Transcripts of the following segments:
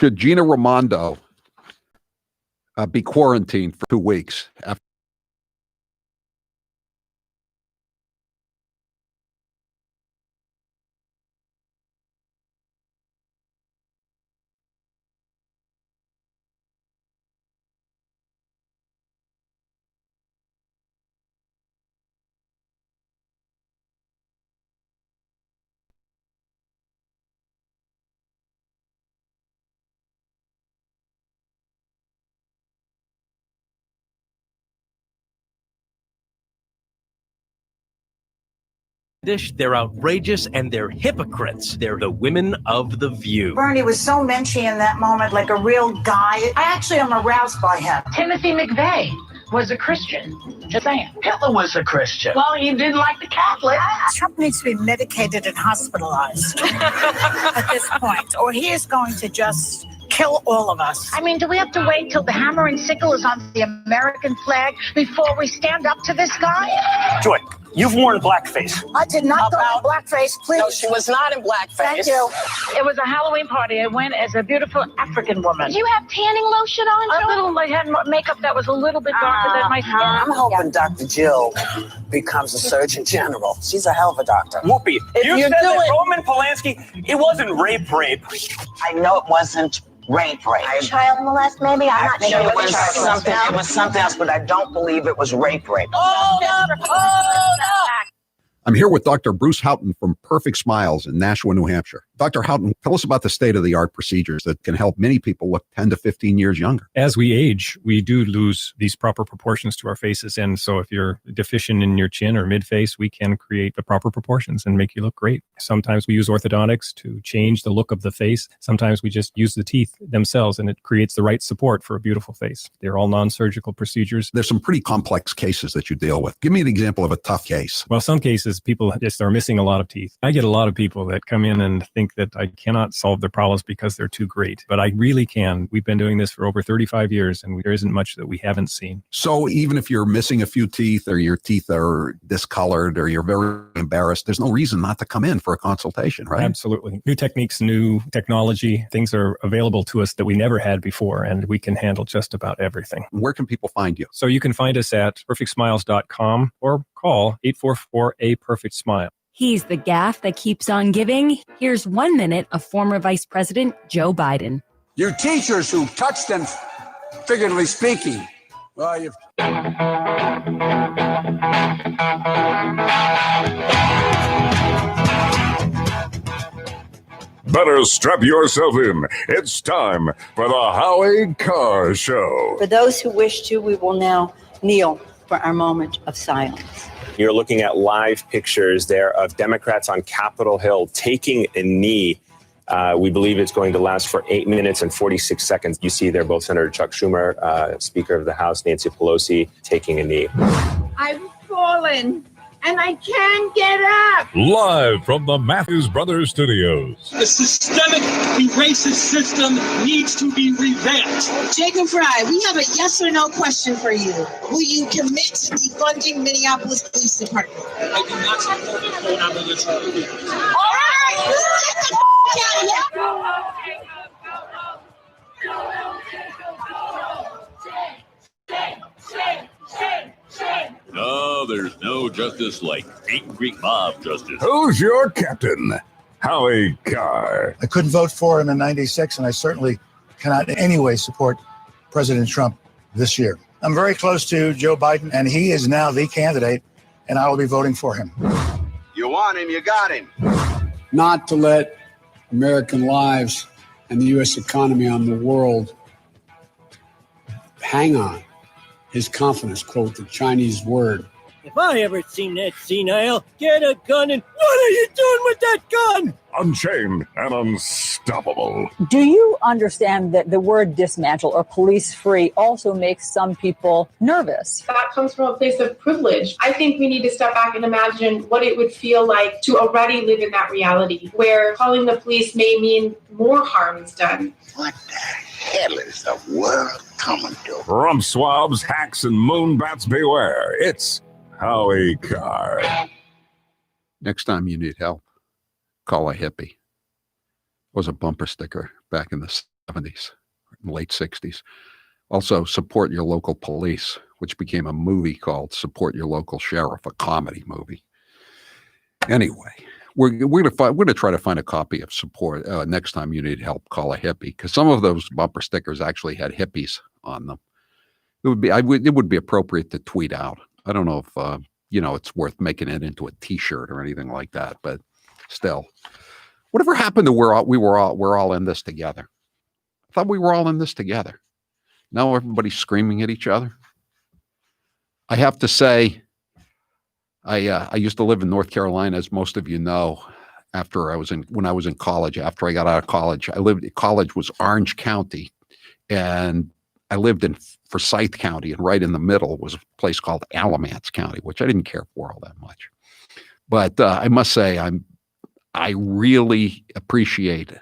Should Gina Raimondo be quarantined for 2 weeks after? They're outrageous and they're hypocrites. They're the women of The View. Bernie was so menschy in that moment, like a real guy. I actually am aroused by him. Timothy McVeigh was a Christian. Just saying. Hitler was a Christian. Well, he didn't like the Catholics. Trump needs to be medicated and hospitalized at this point, or he is going to just kill all of us. I mean, do we have to wait till the hammer and sickle is on the American flag before we stand up to this guy? Joy, you've worn blackface. I did not go in blackface, please. No, she was not in blackface. Thank you. It was a Halloween party. I went as a beautiful African woman. Did you have tanning lotion on? A little, I had makeup that was a little bit darker than my skin. I'm hoping Dr. Jill becomes a Surgeon General. She's a hell of a doctor. Whoopi, you said that Roman Polanski, it wasn't rape. I know it wasn't rape. Child molest, maybe? I'm not sure. It was something else, but I don't believe it was rape. I'm here with Dr. Bruce Houghton from Perfect Smiles in Nashua, New Hampshire. Dr. Houghton, tell us about the state-of-the-art procedures that can help many people look 10 to 15 years younger. As we age, we do lose these proper proportions to our faces. And so if you're deficient in your chin or mid-face, we can create the proper proportions and make you look great. Sometimes we use orthodontics to change the look of the face. Sometimes we just use the teeth themselves and it creates the right support for a beautiful face. They're all non-surgical procedures. There's some pretty complex cases that you deal with. Give me an example of a tough case. Well, some cases people just are missing a lot of teeth. I get a lot of people that come in and think that I cannot solve their problems because they're too great, but I really can. We've been doing this for over 35 years and there isn't much that we haven't seen. So even if you're missing a few teeth or your teeth are discolored or you're very embarrassed, there's no reason not to come in for a consultation, right? Absolutely. New techniques, new technology, things are available to us that we never had before, and we can handle just about everything. Where can people find you? So you can find us at perfectsmiles.com or call 844-A-PERFECT-SMILE. He's the gaffe that keeps on giving. Here's 1 minute of former Vice President Joe Biden. Your teachers who touched them, figuratively speaking. Well, you've... Better strap yourself in. It's time for the Howie Carr Show. For those who wish to, we will now kneel for our moment of silence. You're looking at live pictures there of Democrats on Capitol Hill taking a knee. We believe it's going to last for 8 minutes and 46 seconds. You see there both Senator Chuck Schumer, Speaker of the House, Nancy Pelosi, taking a knee. I've fallen and I can't get up. Live from the Matthews Brothers Studios. The systemic racist system needs to be revamped. Jacob Fry, we have a yes or no question for you. Will you commit to defunding Minneapolis Police Department? I do not support the phone abolition. All right, get the No, there's no justice like Meat Creek mob justice. Who's your captain? Howie Carr. I couldn't vote for him in '96, and I certainly cannot in any way support President Trump this year. I'm very close to Joe Biden, and he is now the candidate, and I will be voting for him. You want him, you got him. Not to let American lives and the U.S. economy on the world hang on his confidence, quote, the Chinese word. If I ever seen that senile, get a gun and what are you doing with that gun? Unchained and unstoppable. Do you understand that the word dismantle or police free also makes some people nervous? That comes from a place of privilege. I think we need to step back and imagine what it would feel like to already live in that reality where calling the police may mean more harm is done. What the hell is the world coming to? Rump swabs, hacks, and moonbats beware. It's Howie Carr. Next time you need help, call a hippie. Was a bumper sticker back in the 70s, late 60s. Also, Support Your Local Police, which became a movie called Support Your Local Sheriff, a comedy movie. Anyway, we're going to try to find a copy of Support. Next time you need help, call a hippie, because some of those bumper stickers actually had hippies on them. It would be appropriate to tweet out. I don't know if it's worth making it into a T-shirt or anything like that, but still, whatever happened to we're all in this together? I thought we were all in this together. Now everybody's screaming at each other. I have to say, I used to live in North Carolina, as most of you know. When I was in college, after I got out of college, college was Orange County, and I lived in Forsyth County, and right in the middle was a place called Alamance County, which I didn't care for all that much. But I must say, I really appreciate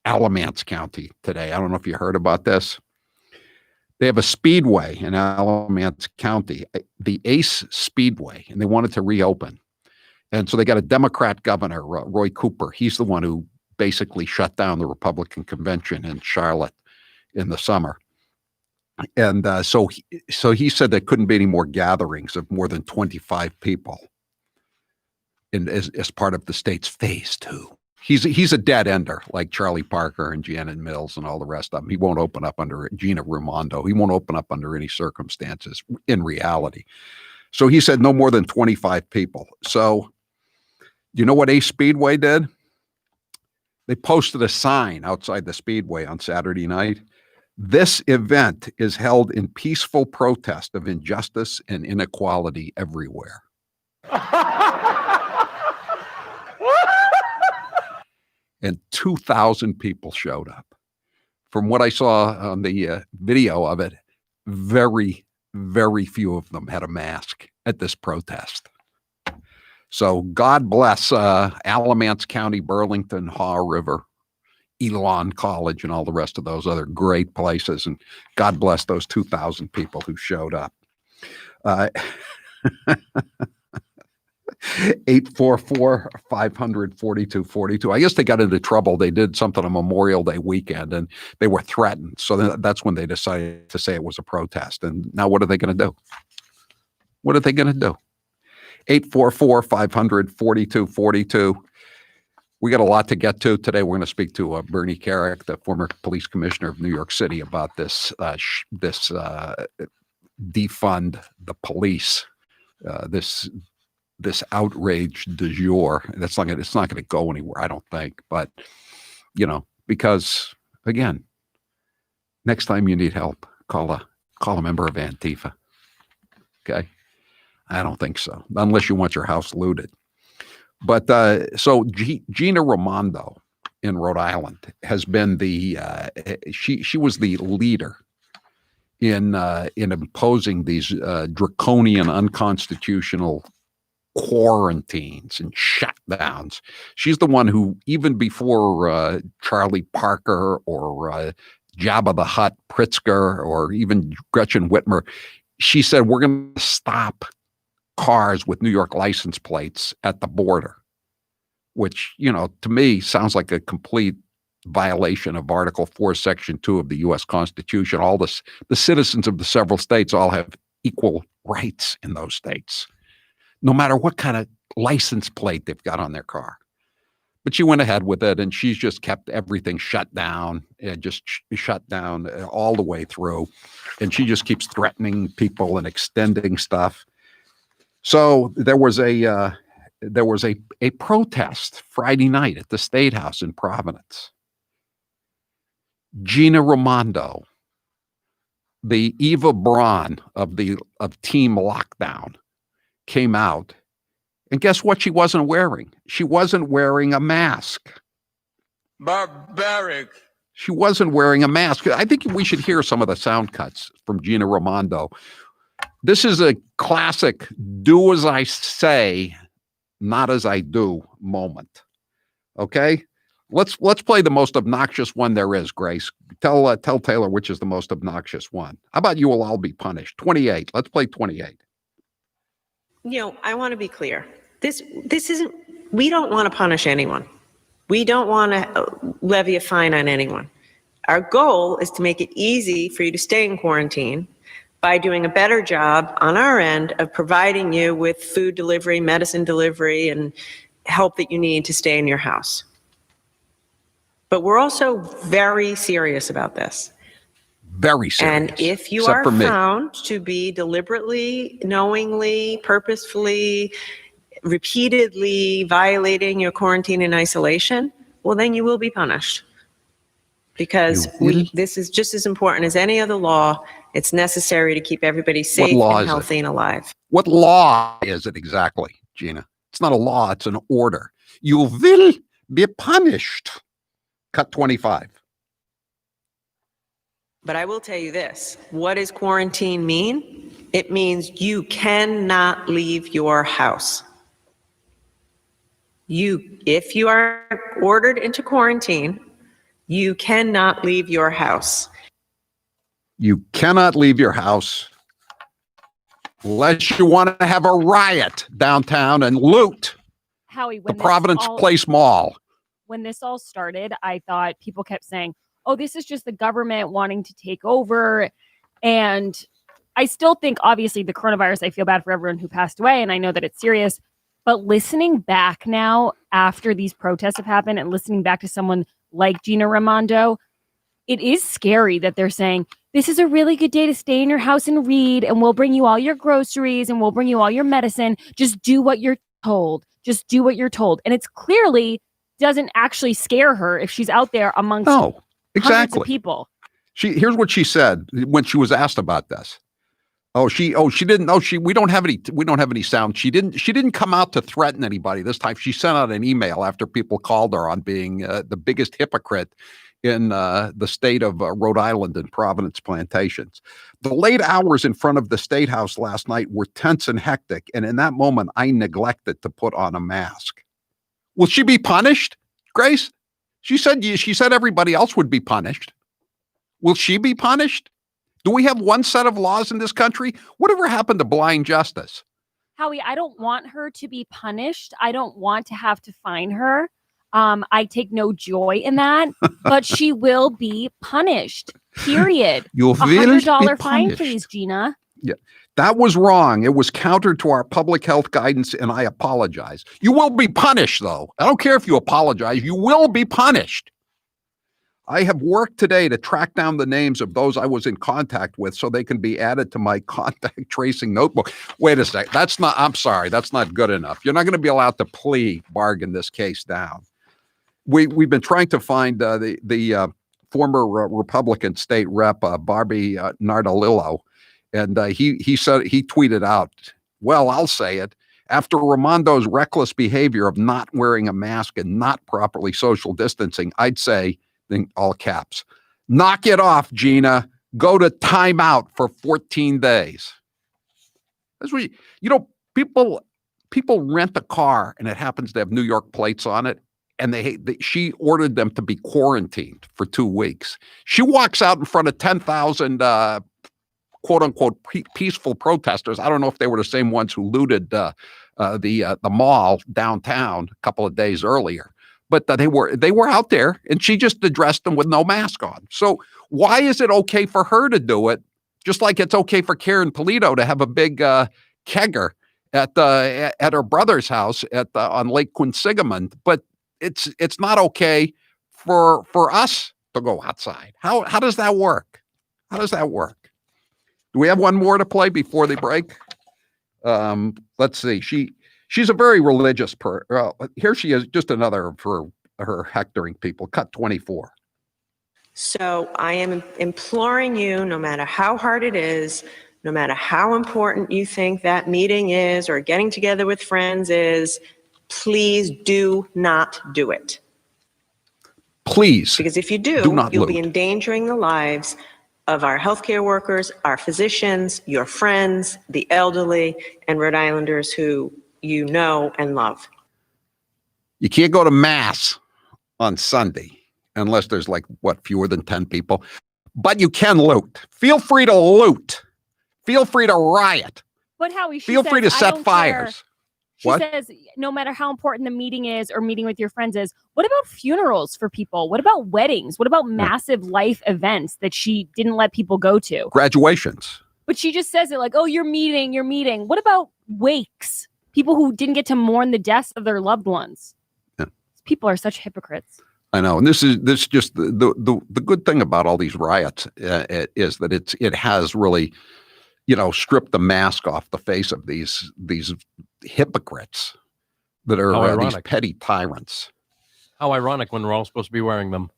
Alamance County today. I don't know if you heard about this. They have a speedway in Alamance County, the Ace Speedway, and they wanted to reopen. And so they got a Democrat governor, Roy Cooper. He's the one who basically shut down the Republican convention in Charlotte in the summer. And so he said there couldn't be any more gatherings of more than 25 people as part of the state's phase 2. He's a dead ender, like Charlie Parker and Janet Mills and all the rest of them. He won't open up under Gina Raimondo. He won't open up under any circumstances in reality. So he said no more than 25 people. So you know what Ace Speedway did? They posted a sign outside the Speedway on Saturday night. This event is held in peaceful protest of injustice and inequality everywhere. And 2,000 people showed up. From what I saw on the video of it, very, very few of them had a mask at this protest. So God bless Alamance County, Burlington, Haw River, Elon College, and all the rest of those other great places. And God bless those 2,000 people who showed up. 844-500-4242. I guess they got into trouble. They did something on Memorial Day weekend, and they were threatened. So that's when they decided to say it was a protest. And now what are they going to do? What are they going to do? 844-500-4242. We got a lot to get to today. We're going to speak to Bernie Carrick, the former police commissioner of New York City, about this defund the police, this outrage du jour. It's not going to go anywhere, I don't think. But because again, next time you need help, call a member of Antifa. Okay, I don't think so, unless you want your house looted. But so Gina Raimondo in Rhode Island has been she was the leader in imposing these draconian, unconstitutional quarantines and shutdowns. She's the one who, even before Charlie Parker or Jabba the Hutt Pritzker or even Gretchen Whitmer, she said, we're going to stop cars with New York license plates at the border, which, to me sounds like a complete violation of Article 4, Section 2 of the U.S. Constitution. The citizens of the several states all have equal rights in those states, no matter what kind of license plate they've got on their car. But she went ahead with it, and she's just kept everything shut down, shut down all the way through. And she just keeps threatening people and extending stuff. So there was a protest Friday night at the State House in Providence. Gina Raimondo, the Eva Braun of Team Lockdown, came out, and guess what she wasn't wearing? She wasn't wearing a mask. Barbaric. She wasn't wearing a mask. I think we should hear some of the sound cuts from Gina Raimondo. This is a classic do as I say, not as I do moment. Okay? Let's play the most obnoxious one there is, Grace. Tell Taylor which is the most obnoxious one. How about you will all be punished? 28. Let's play 28. I want to be clear. This isn't, we don't want to punish anyone. We don't want to levy a fine on anyone. Our goal is to make it easy for you to stay in quarantine by doing a better job on our end of providing you with food delivery, medicine delivery, and help that you need to stay in your house. But we're also very serious about this. Very serious. And if you except are for me. found to be deliberately, knowingly, purposefully, repeatedly violating your quarantine and isolation, well, then you will be punished. Because this is just as important as any other law. It's necessary to keep everybody safe and healthy and alive. What law is it exactly, Gina? It's not a law, it's an order. You will be punished. Cut 25. But I will tell you this. What does quarantine mean? It means you cannot leave your house. If you are ordered into quarantine, you cannot leave your house. You cannot leave your house unless you want to have a riot downtown and loot Howie, the Providence all, Place Mall. When this all started, I thought people kept saying, oh, this is just the government wanting to take over. And I still think, obviously, the coronavirus, I feel bad for everyone who passed away, and I know that it's serious. But listening back now, after these protests have happened, and listening back to someone like Gina Raimondo, it is scary that they're saying, this is a really good day to stay in your house and read, and we'll bring you all your groceries, and we'll bring you all your medicine. Just do what you're told. Just do what you're told. And it's clearly doesn't actually scare her if she's out there amongst hundreds of people. Here's what she said when she was asked about this. She didn't know we don't have any sound. She didn't come out to threaten anybody this time. She sent out an email after people called her on being the biggest hypocrite in the state of Rhode Island and Providence plantations. The late hours in front of the State House last night were tense and hectic, and in that moment, I neglected to put on a mask. Will she be punished, Grace? She said everybody else would be punished. Will she be punished? Do we have one set of laws in this country? Whatever happened to blind justice? Howie, I don't want her to be punished. I don't want to have to fine her. I take no joy in that, but she will be punished. Period. You will $100 be fine, punished. please, Gina. Yeah, that was wrong. It was counter to our public health guidance, and I apologize. You will be punished, though. I don't care if you apologize. You will be punished. I have worked today to track down the names of those I was in contact with so they can be added to my contact tracing notebook. Wait a sec. I'm sorry. That's not good enough. You're not going to be allowed to bargain this case down. We've been trying to find the former Republican state rep, Barbie Nardolillo, and he tweeted out, well, I'll say it, after Raimondo's reckless behavior of not wearing a mask and not properly social distancing, I'd say, in all caps, knock it off, Gina. Go to timeout for 14 days. That's what people rent a car and it happens to have New York plates on it. And she ordered them to be quarantined for 2 weeks. She walks out in front of 10,000 quote unquote peaceful protesters. I don't know if they were the same ones who looted the mall downtown a couple of days earlier, but they were out there, and she just addressed them with no mask on. So why is it okay for her to do it, just like it's okay for Karen Polito to have a big kegger at her brother's house on Lake Quinsigamond, but it's not okay for us to go outside? How does that work? How does that work? Do we have one more to play before the break? Let's see. She's a very religious person. Here she is, just another for her hectoring people. Cut 24. So I am imploring you, no matter how hard it is, no matter how important you think that meeting is or getting together with friends is, please do not do it. Please. Because if you do not you'll loot. be endangering the lives of our healthcare workers, our physicians, your friends, the elderly, and Rhode Islanders who you know and love. You can't go to mass on Sunday unless there's fewer than 10 people. But you can loot. Feel free to loot. Feel free to riot. But Howie, Feel free to set fires. She says, no matter how important the meeting is or meeting with your friends is, what about funerals for people? What about weddings? What about massive life events that she didn't let people go to? Graduations. But she just says it like, oh, you're meeting. What about wakes? People who didn't get to mourn the deaths of their loved ones. Yeah. People are such hypocrites. I know, and this is just the good thing about all these riots is that it has really, stripped the mask off the face of these hypocrites that are these petty tyrants. How ironic when we're all supposed to be wearing them.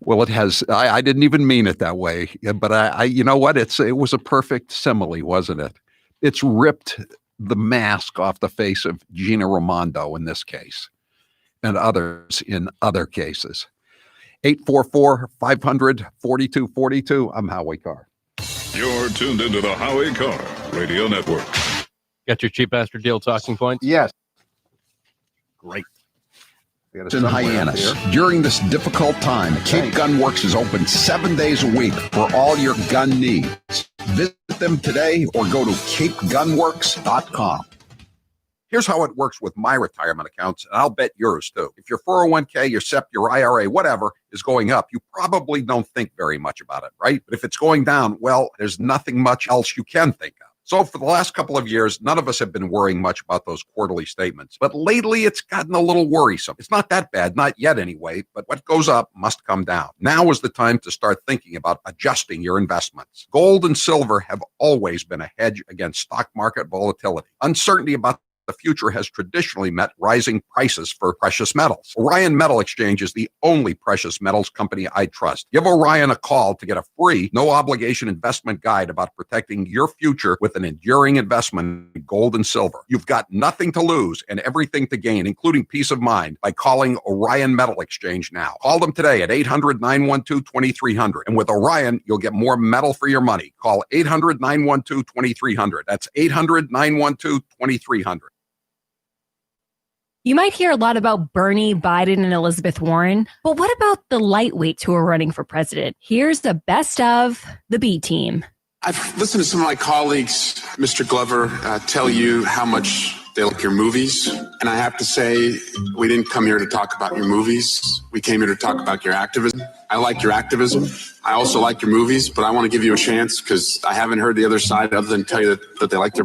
Well, it has. I didn't even mean it that way, but I you know what? It was a perfect simile, wasn't it? It's ripped the mask off the face of Gina Raimondo in this case, and others in other cases. 844-500-4242. I'm Howie Carr. You're tuned into the Howie Carr Radio Network. Got your cheap bastard deal talking points? Yes. Great. In Hyannis. During this difficult time, Cape Gun Works is open 7 days a week for all your gun needs. Visit them today or go to capegunworks.com. Here's how it works with my retirement accounts, and I'll bet yours too. If your 401k, your SEP, your IRA, whatever is going up, you probably don't think very much about it, right? But if it's going down, well, there's nothing much else you can think of. So for the last couple of years, none of us have been worrying much about those quarterly statements. But lately, it's gotten a little worrisome. It's not that bad, not yet anyway, but what goes up must come down. Now is the time to start thinking about adjusting your investments. Gold and silver have always been a hedge against stock market volatility. Uncertainty about the future has traditionally meant rising prices for precious metals. Orion Metal Exchange is the only precious metals company I trust. Give Orion a call to get a free, no-obligation investment guide about protecting your future with an enduring investment in gold and silver. You've got nothing to lose and everything to gain, including peace of mind, by calling Orion Metal Exchange now. Call them today at 800-912-2300. And with Orion, you'll get more metal for your money. Call 800-912-2300. That's 800-912-2300. You might hear a lot about Bernie, Biden, and Elizabeth Warren, but what about the lightweights who are running for president? Here's the best of the B team. I've listened to some of my colleagues, Mr. Glover, tell you how much they like your movies. And I have to say, we didn't come here to talk about your movies. We came here to talk about your activism. I like your activism. I also like your movies, but I want to give you a chance because I haven't heard the other side other than tell you that they like their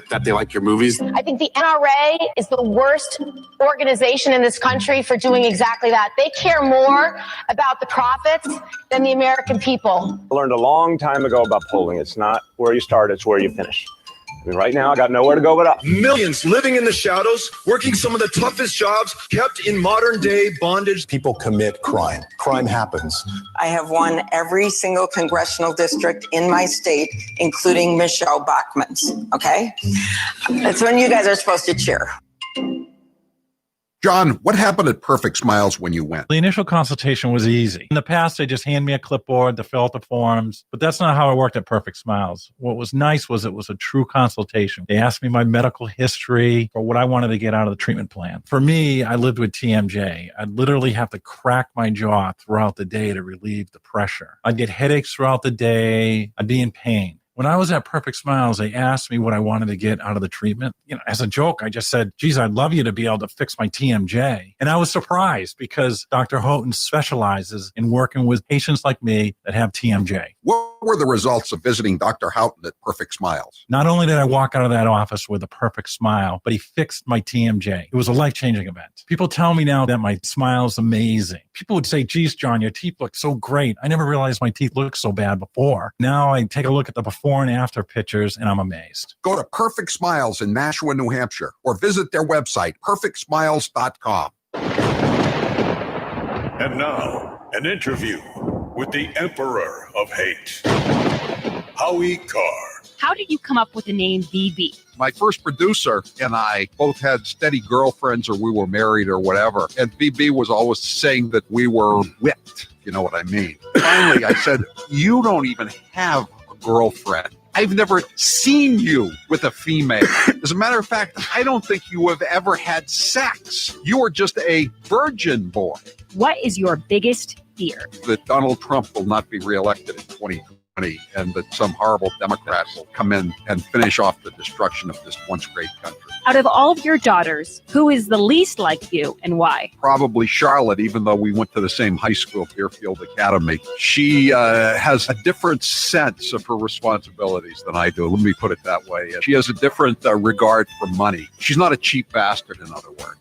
that they like your movies. I think the NRA is the worst organization in this country for doing exactly that. They care more about the profits than the American people. I learned a long time ago about polling. It's not where you start, it's where you finish. I mean, right now, I got nowhere to but up. Millions living in the shadows, working some of the toughest jobs, kept in modern day bondage. People commit crime. Crime happens. I have won every single congressional district in my state, including Michelle Bachmann's. Okay? That's when you guys are supposed to cheer. John, what happened at Perfect Smiles when you went? The initial consultation was easy. In the past, they just hand me a clipboard to fill out the forms, but that's not how it worked at Perfect Smiles. What was nice was it was a true consultation. They asked me my medical history or what I wanted to get out of the treatment plan. For me, I lived with TMJ. I'd literally have to crack my jaw throughout the day to relieve the pressure. I'd get headaches throughout the day. I'd be in pain. When I was at Perfect Smiles, they asked me what I wanted to get out of the treatment. As a joke, I just said, geez, I'd love you to be able to fix my TMJ. And I was surprised because Dr. Houghton specializes in working with patients like me that have TMJ. What were the results of visiting Dr. Houghton at Perfect Smiles? Not only did I walk out of that office with a perfect smile, but he fixed my TMJ. It was a life-changing event. People tell me now that my smile is amazing. People would say, geez, John, your teeth look so great. I never realized my teeth looked so bad before. Now I take a look at the before and after pictures and I'm amazed. Go to Perfect Smiles in Nashua, New Hampshire, or visit their website, perfectsmiles.com. And now, an interview with the Emperor of Hate, Howie Carr. How did you come up with the name VB? My first producer and I both had steady girlfriends, or we were married or whatever. And VB was always saying that we were whipped. You know what I mean? Finally, I said, you don't even have a girlfriend. I've never seen you with a female. As a matter of fact, I don't think you have ever had sex. You are just a virgin boy. What is your biggest fear? That Donald Trump will not be reelected in 2020. and that some horrible Democrat will come in and finish off the destruction of this once great country. Out of all of your daughters, who is the least like you and why? Probably Charlotte, even though we went to the same high school, Deerfield Academy. She has a different sense of her responsibilities than I do. Let me put it that way. She has a different regard for money. She's not a cheap bastard, in other words.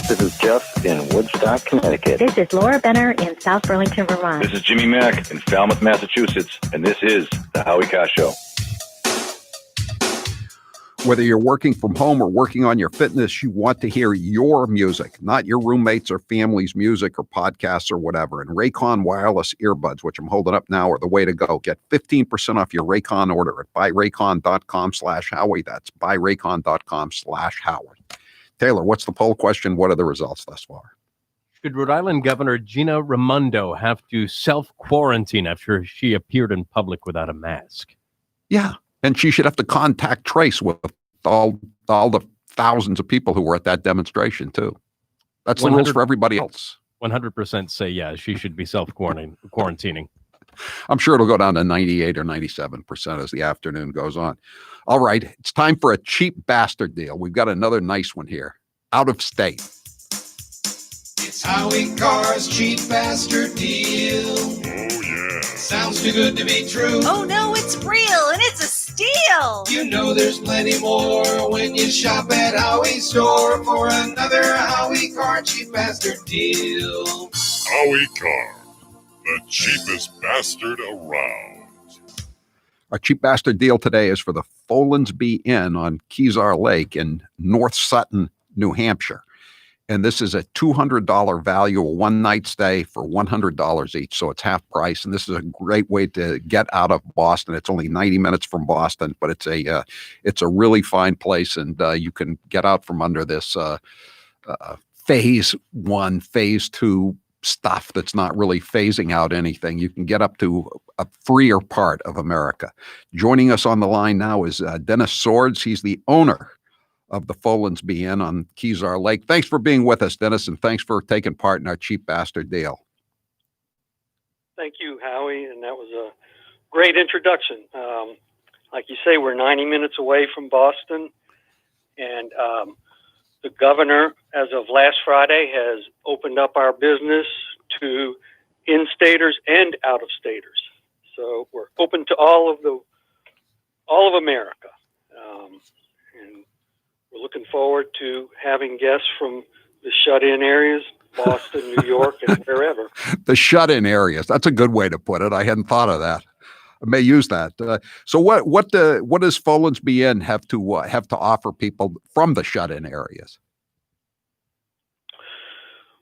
This is Jeff in Woodstock, Connecticut. This is Laura Benner in South Burlington, Vermont. This is Jimmy Mack in Falmouth, Massachusetts, and this is the Howie Carr Show. Whether you're working from home or working on your fitness, you want to hear your music, not your roommates or family's music or podcasts or whatever. And Raycon wireless earbuds, which I'm holding up now, are the way to go. Get 15% off your Raycon order at buyraycon.com/Howie. That's buyraycon.com/Howie. Taylor, what's the poll question? What are the results thus far? Should Rhode Island Governor Gina Raimondo have to self-quarantine after she appeared in public without a mask? Yeah. And she should have to contact trace with all the thousands of people who were at that demonstration, too. That's the rules for everybody else. 100% say yes, she should be self-quarantining. I'm sure it'll go down to 98 or 97% as the afternoon goes on. All right, it's time for a cheap bastard deal. We've got another nice one here. Out of state. It's Howie Carr's cheap bastard deal. Oh, yeah. Sounds too good to be true. Oh, no, it's real and it's a steal. You know there's plenty more when you shop at Howie's store for another Howie Carr cheap bastard deal. Howie Carr, the cheapest bastard around. Our cheap bastard deal today is for the Folensby Inn on Kezar Lake in North Sutton, New Hampshire. And this is a $200 value, a one-night stay for $100 each, so it's half price. And this is a great way to get out of Boston. It's only 90 minutes from Boston, but it's a really fine place, and you can get out from under this phase one, phase two stuff that's not really phasing out anything. You can get up to a freer part of America. Joining us on the line now is Dennis Swords. He's the owner of the Folensby Inn on Kezar Lake. Thanks for being with us, Dennis, and thanks for taking part in our cheap bastard deal. Thank you, Howie, and that was a great introduction. Like you say, we're 90 minutes away from Boston, and the governor, as of last Friday, has opened up our business to in-staters and out-of-staters. So we're open to all of America, and we're looking forward to having guests from the shut-in areas, Boston, New York, and wherever. The shut-in areas. That's a good way to put it. I hadn't thought of that. I may use that. So what does Folensby Inn have to offer people from the shut-in areas?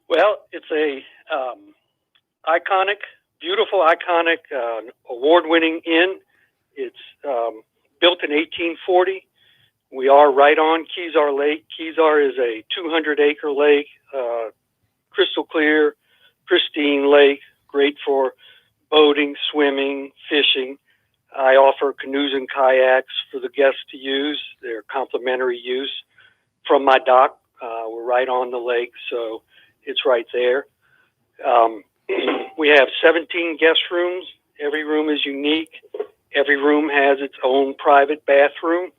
Well, it's a beautiful, iconic, award-winning inn. It's built in 1840. We are right on Kezar Lake. Kezar is a 200-acre lake, crystal clear, pristine lake, great for boating, swimming, fishing. I offer canoes and kayaks for the guests to use. They're complimentary use from my dock. We're right on the lake, so it's right there. We have 17 guest rooms. Every room is unique. Every room has its own private bathroom.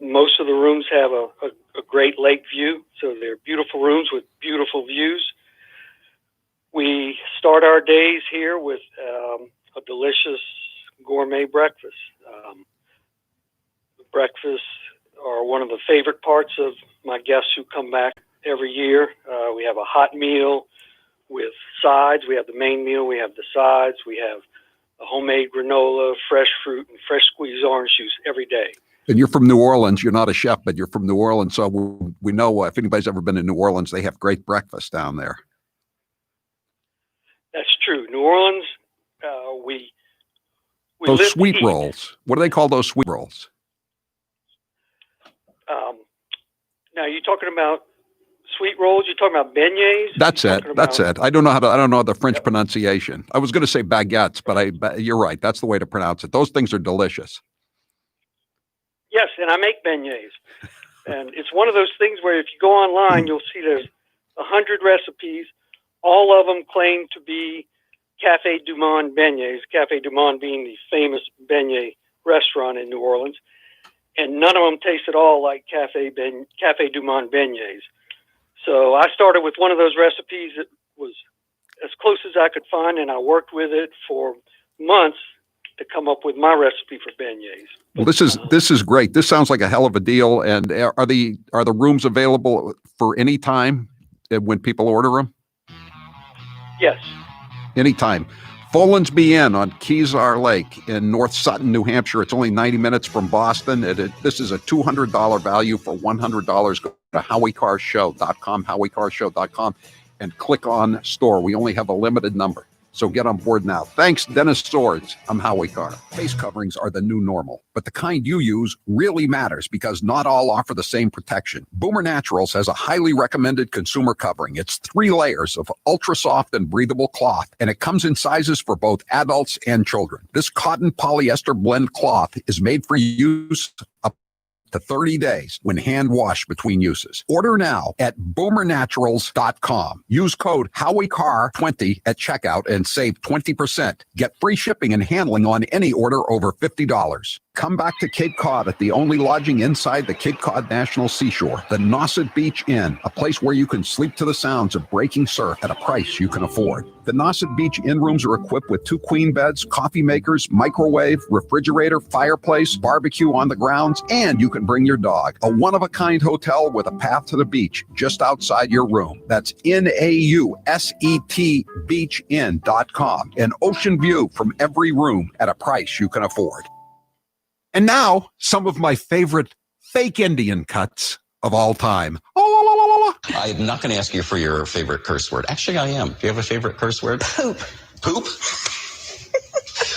Most of the rooms have a great lake view, so they're beautiful rooms with beautiful views. We start our days here with a delicious gourmet breakfast. The breakfasts are one of the favorite parts of my guests who come back every year. We have a hot meal with sides. We have the main meal. We have the sides. We have a homemade granola, fresh fruit, and fresh squeezed orange juice every day. And you're from New Orleans. You're not a chef, but you're from New Orleans. So we know if anybody's ever been to New Orleans, they have great breakfast down there. That's true. New Orleans, we those sweet rolls. What do they call those sweet rolls? Now, you're talking about Sweet rolls. You're talking about beignets. That's it. That's it. I don't know the French pronunciation. I was going to say baguettes, but you're right. That's the way to pronounce it. Those things are delicious. Yes, and I make beignets. And it's one of those things where if you go online, you'll see there's 100 recipes. All of them claim to be Café du Monde beignets, Café du Monde being the famous beignet restaurant in New Orleans. And none of them taste at all like Café du Monde beignets. So I started with one of those recipes that was as close as I could find, and I worked with it for months to come up with my recipe for beignets. Well, this is great. This sounds like a hell of a deal. And are the rooms available for any time when people order them? Yes. Anytime. Folensby Inn on Kezar Lake in North Sutton, New Hampshire. It's only 90 minutes from Boston. This is a $200 value for $100. Go to HowieCarrShow.com, HowieCarrShow.com, and click on store. We only have a limited number, so get on board now. Thanks, Dennis Swords. I'm Howie Carr. Face coverings are the new normal, but the kind you use really matters because not all offer the same protection. Boomer Naturals has a highly recommended consumer covering. It's 3 layers of ultra soft and breathable cloth, and it comes in sizes for both adults and children. This cotton polyester blend cloth is made for use up to 30 days when hand washed between uses. Order now at boomernaturals.com. Use code HowieCarr20 at checkout and save 20%. Get free shipping and handling on any order over $50. Come back to Cape Cod at the only lodging inside the Cape Cod National Seashore, the Nauset Beach Inn, a place where you can sleep to the sounds of breaking surf at a price you can afford. The Nauset Beach Inn rooms are equipped with 2 queen beds, coffee makers, microwave, refrigerator, fireplace, barbecue on the grounds, and you can bring your dog. A one-of-a-kind hotel with a path to the beach just outside your room. That's NAUSET beachinn.com. An ocean view from every room at a price you can afford. And now, some of my favorite fake Indian cuts of all time. I'm not going to ask you for your favorite curse word. Actually, I am. Do you have a favorite curse word? Poop. Poop?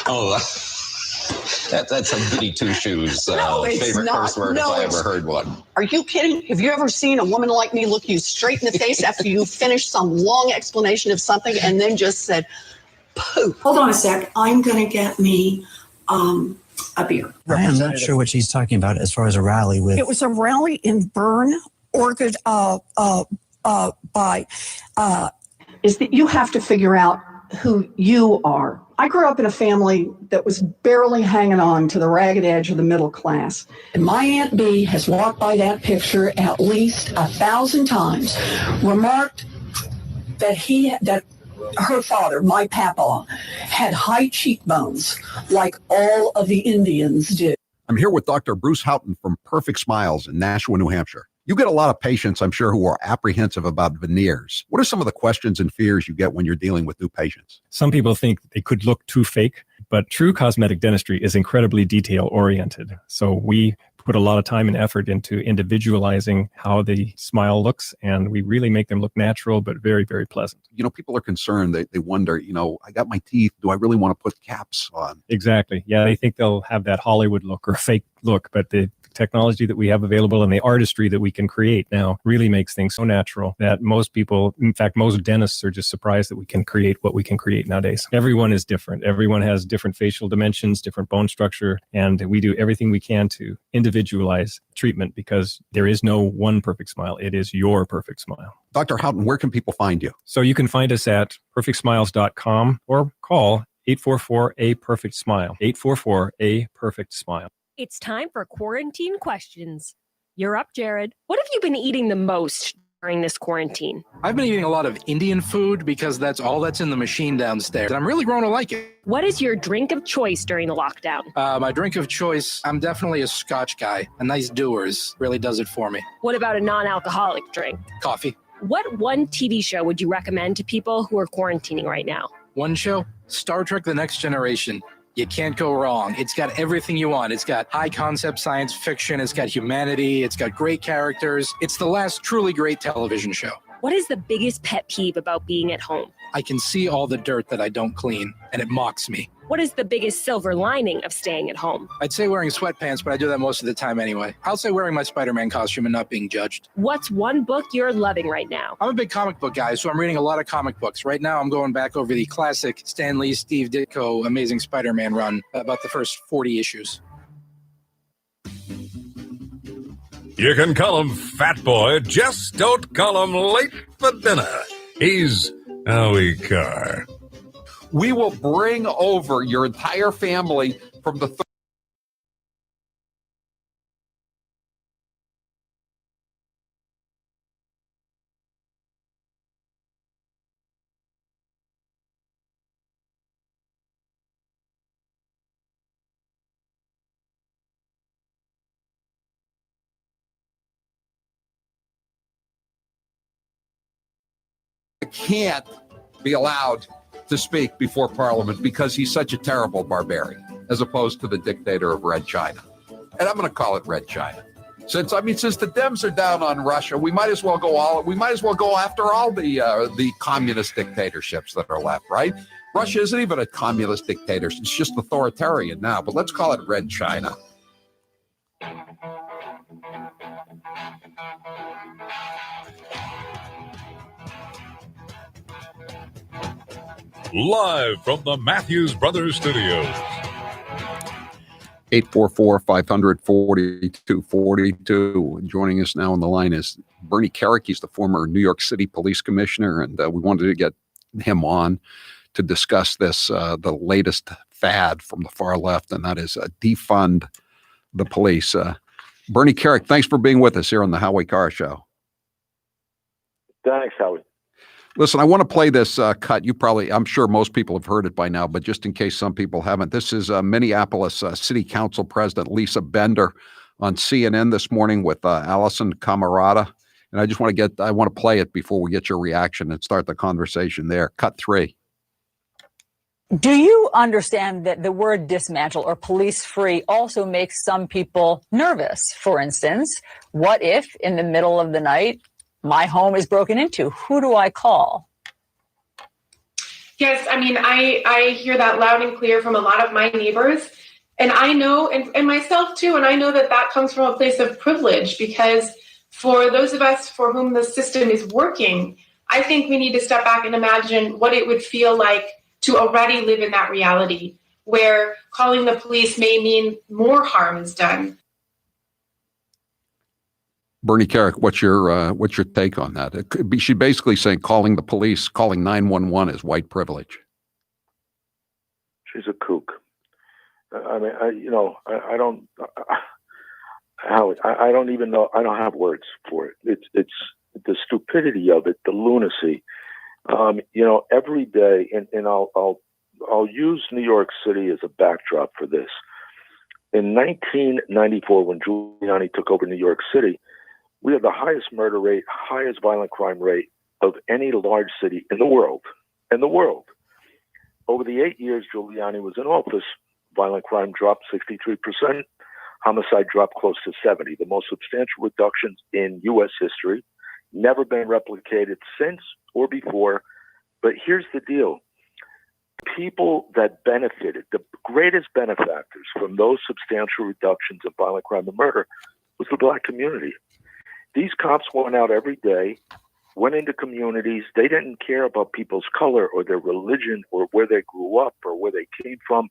Oh, that's a goody two-shoes No, it's favorite not. curse word No, if I it's- ever heard one. Are you kidding? Have you ever seen a woman like me look you straight in the face after you finished some long explanation of something and then just said, poop? Hold on a sec. I'm going to get me a beer. I am not sure what she's talking about as far as a rally with. It was a rally in Bern, Oregon, is that you have to figure out who you are. I grew up in a family that was barely hanging on to the ragged edge of the middle class. And my Aunt Bee has walked by that picture at least 1,000 times, remarked that her father, my papa, had high cheekbones like all of the Indians do. I'm here with Dr. Bruce Houghton from Perfect Smiles in Nashua, New Hampshire. You get a lot of patients, I'm sure, who are apprehensive about veneers. What are some of the questions and fears you get when you're dealing with new patients? Some people think they could look too fake, but true cosmetic dentistry is incredibly detail-oriented. So we put a lot of time and effort into individualizing how the smile looks, and we really make them look natural, but very, very pleasant. You know, people are concerned. They wonder, I got my teeth. Do I really want to put caps on? Exactly. Yeah, they think they'll have that Hollywood look or fake look, but the technology that we have available and the artistry that we can create now really makes things so natural that most people, in fact, most dentists are just surprised that we can create what we can create nowadays. Everyone is different. Everyone has different facial dimensions, different bone structure, and we do everything we can to individualize treatment because there is no one perfect smile. It is your perfect smile. Dr. Houghton, where can people find you? So you can find us at perfectsmiles.com or call 844-A-PERFECT-SMILE, 844-A-PERFECT-SMILE. It's time for quarantine questions. You're up, Jared. What have you been eating the most during this quarantine? I've been eating a lot of Indian food because that's all that's in the machine downstairs. I'm really growing to like it. What is your drink of choice during the lockdown? My drink of choice, I'm definitely a Scotch guy. A nice Dewar's really does it for me. What about a non-alcoholic drink? Coffee. What one TV show would you recommend to people who are quarantining right now? One show, Star Trek The Next Generation. You can't go wrong. It's got everything you want. It's got high concept science fiction. It's got humanity. It's got great characters. It's the last truly great television show. What is the biggest pet peeve about being at home? I can see all the dirt that I don't clean, and it mocks me. What is the biggest silver lining of staying at home? I'd say wearing sweatpants, but I do that most of the time anyway. I'll say wearing my Spider-Man costume and not being judged. What's one book you're loving right now? I'm a big comic book guy, so I'm reading a lot of comic books. Right now, I'm going back over the classic Stan Lee, Steve Ditko Amazing Spider-Man run, about the first 40 issues. You can call him Fat Boy, just don't call him late for dinner. He's Howie Carr. We will bring over your entire family from the can't be allowed to speak before Parliament because he's such a terrible barbarian, as opposed to the dictator of Red China. And I'm going to call it Red China. Since the Dems are down on Russia, we might as well go after all the communist dictatorships that are left, right? Russia isn't even a communist dictatorship; it's just authoritarian now. But let's call it Red China. Live from the Matthews Brothers Studios. 844-500-4242. Joining us now on the line is Bernie Kerik. He's the former New York City police commissioner, and we wanted to get him on to discuss this, the latest fad from the far left, and that is defund the police. Bernie Kerik, thanks for being with us here on the Howie Carr Show. Thanks, Howie. Listen, I want to play this cut. I'm sure most people have heard it by now, but just in case some people haven't, this is Minneapolis City Council President Lisa Bender on CNN this morning with Allison Camarada. And I want to play it before we get your reaction and start the conversation there. Cut 3. Do you understand that the word dismantle or police free also makes some people nervous? For instance, what if in the middle of the night, my home is broken into? Who do I call? Yes, I mean, I hear that loud and clear from a lot of my neighbors. And I know, and myself too, and I know that that comes from a place of privilege, because for those of us for whom the system is working, I think we need to step back and imagine what it would feel like to already live in that reality, where calling the police may mean more harm is done. Bernie Kerik, what's your take on that? She's basically saying calling the police, calling 911 is white privilege. She's a kook. I mean, I don't even know. I don't have words for it. It's the stupidity of it, the lunacy. Every day, and I'll use New York City as a backdrop for this. In 1994, when Giuliani took over New York City, we had the highest murder rate, highest violent crime rate of any large city in the world. Over the 8 years Giuliani was in office, violent crime dropped 63%, homicide dropped close to 70%, the most substantial reductions in U.S. history, never been replicated since or before. But here's the deal. People that benefited, the greatest benefactors from those substantial reductions in violent crime and murder was the Black community. These cops went out every day, went into communities. They didn't care about people's color or their religion or where they grew up or where they came from.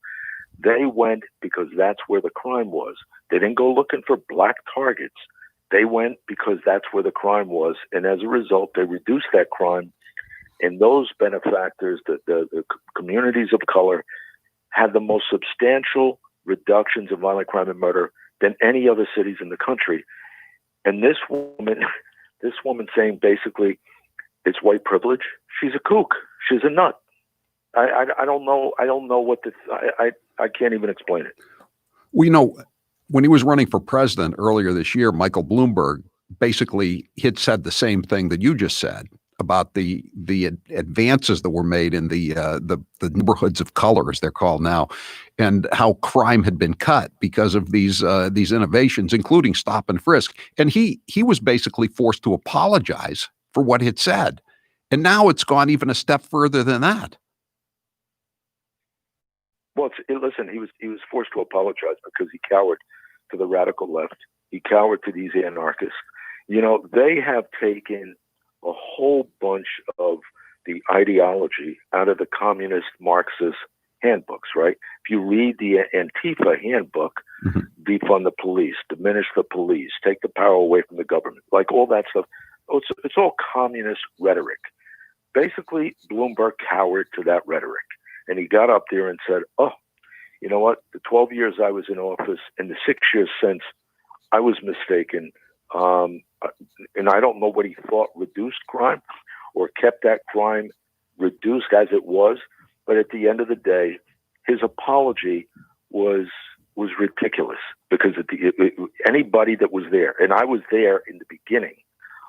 They went because that's where the crime was. They didn't go looking for Black targets. They went because that's where the crime was. And as a result, they reduced that crime. And those benefactors, the communities of color, had the most substantial reductions in violent crime and murder than any other cities in the country. And this woman saying basically it's white privilege. She's a kook. She's a nut. I don't know. I don't know what this. I can't even explain it. We know when he was running for president earlier this year, Michael Bloomberg basically had said the same thing that you just said about the advances that were made in the neighborhoods of color, as they're called now, and how crime had been cut because of these innovations, including stop and frisk. And he was basically forced to apologize for what he had said. And now it's gone even a step further than that. Well, listen, he was forced to apologize because he cowered to the radical left. He cowered to these anarchists. You know, they have taken a whole bunch of the ideology out of the communist Marxist handbooks, right? If you read the Antifa handbook, defund the police, diminish the police, take the power away from the government, like all that stuff, it's all communist rhetoric. Basically, Bloomberg cowered to that rhetoric. And he got up there and said, oh, you know what? The 12 years I was in office and the 6 years since, I was mistaken. And I don't know what he thought reduced crime or kept that crime reduced as it was. But at the end of the day, his apology was ridiculous because anybody that was there, and I was there in the beginning,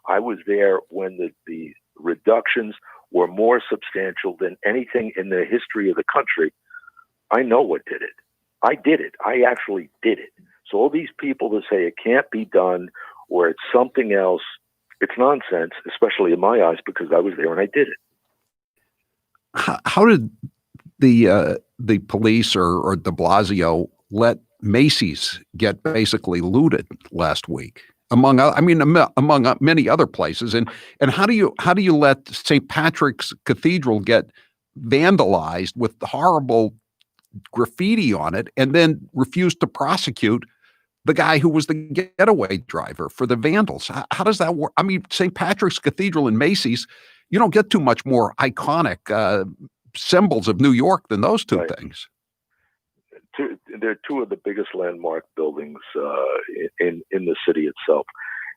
I was there when the reductions were more substantial than anything in the history of the country. I know what did it. I did it. I actually did it. So all these people that say it can't be done or it's something else, it's nonsense, especially in my eyes, because I was there and I did it. How did the police or de Blasio let Macy's get basically looted last week? Among many other places, and how do you let St. Patrick's Cathedral get vandalized with horrible graffiti on it, and then refuse to prosecute the guy who was the getaway driver for the vandals? How does that work? I mean, St. Patrick's Cathedral and Macy's, you don't get too much more iconic symbols of New York than those two things. They're two of the biggest landmark buildings in the city itself.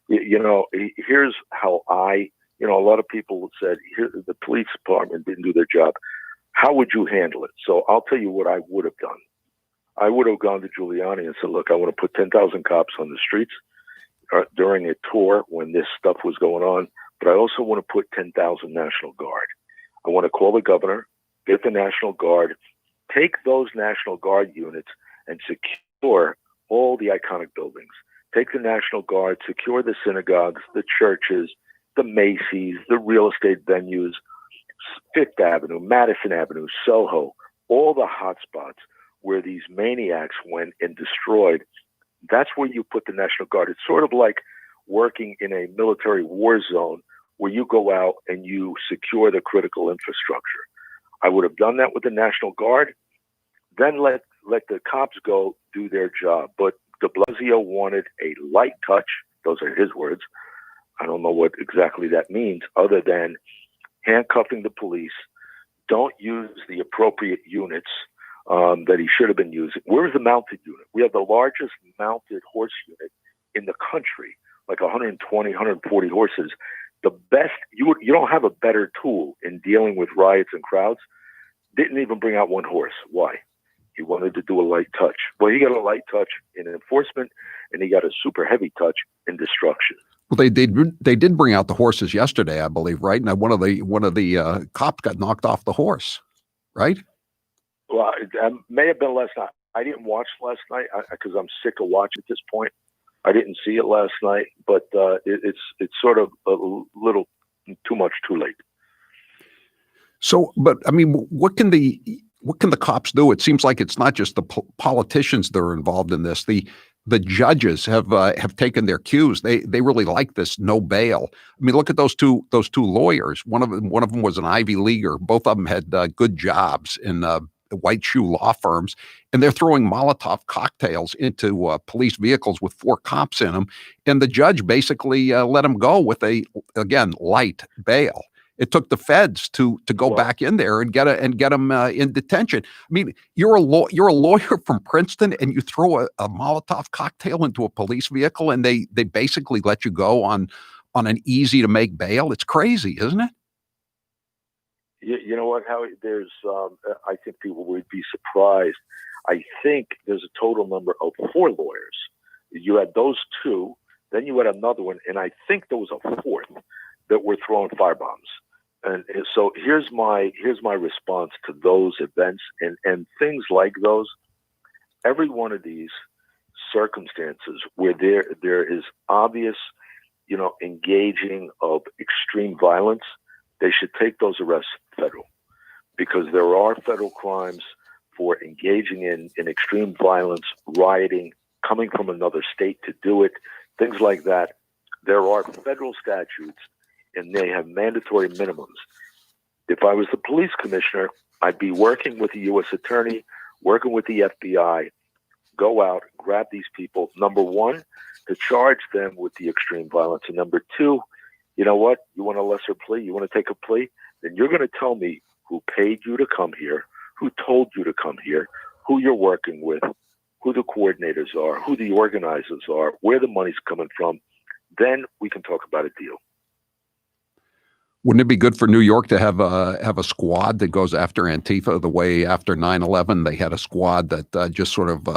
You know, here's how a lot of people said, here, the police department didn't do their job. How would you handle it? So I'll tell you what I would have done. I would have gone to Giuliani and said, look, I want to put 10,000 cops on the streets during a tour when this stuff was going on, but I also want to put 10,000 National Guard. I want to call the governor, get the National Guard, take those National Guard units and secure all the iconic buildings. Take the National Guard, secure the synagogues, the churches, the Macy's, the real estate venues, Fifth Avenue, Madison Avenue, Soho, all the hot spots where these maniacs went and destroyed. That's where you put the National Guard. It's sort of like working in a military war zone where you go out and you secure the critical infrastructure. I would have done that with the National Guard, then let the cops go do their job. But de Blasio wanted a light touch. Those are his words. I don't know what exactly that means other than handcuffing the police. Don't use the appropriate units that he should have been using. Where's the mounted unit? We have the largest mounted horse unit in the country, like 120, 140 horses. The best, you don't have a better tool in dealing with riots and crowds. Didn't even bring out one horse. Why? He wanted to do a light touch. Well, he got a light touch in enforcement, and he got a super heavy touch in destruction. Well, they did bring out the horses yesterday, I believe, right? And one of the cops got knocked off the horse, right? Well, it may have been last night. I didn't watch last night because I'm sick of watching at this point. I didn't see it last night, but it's sort of a little too much too late. So, but I mean, what can the cops do? It seems like it's not just the politicians that are involved in this. The judges have taken their cues. They really like this no bail. I mean, look at those two lawyers. One of them was an Ivy Leaguer. Both of them had good jobs in white shoe law firms, and they're throwing Molotov cocktails into police vehicles with 4 cops in them. And the judge basically let them go with a light bail. It took the feds to go back in there and get them in detention. I mean, you're a lawyer from Princeton, and you throw a Molotov cocktail into a police vehicle, and they basically let you go on an easy to make bail. It's crazy, isn't it? You know what, Howie? There's I think people would be surprised. I think there's a total number of 4 lawyers. You had those 2, then you had another one, and I think there was a 4th that were throwing firebombs. And so here's my response to those events and things like those. Every one of these circumstances where there is obvious, engaging of extreme violence, they should take those arrests federal, because there are federal crimes for engaging in extreme violence, rioting, coming from another state to do it, things like that. There are federal statutes, and they have mandatory minimums. If I was the police commissioner, I'd be working with the U.S. attorney, working with the FBI, go out, grab these people. Number one, to charge them with the extreme violence. And number two, you know what? You want a lesser plea? You want to take a plea? Then you're going to tell me who paid you to come here, who told you to come here, who you're working with, who the coordinators are, who the organizers are, where the money's coming from. Then we can talk about a deal. Wouldn't it be good for New York to have a squad that goes after Antifa the way after 9/11 they had a squad that just sort of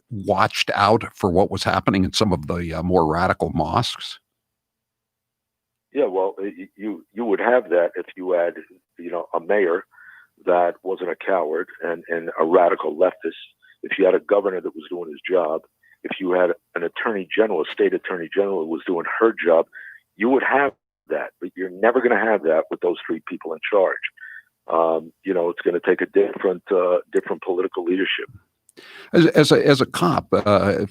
watched out for what was happening in some of the more radical mosques? Yeah, well, you would have that if you had, a mayor that wasn't a coward and a radical leftist. If you had a governor that was doing his job, if you had an attorney general, a state attorney general who was doing her job, you would have that. But you're never going to have that with those three people in charge. It's going to take a different political leadership. As a cop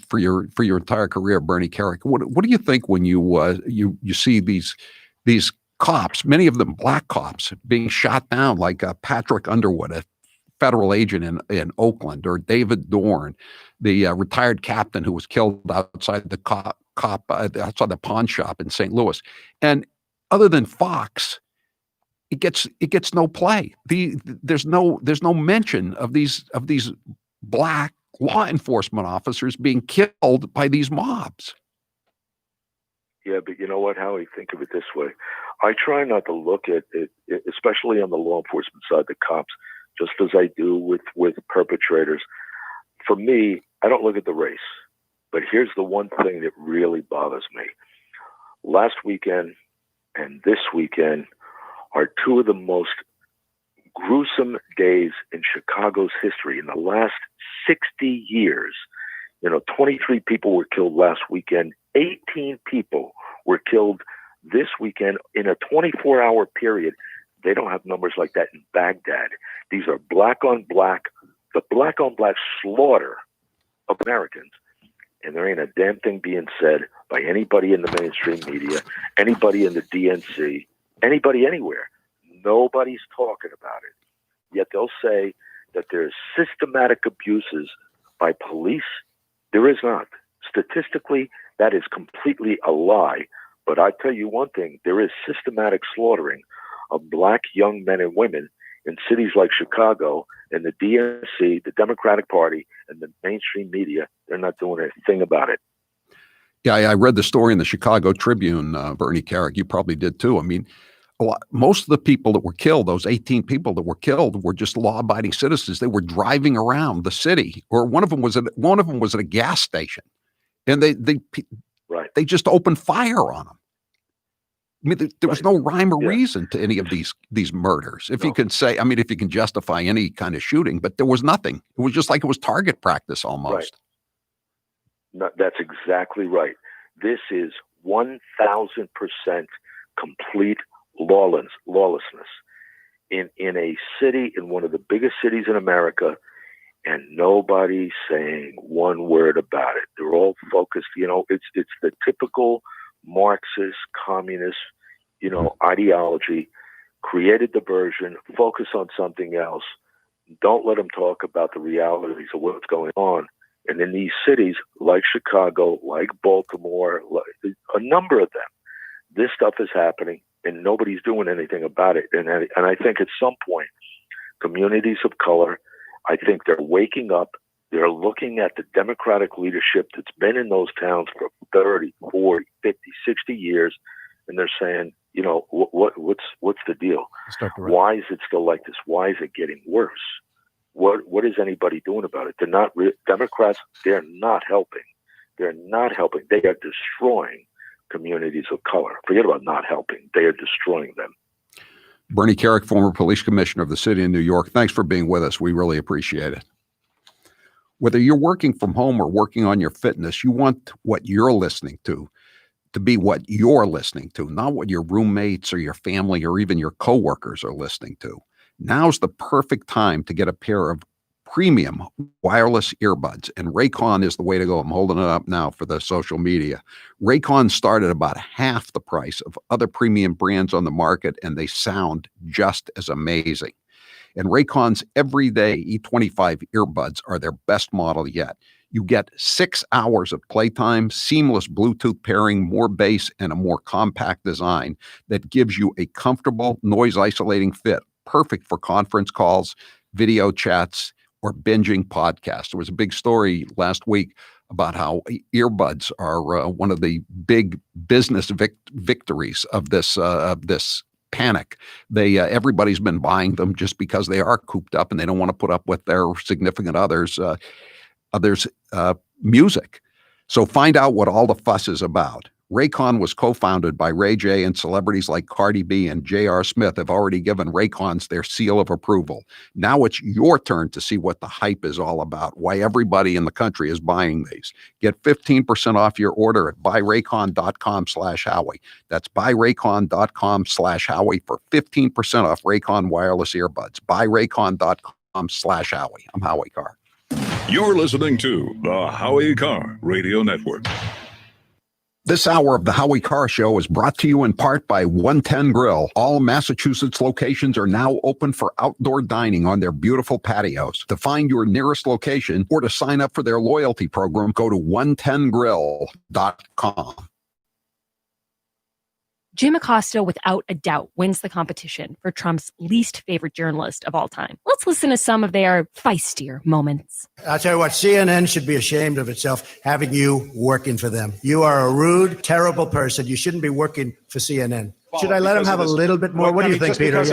for your entire career, Bernie Kerik, what do you think when you see these cops, many of them black cops, being shot down, like Patrick Underwood, a federal agent in Oakland, or David Dorn, the retired captain who was killed outside the outside the pawn shop in St. Louis, and other than Fox, it gets no play. There's no mention of these black law enforcement officers being killed by these mobs. Yeah, but you know what, Howie? Think of it this way. I try not to look at it, especially on the law enforcement side, the cops, just as I do with perpetrators. For me, I don't look at the race. But here's the one thing that really bothers me. Last weekend and this weekend are two of the most gruesome days in Chicago's history. In the last 60 years, 23 people were killed last weekend. 18 people were killed this weekend in a 24-hour period. They don't have numbers like that in Baghdad. These are black on black, the black on black slaughter of Americans. And there ain't a damn thing being said by anybody in the mainstream media, anybody in the DNC, anybody anywhere. Nobody's talking about it. Yet they'll say that there's systematic abuses by police. There is not. Statistically, that is completely a lie. But I tell you one thing, there is systematic slaughtering of black young men and women in cities like Chicago, and the DNC, the Democratic Party, and the mainstream media, they're not doing a thing about it. Yeah, I read the story in the Chicago Tribune, Bernie Kerik. You probably did too. I mean, most of the people that were killed, those 18 people that were killed, were just law-abiding citizens. They were driving around the city, or one of them was at a gas station, and they just opened fire on them. I mean, there was no rhyme or reason to any of these murders. If you can say, if you can justify any kind of shooting, but there was nothing. It was just like it was target practice almost. Right. No, that's exactly right. This is 1,000% complete lawlessness in a city, in one of the biggest cities in America, and nobody's saying one word about it. They're all focused. It's the typical Marxist, communist, ideology. Created diversion, focus on something else. Don't let them talk about the realities of what's going on. And in these cities like Chicago, like Baltimore, a number of them, this stuff is happening and nobody's doing anything about it. And I think at some point, communities of color, I think they're waking up. They're looking at the Democratic leadership that's been in those towns for 30, 40, 50, 60 years, and they're saying, what's the deal? Why is it still like this? Why is it getting worse? What is anybody doing about it? They're not Democrats. They're not helping. They're not helping. They are destroying communities of color. Forget about not helping. They are destroying them. Bernie Kerik, former police commissioner of the city of New York. Thanks for being with us. We really appreciate it. Whether you're working from home or working on your fitness, you want what you're listening to to be what you're listening to, not what your roommates or your family or even your coworkers are listening to. Now's the perfect time to get a pair of premium wireless earbuds, and Raycon is the way to go. I'm holding it up now for the social media. Raycon started about half the price of other premium brands on the market, and they sound just as amazing. And Raycon's everyday E25 earbuds are their best model yet. You get 6 hours of playtime, seamless Bluetooth pairing, more bass, and a more compact design that gives you a comfortable, noise-isolating fit, perfect for conference calls, video chats, or binging podcasts. There was a big story last week about how earbuds are one of the big business victories of this panic. Everybody's been buying them just because they are cooped up and they don't want to put up with their significant others' music. So find out what all the fuss is about. Raycon was co-founded by Ray J, and celebrities like Cardi B and J.R. Smith have already given Raycons their seal of approval. Now it's your turn to see what the hype is all about, why everybody in the country is buying these. Get 15% off your order at buyraycon.com/Howie. That's buyraycon.com/Howie for 15% off Raycon wireless earbuds. Buyraycon.com/Howie. I'm Howie Carr. You're listening to the Howie Carr Radio Network. This hour of the Howie Carr Show is brought to you in part by 110 Grill. All Massachusetts locations are now open for outdoor dining on their beautiful patios. To find your nearest location or to sign up for their loyalty program, go to 110grill.com. Jim Acosta, without a doubt, wins the competition for Trump's least favorite journalist of all time. Let's listen to some of their feistier moments. I'll tell you what, CNN should be ashamed of itself having you working for them. You are a rude, terrible person. You shouldn't be working for CNN. Should I let him have a little bit more? What do you think, Peter?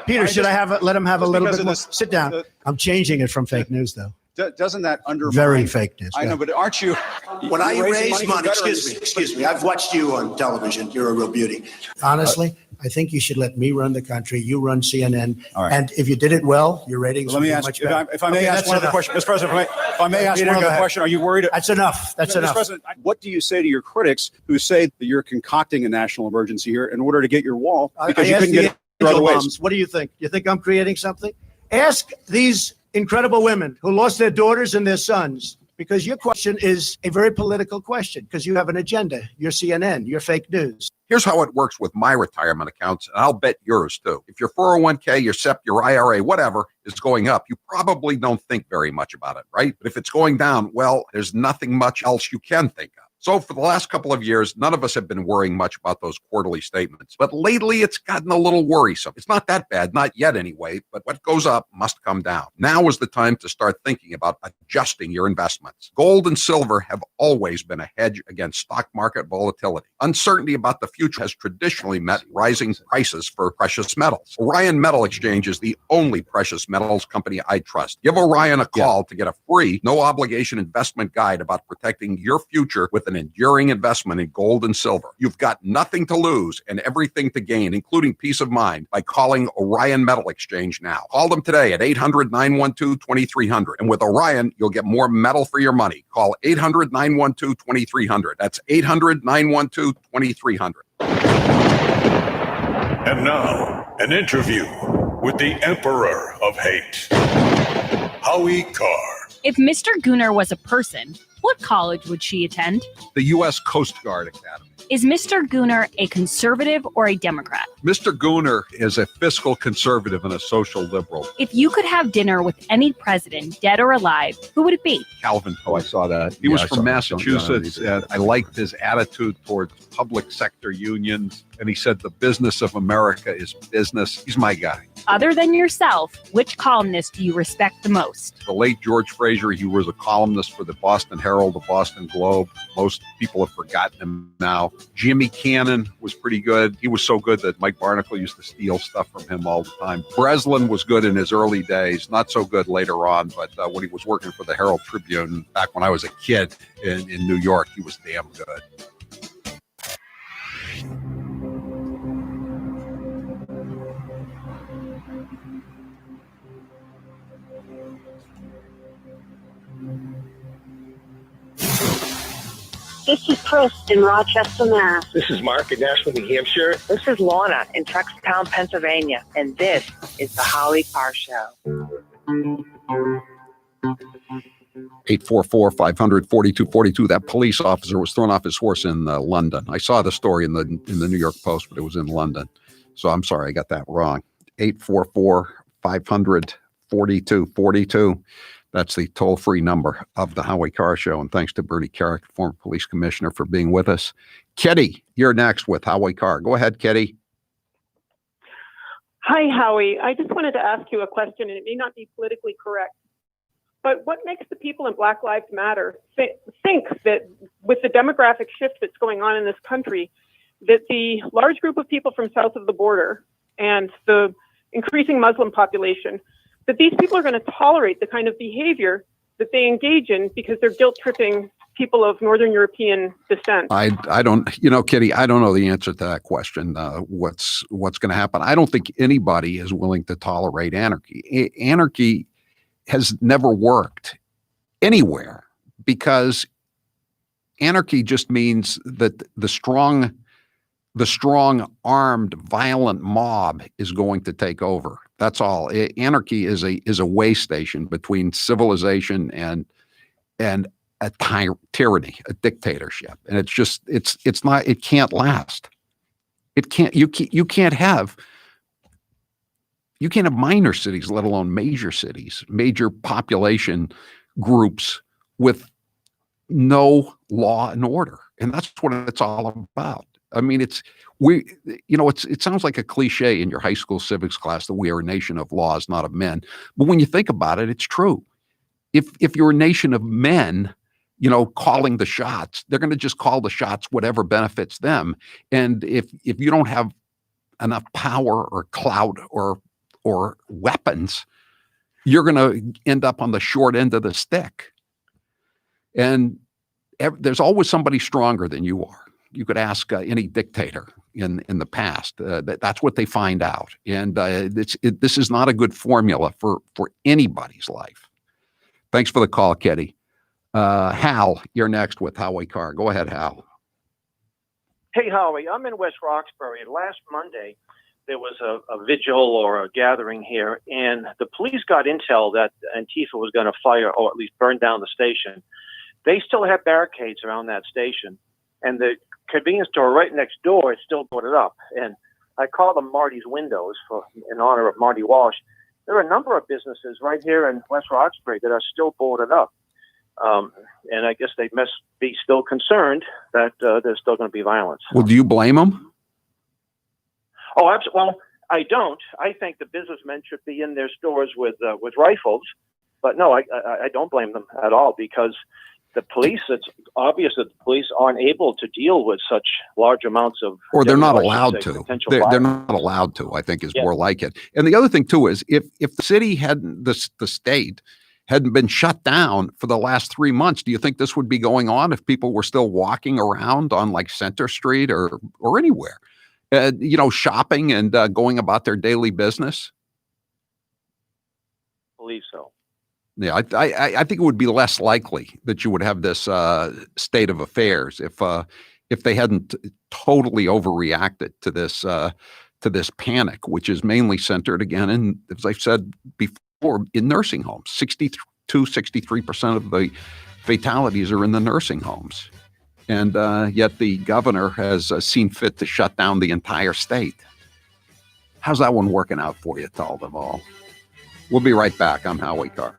Peter, should I let him have a little bit more? Sit down. I'm changing it from fake news, though. Doesn't that undermine? Very fake news. I know, but aren't you? When I raise money, excuse me. I've watched you on television. You're a real beauty. Honestly, I think you should let me run the country. You run CNN. All right. And if you did it well, your ratings would be much better. If I may ask one other question, Mr. President, if I may ask one other question, are you worried? That's enough. That's enough. Mr. President, what do you say to your critics who say that you're concocting a national emergency here in order to get your wall because you couldn't get it other ways? What do you think? You think I'm creating something? Ask these incredible women who lost their daughters and their sons, because your question is a very political question, because you have an agenda. You're CNN. You're fake news. Here's how it works with my retirement accounts, and I'll bet yours too. If your 401k, your SEP, your IRA, whatever is going up, you probably don't think very much about it, right? But if it's going down, well, there's nothing much else you can think of. So for the last couple of years, none of us have been worrying much about those quarterly statements. But lately, it's gotten a little worrisome. It's not that bad, not yet anyway, but what goes up must come down. Now is the time to start thinking about adjusting your investments. Gold and silver have always been a hedge against stock market volatility. Uncertainty about the future has traditionally meant rising prices for precious metals. Orion Metal Exchange is the only precious metals company I trust. Give Orion a call to get a free, no-obligation investment guide about protecting your future with an enduring investment in gold and silver. You've got nothing to lose and everything to gain, including peace of mind, by calling Orion Metal Exchange now. Call them today at 800-912-2300. And with Orion, you'll get more metal for your money. Call 800-912-2300. That's 800-912-2300. And now, an interview with the Emperor of Hate, Howie Carr. If Mr. Gooner was a person, what college would she attend? The U.S. Coast Guard Academy. Is Mr. Gooner a conservative or a Democrat? Mr. Gooner is a fiscal conservative and a social liberal. If you could have dinner with any president, dead or alive, who would it be? Calvin. Oh, I saw that. He was from Massachusetts, and I liked his attitude towards public sector unions. And he said the business of America is business. He's my guy. Other than yourself, which columnist do you respect the most? The late George Fraser, he was a columnist for the Boston Herald, the Boston Globe. Most people have forgotten him now. Jimmy Cannon was pretty good. He was so good that Mike Barnacle used to steal stuff from him all the time. Breslin was good in his early days, not so good later on, but when he was working for the Herald Tribune back when I was a kid in New York, he was damn good. This is Chris in Rochester, Mass. This is Mark in Nashville, New Hampshire. This is Lorna in Truckstown, Pennsylvania, and this is the Howie Carr Show. 844-500-4242. That police officer was thrown off his horse in London. I saw the story in the New York Post, but it was in London. So I'm sorry, I got that wrong. 844-500-4242. That's the toll-free number of the Howie Carr Show. And thanks to Bertie Carrick, former police commissioner, for being with us. Kitty, you're next with Howie Carr. Go ahead, Kitty. Hi, Howie. I just wanted to ask you a question, and it may not be politically correct. But what makes the people in Black Lives Matter think that with the demographic shift that's going on in this country, that the large group of people from south of the border and the increasing Muslim population, that these people are going to tolerate the kind of behavior that they engage in because they're guilt-tripping people of Northern European descent? I don't, Kitty, I don't know the answer to that question. What's going to happen? I don't think anybody is willing to tolerate anarchy. Anarchy has never worked anywhere because anarchy just means that the strong armed violent mob is going to take over. That's all. Anarchy is a way station between civilization and a tyranny, a dictatorship. And it can't last. You can't have minor cities, let alone major cities, major population groups with no law and order. And that's what it's all about. I mean, it sounds like a cliche in your high school civics class that we are a nation of laws, not of men. But when you think about it, it's true. If you're a nation of men, calling the shots, they're going to just call the shots whatever benefits them. And if you don't have enough power or clout or weapons, you're going to end up on the short end of the stick. And there's always somebody stronger than you are. You could ask any dictator in the past. That's what they find out. And this is not a good formula for anybody's life. Thanks for the call, Kitty. Hal, you're next with Howie Carr. Go ahead, Hal. Hey, Howie, I'm in West Roxbury. Last Monday, there was a vigil or a gathering here, and the police got intel that Antifa was going to fire or at least burn down the station. They still have barricades around that station, and the convenience store right next door is still boarded up. And I call them Marty's Windows in honor of Marty Walsh. There are a number of businesses right here in West Roxbury that are still boarded up. And I guess they must be still concerned that there's still going to be violence. Well, do you blame them? Oh, absolutely. Well, I don't. I think the businessmen should be in their stores with rifles. But no, I don't blame them at all because the police, it's obvious that the police aren't able to deal with such large amounts of... Or they're not allowed to. They're not allowed to, I think is more like it. And the other thing, too, is if the city hadn't, the state hadn't been shut down for the last 3 months, do you think this would be going on if people were still walking around on like Center Street or anywhere, shopping and going about their daily business? I believe so. Yeah, I think it would be less likely that you would have this state of affairs if they hadn't totally overreacted to this panic, which is mainly centered again in, as I've said before, in nursing homes. 63% of the fatalities are in the nursing homes, and yet the governor has seen fit to shut down the entire state. How's that one working out for you, Taldeval? We'll be right back. I'm Howie Carr.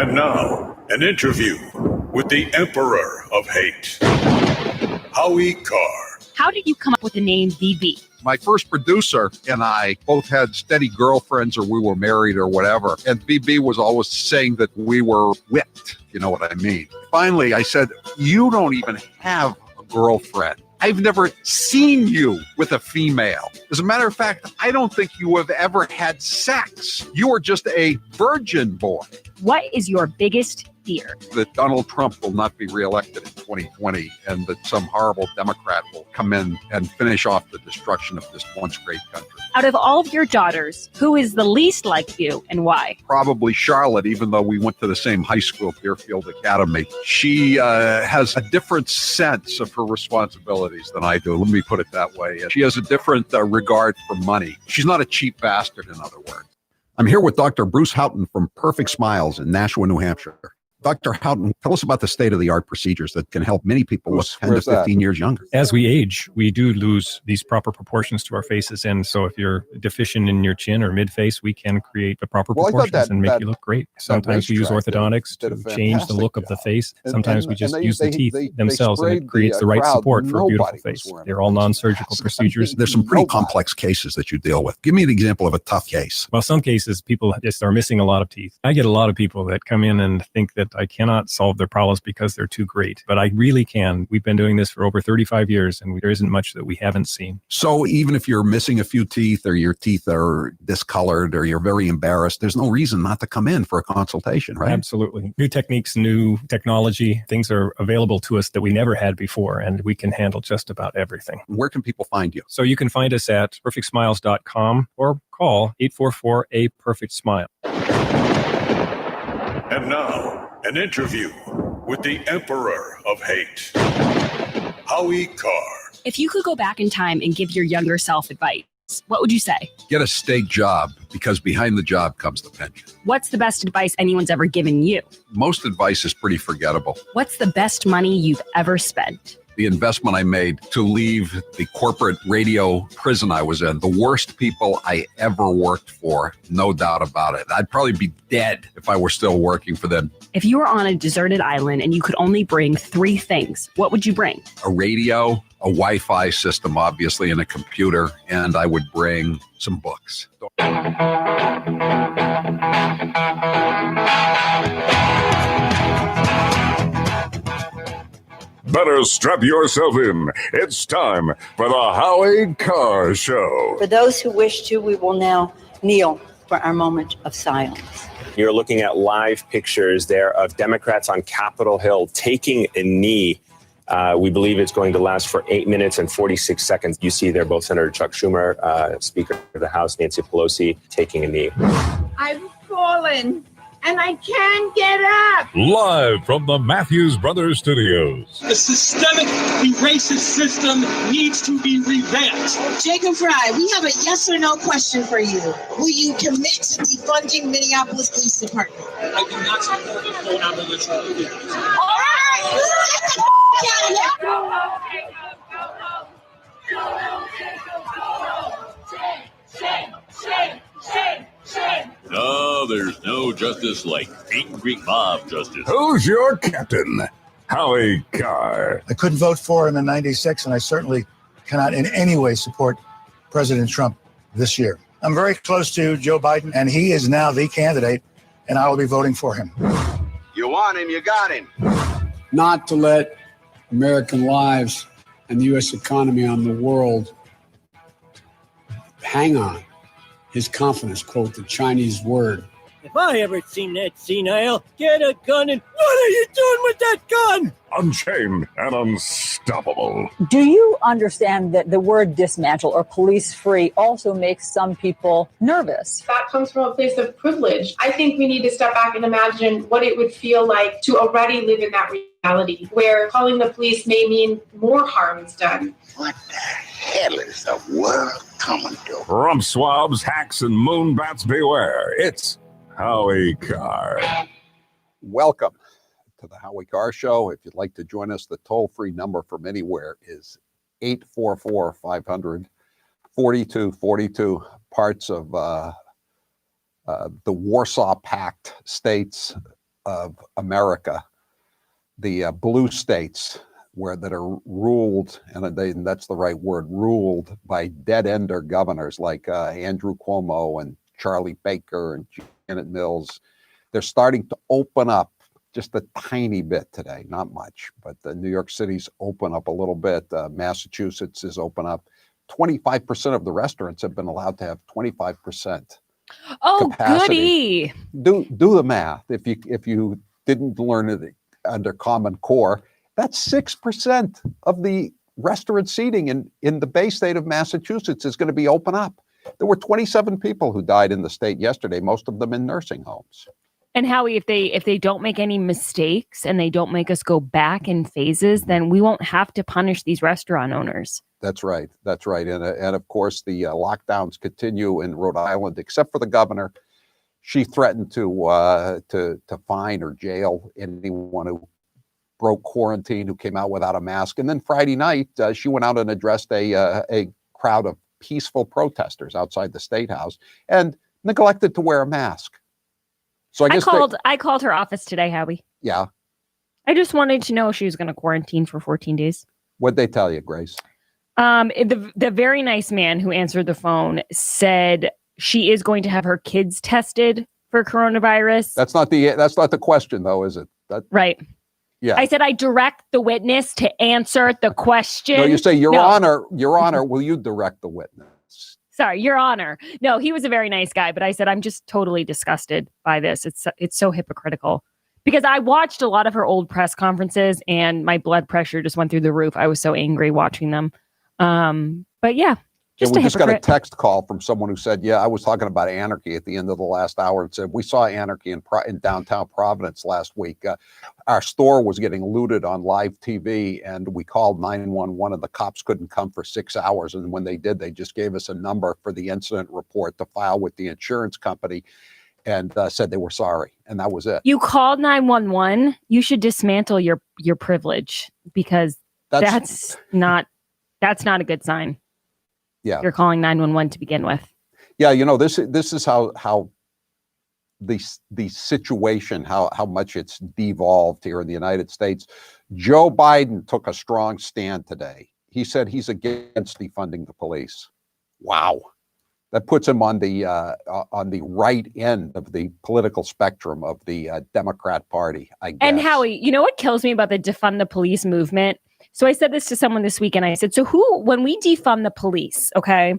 And now, an interview with the Emperor of Hate, Howie Carr. How did you come up with the name BB? My first producer and I both had steady girlfriends, or we were married or whatever. And BB was always saying that we were whipped. You know what I mean? Finally, I said, you don't even have a girlfriend. I've never seen you with a female. As a matter of fact, I don't think you have ever had sex. You are just a virgin boy. What is your biggest fear? That Donald Trump will not be reelected in 2020 and that some horrible Democrat will come in and finish off the destruction of this once great country. Out of all of your daughters, who is the least like you and why? Probably Charlotte, even though we went to the same high school, Deerfield Academy. She has a different sense of her responsibilities than I do. Let me put it that way. She has a different regard for money. She's not a cheap bastard, in other words. I'm here with Dr. Bruce Houghton from Perfect Smiles in Nashua, New Hampshire. Dr. Houghton, tell us about the state-of-the-art procedures that can help many people look 10 to 15 years younger. As we age, we do lose these proper proportions to our faces. And so if you're deficient in your chin or mid-face, we can create the proper proportions and make you look great. Sometimes we use orthodontics to change the look of the face. Sometimes we just use the teeth themselves, and it creates the right support for a beautiful face. They're all non-surgical procedures. There's some pretty complex cases that you deal with. Give me an example of a tough case. Well, some cases, people just are missing a lot of teeth. I get a lot of people that come in and think that I cannot solve their problems because they're too great, but I really can. We've been doing this for over 35 years, and there isn't much that we haven't seen. So even if you're missing a few teeth, or your teeth are discolored, or you're very embarrassed, there's no reason not to come in for a consultation, right? Absolutely. New techniques, new technology, things are available to us that we never had before, and we can handle just about everything. Where can people find you? So you can find us at perfectsmiles.com or call 844-A-PERFECT-SMILE. And now, an interview with the Emperor of Hate, Howie Carr. If you could go back in time and give your younger self advice, what would you say? Get a state job, because behind the job comes the pension. What's the best advice anyone's ever given you? Most advice is pretty forgettable. What's the best money you've ever spent? The investment I made to leave the corporate radio prison I was in, the worst people I ever worked for, no doubt about it. I'd probably be dead if I were still working for them. If you were on a deserted island and you could only bring 3 things, what would you bring? A radio, a Wi-Fi system, obviously, and a computer, and I would bring some books. Better strap yourself in. It's time for the Howie Carr Show. For those who wish to, we will now kneel for our moment of silence. You're looking at live pictures there of Democrats on Capitol Hill taking a knee. We believe it's going to last for 8 minutes and 46 seconds. You see there both Senator Chuck Schumer, Speaker of the House, Nancy Pelosi, taking a knee. I've fallen. And I can't get up. Live from the Matthews Brothers Studios. The systemic racist system needs to be revamped. Jacob Fry, we have a yes or no question for you. Will you commit to defunding Minneapolis Police Department? I do not support the full abolition of the police. All right, get the No, there's no justice like Meat and Greek mob justice. Who's your captain? Howie Carr. I couldn't vote for him in '96, and I certainly cannot in any way support President Trump this year. I'm very close to Joe Biden, and he is now the candidate, and I will be voting for him. You want him, you got him. Not to let American lives and the U.S. economy on the world hang on his confidence, quote, the Chinese word. If I ever seen that senile, get a gun and what are you doing with that gun? Unchained and unstoppable. Do you understand that the word dismantle or police free also makes some people nervous? That comes from a place of privilege. I think we need to step back and imagine what it would feel like to already live in that reality, where calling the police may mean more harm is done. What the hell is the world coming to? Rump swabs, hacks, and moonbats beware. It's Howie Carr. Welcome to the Howie Carr Show. If you'd like to join us, the toll-free number from anywhere is 844-500-4242. Parts of the Warsaw Pact states America, the blue states that are ruled, and that's the right word, ruled by dead-ender governors like Andrew Cuomo and Charlie Baker and Janet Mills, they're starting to open up just a tiny bit today, not much, but New York City's open up a little bit. Massachusetts is open up. 25% of the restaurants have been allowed to have 25% capacity. Goody. Do the math. If you didn't learn it under Common Core, that's 6% of the restaurant seating in the Bay State of Massachusetts is going to be open up. There were 27 people who died in the state yesterday, most of them in nursing homes. And Howie, if they don't make any mistakes and they don't make us go back in phases, then we won't have to punish these restaurant owners. That's right. That's right. And of course, the lockdowns continue in Rhode Island, except for the governor. She threatened to fine or jail anyone who broke quarantine, who came out without a mask. And then Friday night, she went out and addressed a crowd of peaceful protesters outside the State House and neglected to wear a mask. So I called her office today, Howie. Yeah. I just wanted to know if she was going to quarantine for 14 days. What'd they tell you, Grace? The very nice man who answered the phone said she is going to have her kids tested for coronavirus. That's not the question, though, is it? Right. Yeah. I said I direct the witness to answer the question. No, you say, Your Honor, will you direct the witness? Sorry, Your Honor. No, he was a very nice guy, but I said, I'm just totally disgusted by this. It's so hypocritical. Because I watched a lot of her old press conferences and my blood pressure just went through the roof. I was so angry watching them. But yeah, we just got a text call from someone who said, I was talking about anarchy at the end of the last hour and said, we saw anarchy in downtown Providence last week. Our store was getting looted on live TV and we called 911 and the cops couldn't come for 6 hours. And when they did, they just gave us a number for the incident report to file with the insurance company and said they were sorry. And that was it. You called 911. You should dismantle your privilege because that's not a good sign. Yeah, you're calling 911 to begin with. Yeah, this is how the situation, how much it's devolved here in the United States. Joe Biden took a strong stand today. He said he's against defunding the police. Wow, that puts him on the right end of the political spectrum of the Democrat Party, I guess. And Howie, you know what kills me about the defund the police movement? So I said this to someone this week and I said, when we defund the police, okay,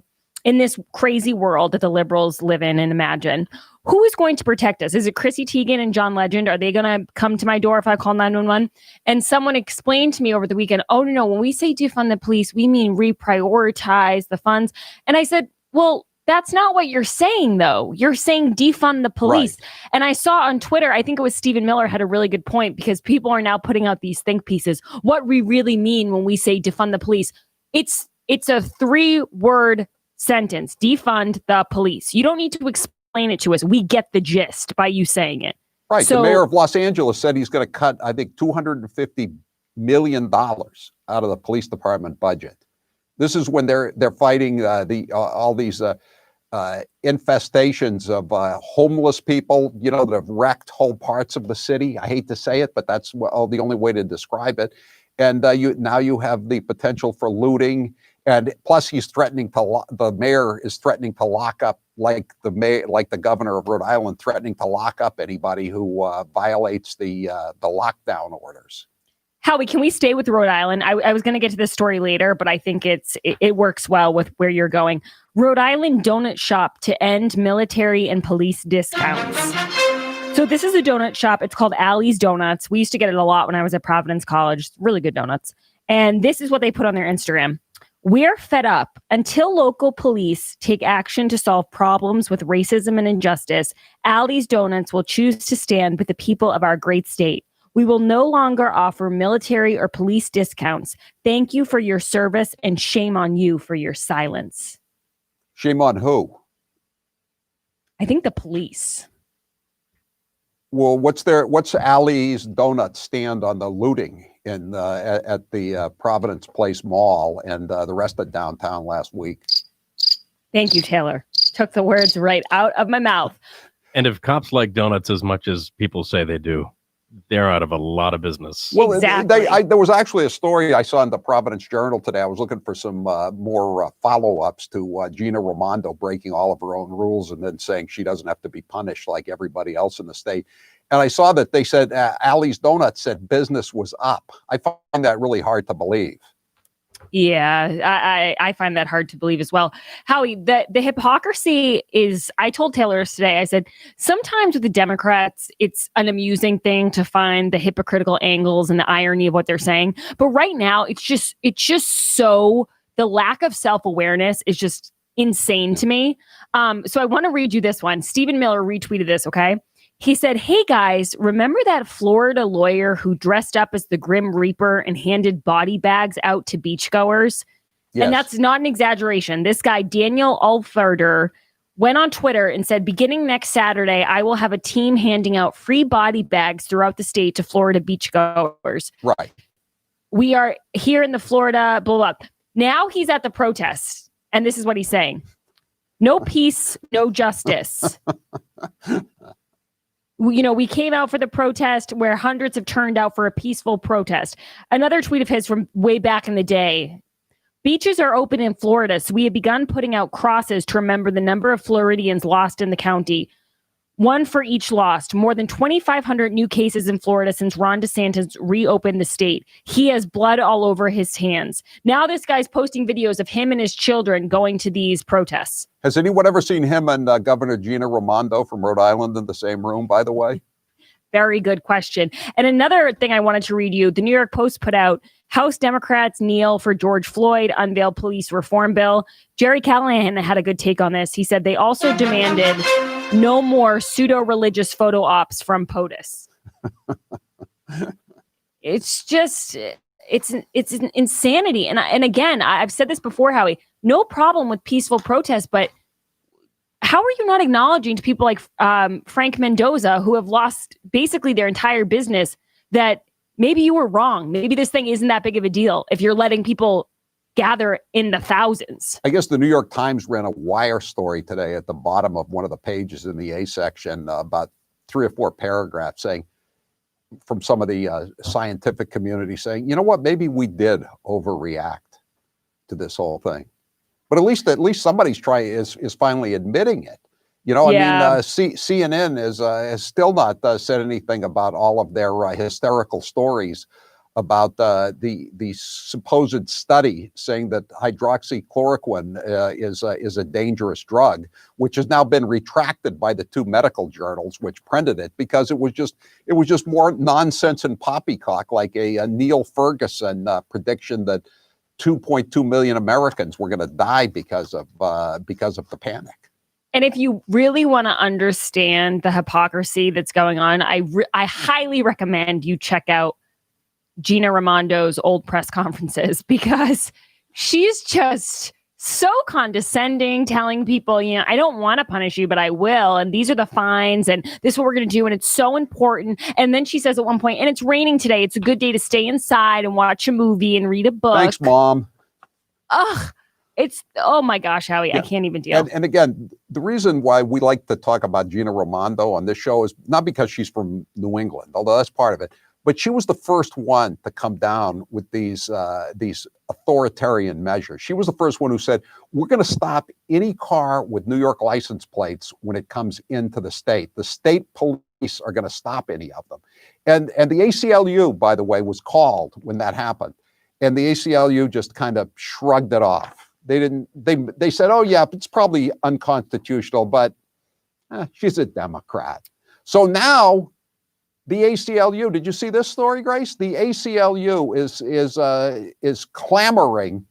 in this crazy world that the liberals live in and imagine, who is going to protect us? Is it Chrissy Teigen and John Legend? Are they going to come to my door if I call 911? And someone explained to me over the weekend, oh, no, when we say defund the police, we mean reprioritize the funds. And I said, well, that's not what you're saying, though. You're saying defund the police. Right. And I saw on Twitter, I think it was Stephen Miller had a really good point because people are now putting out these think pieces. What we really mean when we say defund the police, it's a 3-word sentence, defund the police. You don't need to explain it to us. We get the gist by you saying it. Right. So, the mayor of Los Angeles said he's going to cut, I think, $250 million out of the police department budget. This is when they're fighting all these infestations of homeless people, that have wrecked whole parts of the city. I hate to say it, but that's the only way to describe it. And you have the potential for looting, and plus the mayor is threatening to lock up, like the governor of Rhode Island threatening to lock up anybody who violates the lockdown orders. Howie, can we stay with Rhode Island? I was going to get to this story later, but I think it works well with where you're going. Rhode Island donut shop to end military and police discounts. So this is a donut shop. It's called Allie's Donuts. We used to get it a lot when I was at Providence College. Really good donuts. And this is what they put on their Instagram. We're fed up. Until local police take action to solve problems with racism and injustice, Allie's Donuts will choose to stand with the people of our great state. We will no longer offer military or police discounts. Thank you for your service and shame on you for your silence. Shame on who? I think the police. Well, what's Allie's Donuts stand on the looting at the Providence Place Mall and the rest of downtown last week? Thank you, Taylor. Took the words right out of my mouth. And if cops like donuts as much as people say they do, they're out of a lot of business. Well, Exactly. there was actually a story I saw in the Providence Journal today. I was looking for some more follow-ups to Gina Raimondo breaking all of her own rules and then saying she doesn't have to be punished like everybody else in the state. And I saw that they said Allie's Donuts said business was up. I find that really hard to believe. Yeah, I find that hard to believe as well. Howie, the hypocrisy is, I told Taylor today, I said, sometimes with the Democrats, it's an amusing thing to find the hypocritical angles and the irony of what they're saying. But right now, it's just so, the lack of self-awareness is just insane to me. So I want to read you this one. Stephen Miller retweeted this, okay? He said, "Hey guys, remember that Florida lawyer who dressed up as the Grim Reaper and handed body bags out to beachgoers?" Yes. And that's not an exaggeration. This guy, Daniel Alferder, went on Twitter and said, "Beginning next Saturday, I will have a team handing out free body bags throughout the state to Florida beachgoers." Right. We are here in the Florida, blah, blah. Now he's at the protest, and this is what he's saying. "No peace, no justice." We came out for the protest where hundreds have turned out for a peaceful protest. Another tweet of his from way back in the day. "Beaches are open in Florida, so we have begun putting out crosses to remember the number of Floridians lost in the county. One for each lost. More than 2,500 new cases in Florida since Ron DeSantis reopened the state. He has blood all over his hands." Now this guy's posting videos of him and his children going to these protests. Has anyone ever seen him and Governor Gina Raimondo from Rhode Island in the same room, by the way? Very good question. And another thing I wanted to read you, the New York Post put out, House Democrats kneel for George Floyd, unveil police reform bill. Jerry Callahan had a good take on this. He said they also demanded no more pseudo-religious photo ops from POTUS. It's just, it's an insanity. And again, I've said this before, Howie, no problem with peaceful protest, but how are you not acknowledging to people like Frank Mendoza, who have lost basically their entire business, that maybe you were wrong? Maybe this thing isn't that big of a deal if you're letting people gather in the thousands. I guess the New York Times ran a wire story today at the bottom of one of the pages in the A section, about 3 or 4 paragraphs saying, from some of the scientific community saying, you know what, maybe we did overreact to this whole thing. But at least somebody's is finally admitting it. I mean, CNN has still not said anything about all of their hysterical stories about the supposed study saying that hydroxychloroquine is a dangerous drug, which has now been retracted by the 2 medical journals which printed it, because it was just more nonsense and poppycock, like a Neil Ferguson prediction that 2.2 million Americans were going to die because of the panic. And if you really want to understand the hypocrisy that's going on, I highly recommend you check out Gina Raimondo's old press conferences, because she's just so condescending, telling people, I don't want to punish you, but I will. And these are the fines, and this is what we're going to do. And it's so important. And then she says at one point, and it's raining today. It's a good day to stay inside and watch a movie and read a book. Thanks, Mom. Ugh. Oh my gosh, Howie, yeah. I can't even deal. And again, the reason why we like to talk about Gina Raimondo on this show is not because she's from New England, although that's part of it, but she was the first one to come down with these authoritarian measures. She was the first one who said, we're going to stop any car with New York license plates when it comes into the state. The state police are going to stop any of them. And the ACLU, by the way, was called when that happened. And the ACLU just kind of shrugged it off. They said, oh yeah, it's probably unconstitutional, but she's a Democrat. So now the ACLU, did you see this story, Grace? The ACLU is clamoring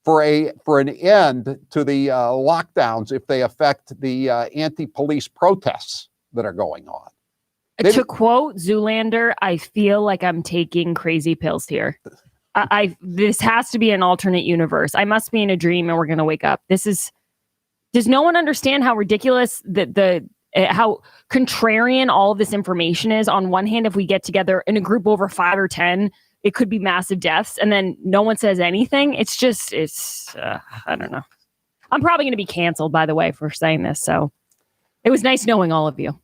for an end to the lockdowns if they affect the anti-police protests that are going on. To quote Zoolander, I feel like I'm taking crazy pills here. This has to be an alternate universe. I must be in a dream and we're going to wake up. Does no one understand how ridiculous how contrarian all of this information is? On one hand, if we get together in a group over 5 or 10, it could be massive deaths, and then no one says anything. I don't know. I'm probably going to be canceled, by the way, for saying this. So it was nice knowing all of you.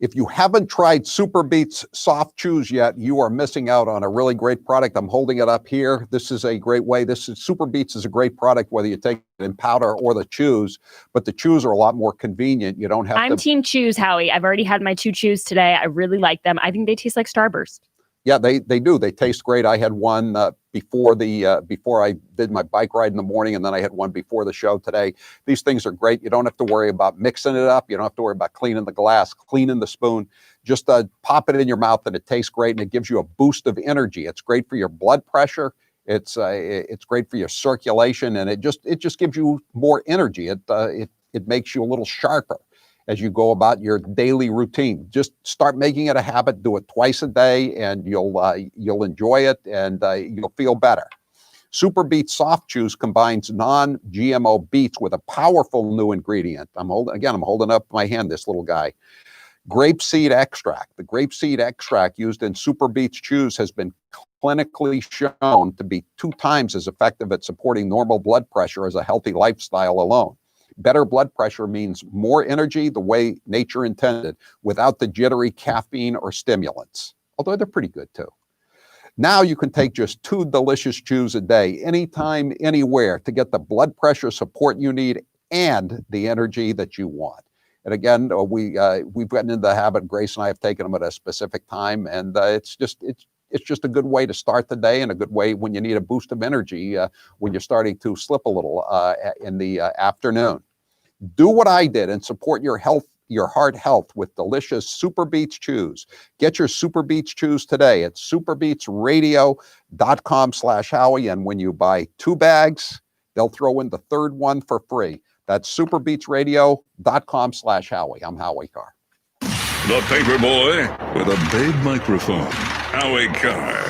If you haven't tried Super Beets soft chews yet, you are missing out on a really great product. I'm holding it up here. This is a great way. Super Beets is a great product, whether you take it in powder or the chews, but the chews are a lot more convenient. You don't have I'm team chews, Howie. I've already had my 2 chews today. I really like them. I think they taste like Starburst. Yeah, they do. They taste great. I had one before I did my bike ride in the morning, and then I had one before the show today. These things are great. You don't have to worry about mixing it up. You don't have to worry about cleaning the glass, cleaning the spoon. Just pop it in your mouth, and it tastes great, and it gives you a boost of energy. It's great for your blood pressure. It's great for your circulation, and it just gives you more energy. It makes you a little sharper as you go about your daily routine. Just start making it a habit. Do it twice a day, and you'll enjoy it, and you'll feel better. Super Beets Soft Chews combines non-GMO beets with a powerful new ingredient. I'm holding up my hand, this little guy. Grapeseed extract. The grapeseed extract used in Super Beets Chews has been clinically shown to be 2 times as effective at supporting normal blood pressure as a healthy lifestyle alone. Better blood pressure means more energy the way nature intended, without the jittery caffeine or stimulants, although they're pretty good too. Now you can take just 2 delicious chews a day, anytime, anywhere, to get the blood pressure support you need and the energy that you want. And again, we've gotten into the habit. Grace and I have taken them at a specific time, and it's just a good way to start the day, and a good way when you need a boost of energy when you're starting to slip a little in the afternoon. Do what I did and support your heart health with delicious Super Beets Chews. Get your Super Beets Chews today at superbeetsradio.com/Howie. And when you buy 2 bags, they'll throw in the 3rd one for free. That's superbeetsradio.com/Howie. I'm Howie Carr. The paper boy with a big microphone, Howie Carr.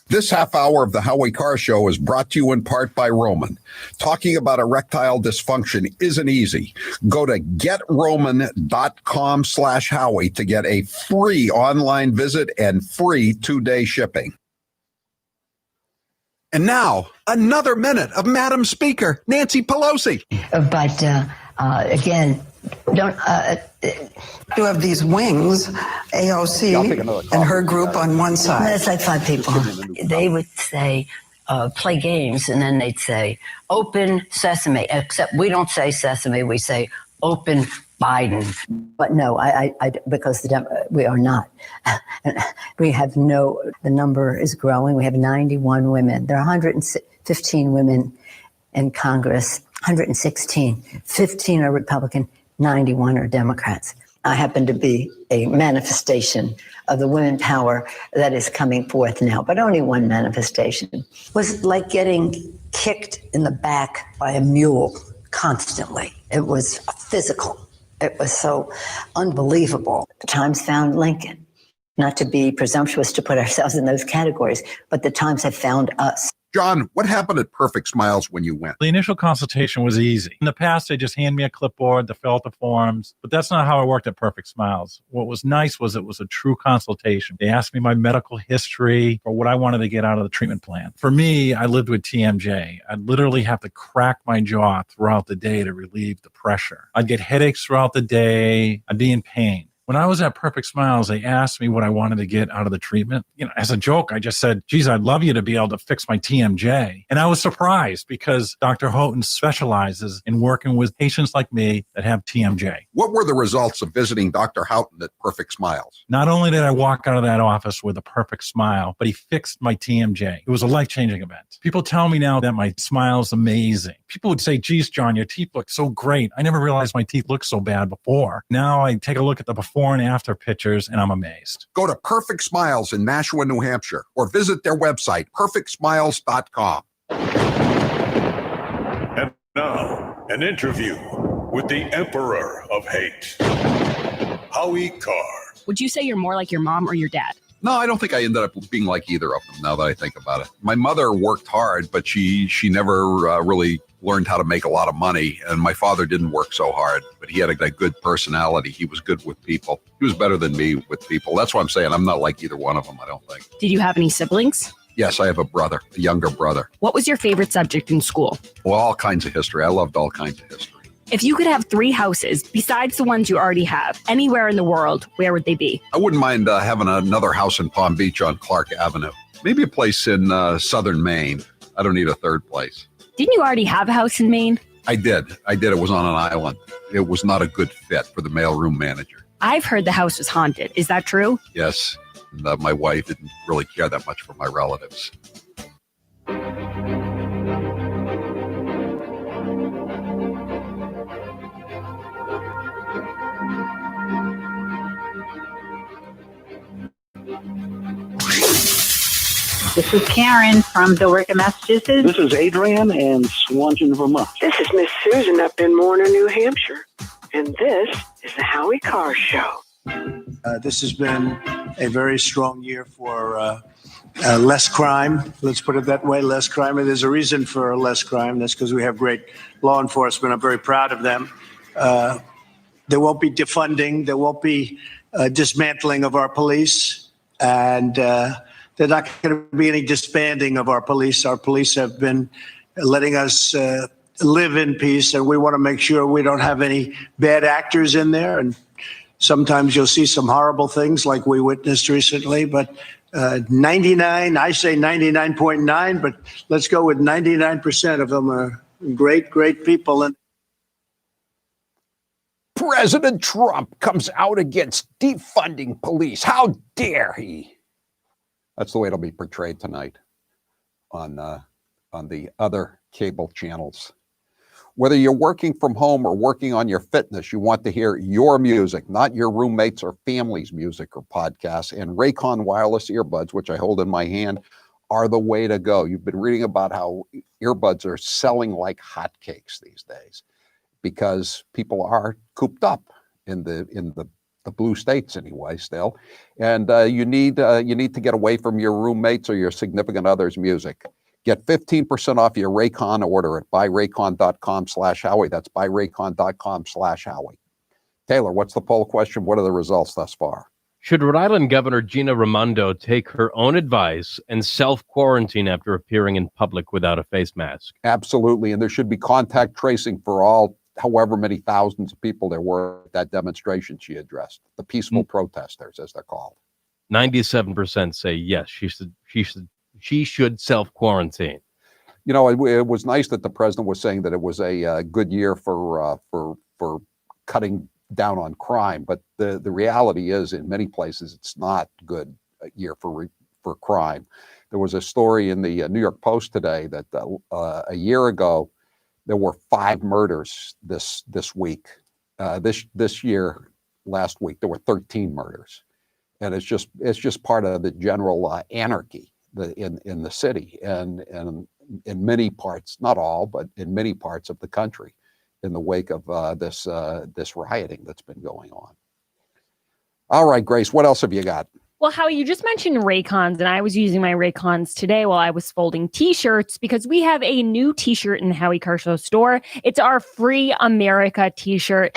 This half hour of the Howie Carr Show is brought to you in part by Roman. Talking about erectile dysfunction isn't easy. Go to getroman.com/Howie to get a free online visit and free 2-day shipping. And now, another minute of Madam Speaker, Nancy Pelosi. But again, don't you have these wings, AOC and her group on one side. That's like 5 people. They would say, play games, and then they'd say, open sesame. Except we don't say sesame, we say open Biden. But no, because we are not. We have the number is growing. We have 91 women. There are 115 women in Congress, 116. 15 are Republican, 91 are Democrats. I happen to be a manifestation of the women power that is coming forth now, but only one manifestation. It was like getting kicked in the back by a mule constantly. It was physical. It was so unbelievable. The Times found Lincoln. Not to be presumptuous to put ourselves in those categories, but the Times have found us. John, what happened at Perfect Smiles when you went? The initial consultation was easy. In the past, they just hand me a clipboard, the fill out the forms, but that's not how I worked at Perfect Smiles. What was nice was it was a true consultation. They asked me my medical history or what I wanted to get out of the treatment plan. For me, I lived with TMJ. I'd literally have to crack my jaw throughout the day to relieve the pressure. I'd get headaches throughout the day. I'd be in pain. When I was at Perfect Smiles, they asked me what I wanted to get out of the treatment. As a joke, I just said, geez, I'd love you to be able to fix my TMJ. And I was surprised because Dr. Houghton specializes in working with patients like me that have TMJ. What were the results of visiting Dr. Houghton at Perfect Smiles? Not only did I walk out of that office with a perfect smile, but he fixed my TMJ. It was a life-changing event. People tell me now that my smile's amazing. People would say, geez, John, your teeth look so great. I never realized my teeth looked so bad before. Now I take a look at the before and after pictures and I'm amazed. Go to Perfect Smiles in Nashua, New Hampshire, or visit their website, perfectsmiles.com. And now, an interview with the Emperor of Hate, Howie Carr. Would you say you're more like your mom or your dad? No, I don't think I ended up being like either of them, now that I think about it. My mother worked hard, but she never really learned how to make a lot of money. And my father didn't work so hard, but he had a good personality. He was good with people. He was better than me with people. That's why I'm saying I'm not like either one of them, I don't think. Did you have any siblings? Yes, I have a brother, a younger brother. What was your favorite subject in school? Well, all kinds of history. I loved all kinds of history. If you could have 3 houses besides the ones you already have, anywhere in the world, where would they be? I wouldn't mind having another house in Palm Beach on Clark Avenue. Maybe a place in southern Maine. I don't need a third place. Didn't you already have a house in Maine? I did. It was on an island. It was not a good fit for the mailroom manager. I've heard the house was haunted. Is that true? Yes. And, my wife didn't really care that much for my relatives. This is Karen from Billerica, Massachusetts. This is Adrian in Swanton, Vermont. This is Miss Susan up in Warner, New Hampshire. And this is the Howie Carr Show. This has been a very strong year for less crime. Let's put it that way, less crime. And there's a reason for less crime. That's because we have great law enforcement. I'm very proud of them. There won't be defunding. There won't be dismantling of our police. And there's not going to be any disbanding of our police. Our police have been letting us live in peace, and we want to make sure we don't have any bad actors in there. And sometimes you'll see some horrible things like we witnessed recently, but 99, I say 99.9, but let's go with 99% of them are great, great people. And President Trump comes out against defunding police. How dare he? That's the way it'll be portrayed tonight on the other cable channels. Whether you're working from home or working on your fitness, you want to hear your music, not your roommates or family's music or podcasts. And Raycon wireless earbuds, which I hold in my hand, are the way to go. You've been reading about how earbuds are selling like hotcakes these days because people are cooped up in the blue states anyway still. And you need to get away from your roommates or your significant other's music. Get 15% off your Raycon order at buyraycon.com/Howie. That's buyraycon.com/Howie. Taylor, what's the poll question? What are the results thus far? Should Rhode Island Governor Gina Raimondo take her own advice and self-quarantine after appearing in public without a face mask? Absolutely. And there should be contact tracing for all, however many thousands of people there were at that demonstration she addressed. The peaceful protesters, as they're called. 97% say yes, she should self-quarantine. You know, it was nice that the president was saying that it was a good year for cutting down on crime, but the reality is, in many places, it's not good year for crime. There was a story in the New York Post today that a year ago there were 5 murders this week. This year, last week, there were 13 murders, and it's just part of the general anarchy in the city and in many parts, not all, but in many parts of the country, in the wake of this rioting that's been going on. All right, Grace, what else have you got? Well, Howie, you just mentioned Raycons, and I was using my Raycons today while I was folding t-shirts because we have a new t-shirt in the Howie Carr Show store. It's our Free America t-shirt.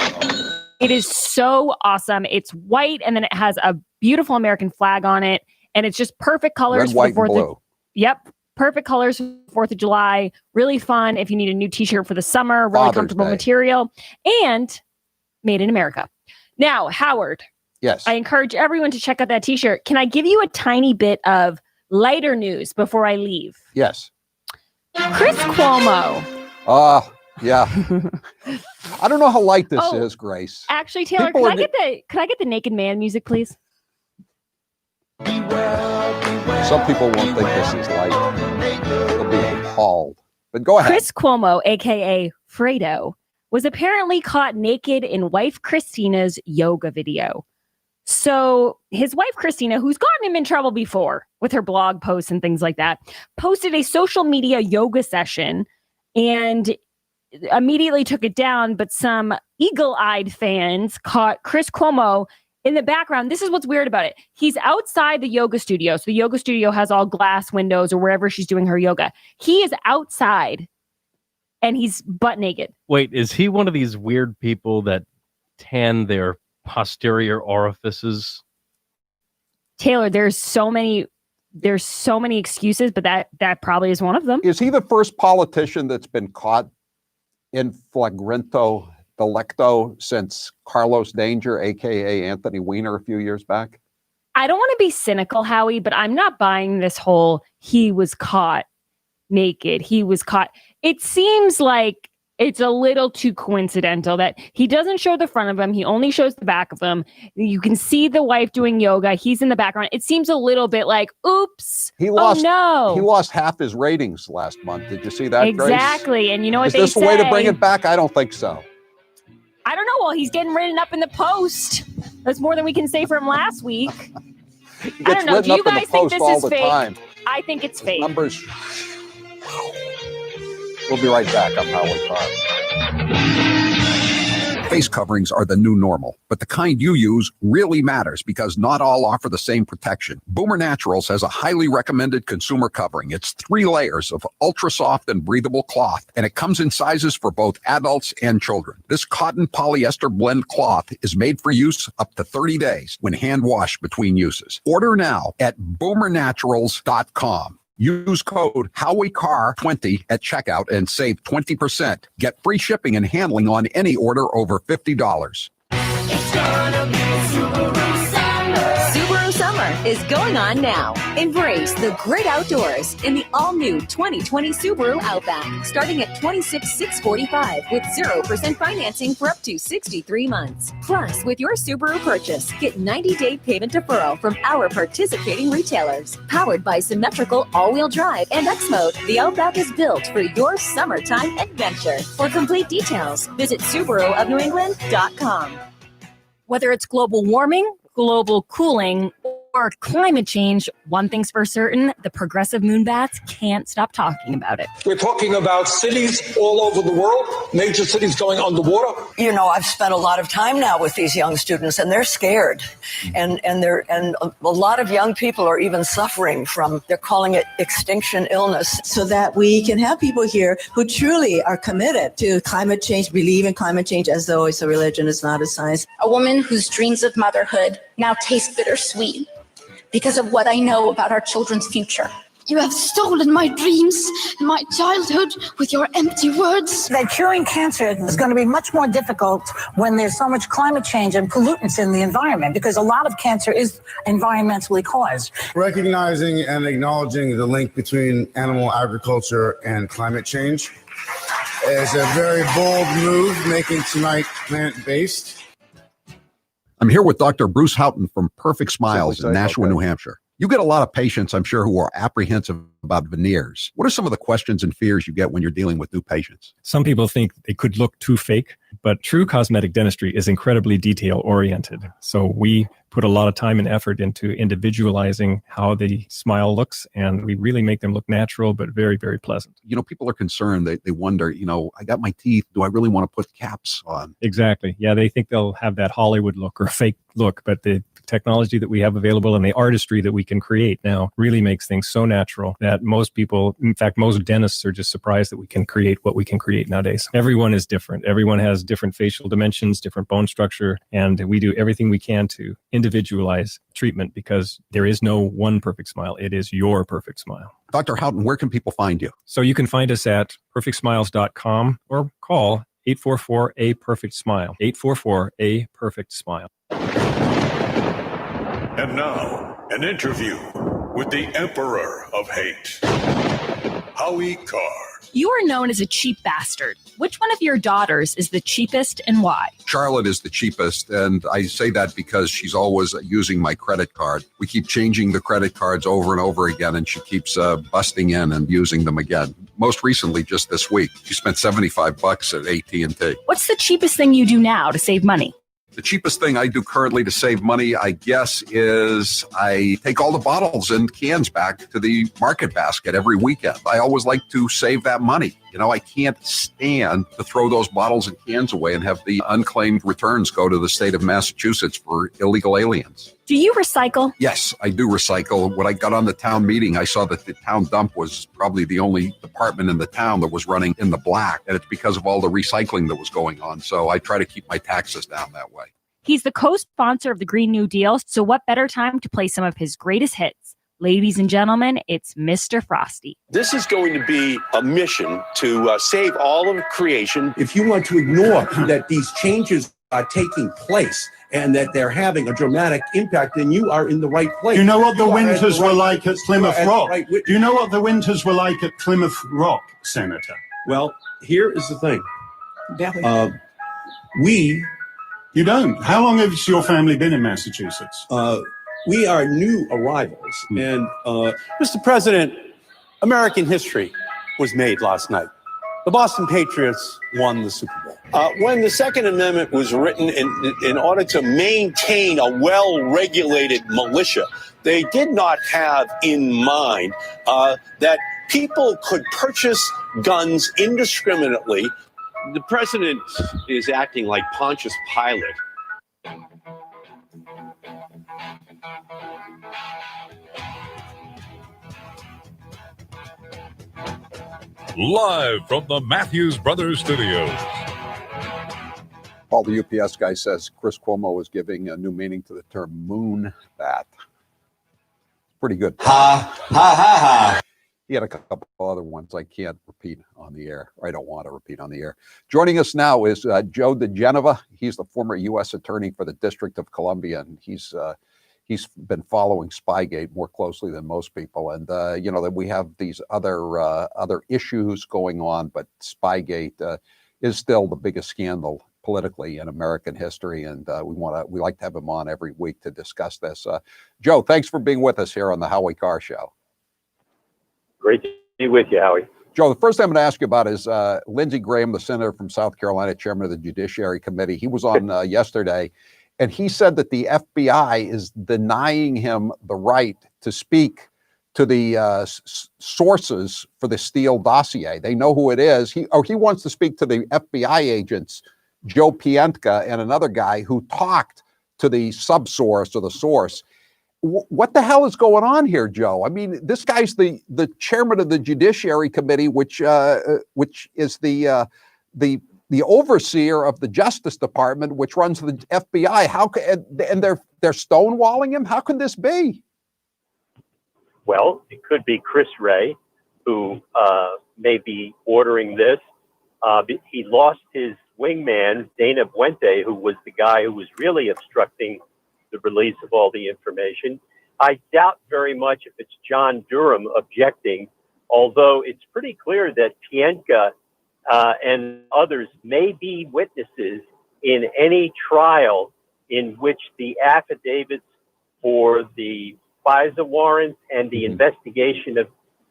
It is so awesome. It's white, and then it has a beautiful American flag on it, and it's just perfect colors Red, white, for the 4th and blue. Yep. Perfect colors for 4th of July. Really fun if you need a new t-shirt for the summer. Really Father's comfortable Day. material. And made in America. Now, Howard. Yes. I encourage everyone to check out that t-shirt. Can I give you a tiny bit of lighter news before I leave? Yes. Chris Cuomo. Yeah. I don't know how light this is, Grace. Actually, Taylor, People could are I get the Naked Man music, please? Some people won't think this is light. They'll be appalled. But go ahead. Chris Cuomo, aka Fredo, was apparently caught naked in wife Christina's yoga video. So his wife, Christina, who's gotten him in trouble before with her blog posts and things like that, posted a social media yoga session and immediately took it down. But some eagle-eyed fans caught Chris Cuomo in the background. This is what's weird about it. He's outside the yoga studio. So the yoga studio has all glass windows or wherever she's doing her yoga. He is outside and he's butt naked. Wait, is he one of these weird people that tan their posterior orifices? Taylor, there's so many excuses, but that probably is one of them. Is he the first politician that's been caught in flagrante delecto since Carlos Danger, aka Anthony Weiner, a few years back? I don't want to be cynical, Howie, but I'm not buying this whole he was caught naked. He was caught. It seems like it's a little too coincidental that he doesn't show the front of him. He only shows the back of him. You can see the wife doing yoga. He's in the background. It seems a little bit like, oops. He lost half his ratings last month. Did you see that, exactly. Grace? And you know what Is they this say? a way to bring it back? I don't think so. I don't know. Well, he's getting written up in the Post. That's more than we can say for him last week. I don't know. Do you guys think this is fake? Time. I think it's fake. Numbers. We'll be right back. I'm Howie Carr. Face coverings are the new normal, but the kind you use really matters because not all offer the same protection. Boomer Naturals has a highly recommended consumer covering. It's 3 layers of ultra soft and breathable cloth, and it comes in sizes for both adults and children. This cotton polyester blend cloth is made for use up to 30 days when hand washed between uses. Order now at boomernaturals.com. Use code HowieCarr20 at checkout and save 20%. Get free shipping and handling on any order over $50. It's gonna be Subaru Summer. Subaru Summer is going on now. Embrace the great outdoors in the all-new 2020 Subaru Outback, starting at $26,645 with 0% financing for up to 63 months. Plus, with your Subaru purchase, get 90-day payment deferral from our participating retailers. Powered by symmetrical all-wheel drive and X-Mode, the Outback is built for your summertime adventure. For complete details, visit SubaruofNewEngland.com. Whether it's global warming, global cooling, or climate change, one thing's for certain, the progressive moonbats can't stop talking about it. We're talking about cities all over the world, major cities going underwater. You know, I've spent a lot of time now with these young students, and they're scared. And a lot of young people are even suffering from, they're calling it extinction illness. So that we can have people here who truly are committed to climate change, believe in climate change as though it's a religion, it's not a science. A woman whose dreams of motherhood now taste bittersweet because of what I know about our children's future. You have stolen my dreams and my childhood with your empty words. That curing cancer is going to be much more difficult when there's so much climate change and pollutants in the environment, because a lot of cancer is environmentally caused. Recognizing and acknowledging the link between animal agriculture and climate change is a very bold move, making tonight plant-based. I'm here with Dr. Bruce Houghton from Perfect Smiles in Nashua, New Hampshire. You get a lot of patients, I'm sure, who are apprehensive about veneers. What are some of the questions and fears you get when you're dealing with new patients? Some people think they could look too fake, but true cosmetic dentistry is incredibly detail-oriented. So we put a lot of time and effort into individualizing how the smile looks, and we really make them look natural, but very, very pleasant. You know, people are concerned. They wonder, you know, I got my teeth. Do I really want to put caps on? Exactly. Yeah, they think they'll have that Hollywood look or fake look, but the technology that we have available and the artistry that we can create now really makes things so natural that most people, in fact, most dentists are just surprised that we can create what we can create nowadays. Everyone is different. Everyone has different facial dimensions, different bone structure, and we do everything we can to individualize treatment because there is no one perfect smile. It is your perfect smile. Dr. Houghton, where can people find you? So you can find us at perfectsmiles.com or call 844-A-PERFECT-SMILE, 844-A-PERFECT-SMILE. And now, an interview with the Emperor of Hate, Howie Carr. You are known as a cheap bastard. Which one of your daughters is the cheapest and why? Charlotte is the cheapest, and I say that because she's always using my credit card. We keep changing the credit cards over and over again, and she keeps busting in and using them again. Most recently, just this week, she spent $75 at AT&T. What's the cheapest thing you do now to save money? The cheapest thing I do currently to save money, I guess, is I take all the bottles and cans back to the market basket every weekend. I always like to save that money. You know, I can't stand to throw those bottles and cans away and have the unclaimed returns go to the state of Massachusetts for illegal aliens. Do you recycle? Yes, I do recycle. When I got on the town meeting, I saw that the town dump was probably the only department in the town that was running in the black. And it's because of all the recycling that was going on. So I try to keep my taxes down that way. He's the co-sponsor of the Green New Deal. So what better time to play some of his greatest hits? Ladies and gentlemen, it's Mr. Frosty. This is going to be a mission to save all of creation. If you want to ignore that these changes are taking place and that they're having a dramatic impact, then you are in the right place. Do you know what the winters were like at Plymouth Rock? Do you know what the winters were like at Plymouth Rock, Senator? Well, here is the thing. You don't. How long has your family been in Massachusetts? We are new arrivals. And Mr. President, American history was made last night. The Boston Patriots won the Super Bowl. When the Second Amendment was written in order to maintain a well-regulated militia, they did not have in mind that people could purchase guns indiscriminately. The president is acting like Pontius Pilate. Live from the Matthews Brothers Studios. Paul, the UPS guy, says Chris Cuomo is giving a new meaning to the term moon bat. Pretty good. Ha, ha, ha, ha. He had a couple other ones I can't repeat on the air. I don't want to repeat on the air. Joining us now is Joe Digenova. He's the former U.S. attorney for the District of Columbia, and he's been following Spygate more closely than most people. And that we have these other issues going on, but Spygate is still the biggest scandal politically in American history, and we like to have him on every week to discuss this. Joe, thanks for being with us here on the Howie Carr Show. Great to be with you, Howie. Joe, the first thing I'm going to ask you about is Lindsey Graham, the senator from South Carolina, chairman of the Judiciary Committee. He was on yesterday, and he said that the FBI is denying him the right to speak to the sources for the Steele dossier. They know who it is. He wants to speak to the FBI agents, Joe Pientka and another guy who talked to the subsource or the source. What the hell is going on here, Joe? I mean, this guy's the chairman of the Judiciary Committee, which is the overseer of the Justice Department, which runs the FBI. And they're stonewalling him? How can this be? Well, it could be Chris Wray, who may be ordering this. He lost his wingman, Dana Puente, who was the guy who was really obstructing the release of all the information. I doubt very much if it's John Durham objecting, although it's pretty clear that Pientka and others may be witnesses in any trial in which the affidavits for the FISA warrants and the investigation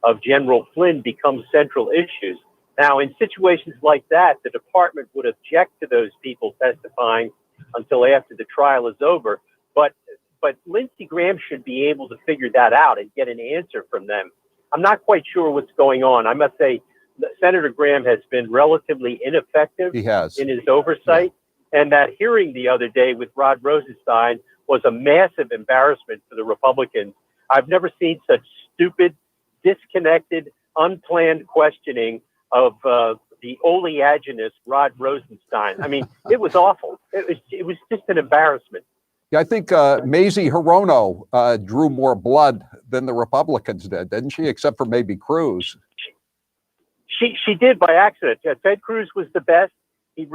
of General Flynn become central issues. Now, in situations like that, the department would object to those people testifying until after the trial is over. But Lindsey Graham should be able to figure that out and get an answer from them. I'm not quite sure what's going on. I must say, Senator Graham has been relatively ineffective in his oversight. Yeah. And that hearing the other day with Rod Rosenstein was a massive embarrassment for the Republicans. I've never seen such stupid, disconnected, unplanned questioning of the oleaginous Rod Rosenstein. I mean, it was awful. It was just an embarrassment. Yeah, I think Mazie Hirono drew more blood than the Republicans did, didn't she? Except for maybe Cruz. She did by accident. Yeah, Ted Cruz was the best. He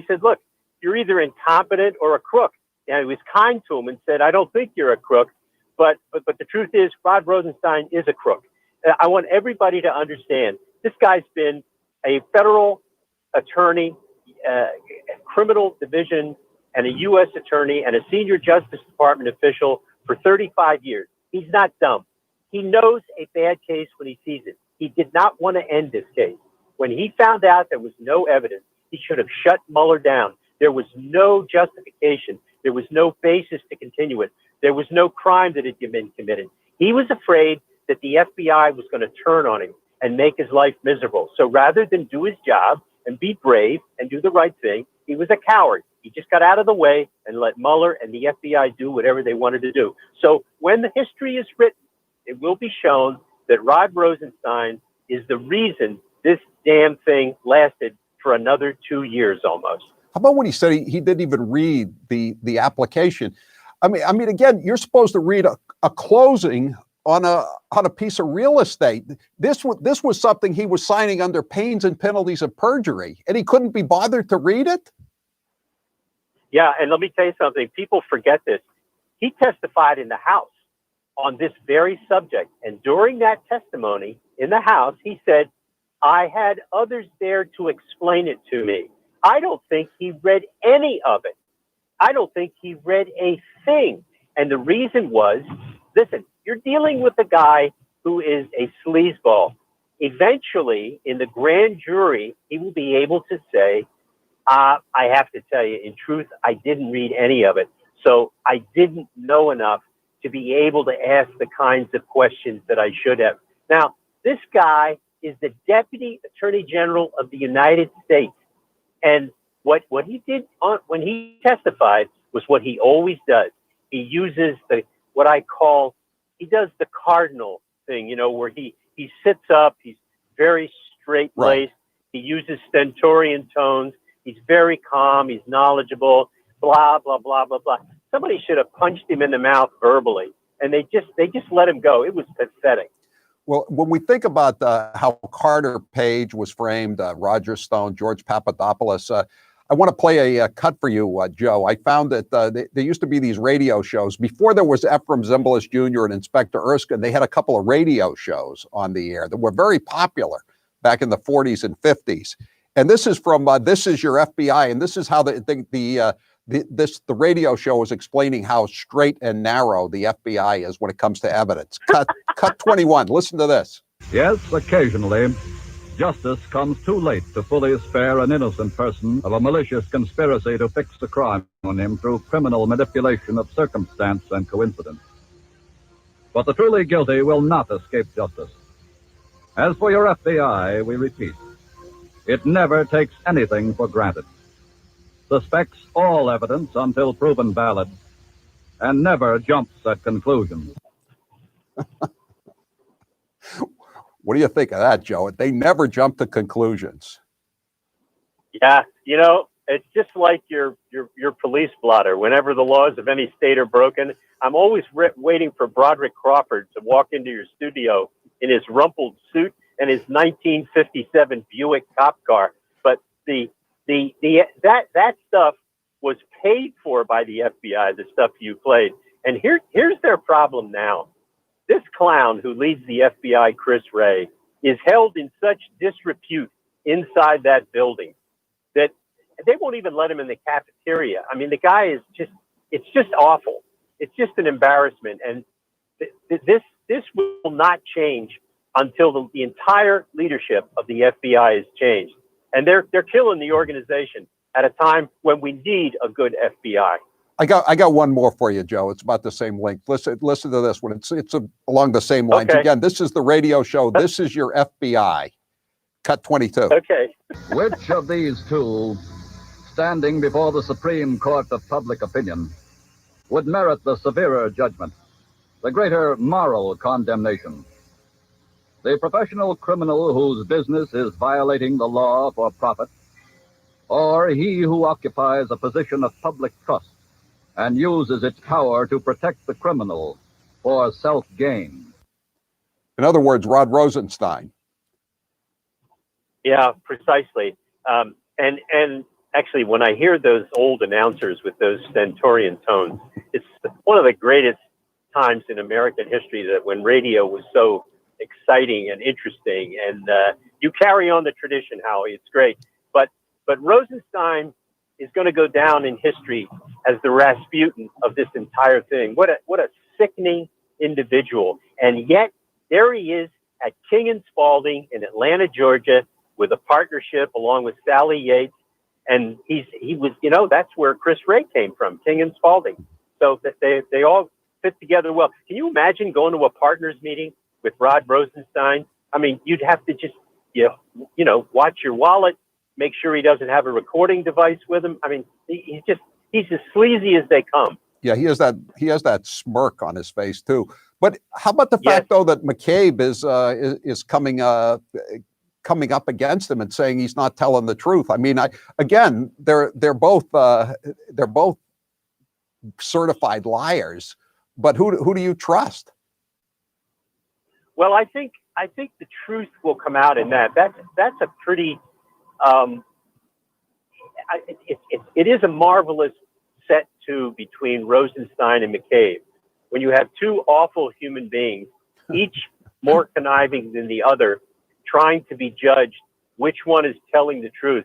said, look, you're either incompetent or a crook. And he was kind to him and said, I don't think you're a crook. But the truth is, Rod Rosenstein is a crook. I want everybody to understand this guy's been a federal attorney, criminal division, and a U.S. attorney and a senior Justice Department official for 35 years. He's not dumb. He knows a bad case when he sees it. He did not want to end this case. When he found out there was no evidence, he should have shut Mueller down. There was no justification. There was no basis to continue it. There was no crime that had been committed. He was afraid that the FBI was going to turn on him and make his life miserable. So rather than do his job and be brave and do the right thing, he was a coward. He just got out of the way and let Mueller and the FBI do whatever they wanted to do. So when the history is written, it will be shown that Rod Rosenstein is the reason this damn thing lasted for another 2 years almost. How about when he said he didn't even read the application? I mean, again, you're supposed to read a closing on a piece of real estate. This was something he was signing under pains and penalties of perjury, and he couldn't be bothered to read it. Yeah, and let me tell you something. People forget this. He testified in the House on this very subject, and during that testimony in the House, he said, "I had others there to explain it to me." I don't think he read any of it. I don't think he read a thing. And the reason was, listen, you're dealing with a guy who is a sleazeball. Eventually, in the grand jury, he will be able to say, I have to tell you, in truth, I didn't read any of it. So I didn't know enough to be able to ask the kinds of questions that I should have. Now, this guy is the Deputy Attorney General of the United States. And what he did when he testified was what he always does. He uses he does the cardinal thing, where he sits up, he's very straight-laced, Right. He uses stentorian tones, he's very calm, he's knowledgeable, blah, blah, blah, blah, blah. Somebody should have punched him in the mouth verbally, and they just let him go. It was pathetic. Well, when we think about how Carter Page was framed, Roger Stone, George Papadopoulos, I want to play a cut for you, Joe. I found that there used to be these radio shows. Before there was Ephraim Zimbalist Jr. and Inspector Erskine, they had a couple of radio shows on the air that were very popular back in the 40s and 50s. And this is from This Is Your FBI, and this is how the radio show was explaining how straight and narrow the FBI is when it comes to evidence. Cut 21. Listen to this. Yes, occasionally, justice comes too late to fully spare an innocent person of a malicious conspiracy to fix a crime on him through criminal manipulation of circumstance and coincidence. But the truly guilty will not escape justice. As for your FBI, we repeat, it never takes anything for granted, suspects all evidence until proven valid, and never jumps at conclusions. What do you think of that, Joe? They never jump to conclusions. Yeah, it's just like your police blotter. Whenever the laws of any state are broken, I'm always waiting for Broderick Crawford to walk into your studio in his rumpled suit and his 1957 Buick cop car. But that stuff was paid for by the FBI, the stuff you played. And here's their problem now. This clown who leads the FBI, Chris Wray, is held in such disrepute inside that building that they won't even let him in the cafeteria. I mean, the guy is it's just awful. It's just an embarrassment. And this will not change until the entire leadership of the FBI is changed. And they're killing the organization at a time when we need a good FBI. I got one more for you, Joe. It's about the same length. Listen to this one. It's along the same lines. Okay. Again, this is the radio show. This is your FBI. Cut 22. Okay. Which of these two, standing before the Supreme Court of Public Opinion, would merit the severer judgment, the greater moral condemnation? The professional criminal whose business is violating the law for profit, or he who occupies a position of public trust and uses its power to protect the criminal for self-gain? In other words, Rod Rosenstein. Yeah, precisely. And actually, when I hear those old announcers with those stentorian tones, it's one of the greatest times in American history, that when radio was so exciting and interesting. And you carry on the tradition, Howie. It's great. But Rosenstein is going to go down in history as the Rasputin of this entire thing. What a sickening individual. And yet there he is at King and Spalding in Atlanta, Georgia, with a partnership along with Sally Yates. And he was, that's where Chris Wray came from, King and Spalding. So that they all fit together well. Can you imagine going to a partners meeting with Rod Rosenstein? I mean, you'd have to just, watch your wallet, make sure he doesn't have a recording device with him. I mean, he's as sleazy as they come. Yeah, he has that smirk on his face too. But how about the fact though that McCabe is coming up against him and saying he's not telling the truth? I mean, they're both certified liars, but who do you trust? Well, I think the truth will come out in that. That's a pretty. It is a marvelous set to between Rosenstein and McCabe. When you have two awful human beings, each more conniving than the other, trying to be judged which one is telling the truth.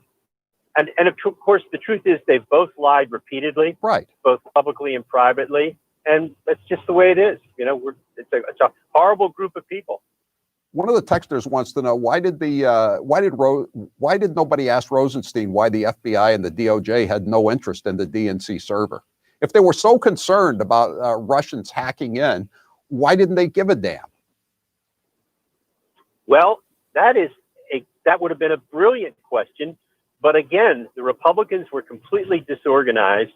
And of course, the truth is they've both lied repeatedly, right? Both publicly and privately, and that's just the way it is. You know, it's a horrible group of people. One of the texters wants to know why did nobody ask Rosenstein why the FBI and the DOJ had no interest in the DNC server? If they were so concerned about Russians hacking in, why didn't they give a damn? Well, that would have been a brilliant question. But again, the Republicans were completely disorganized.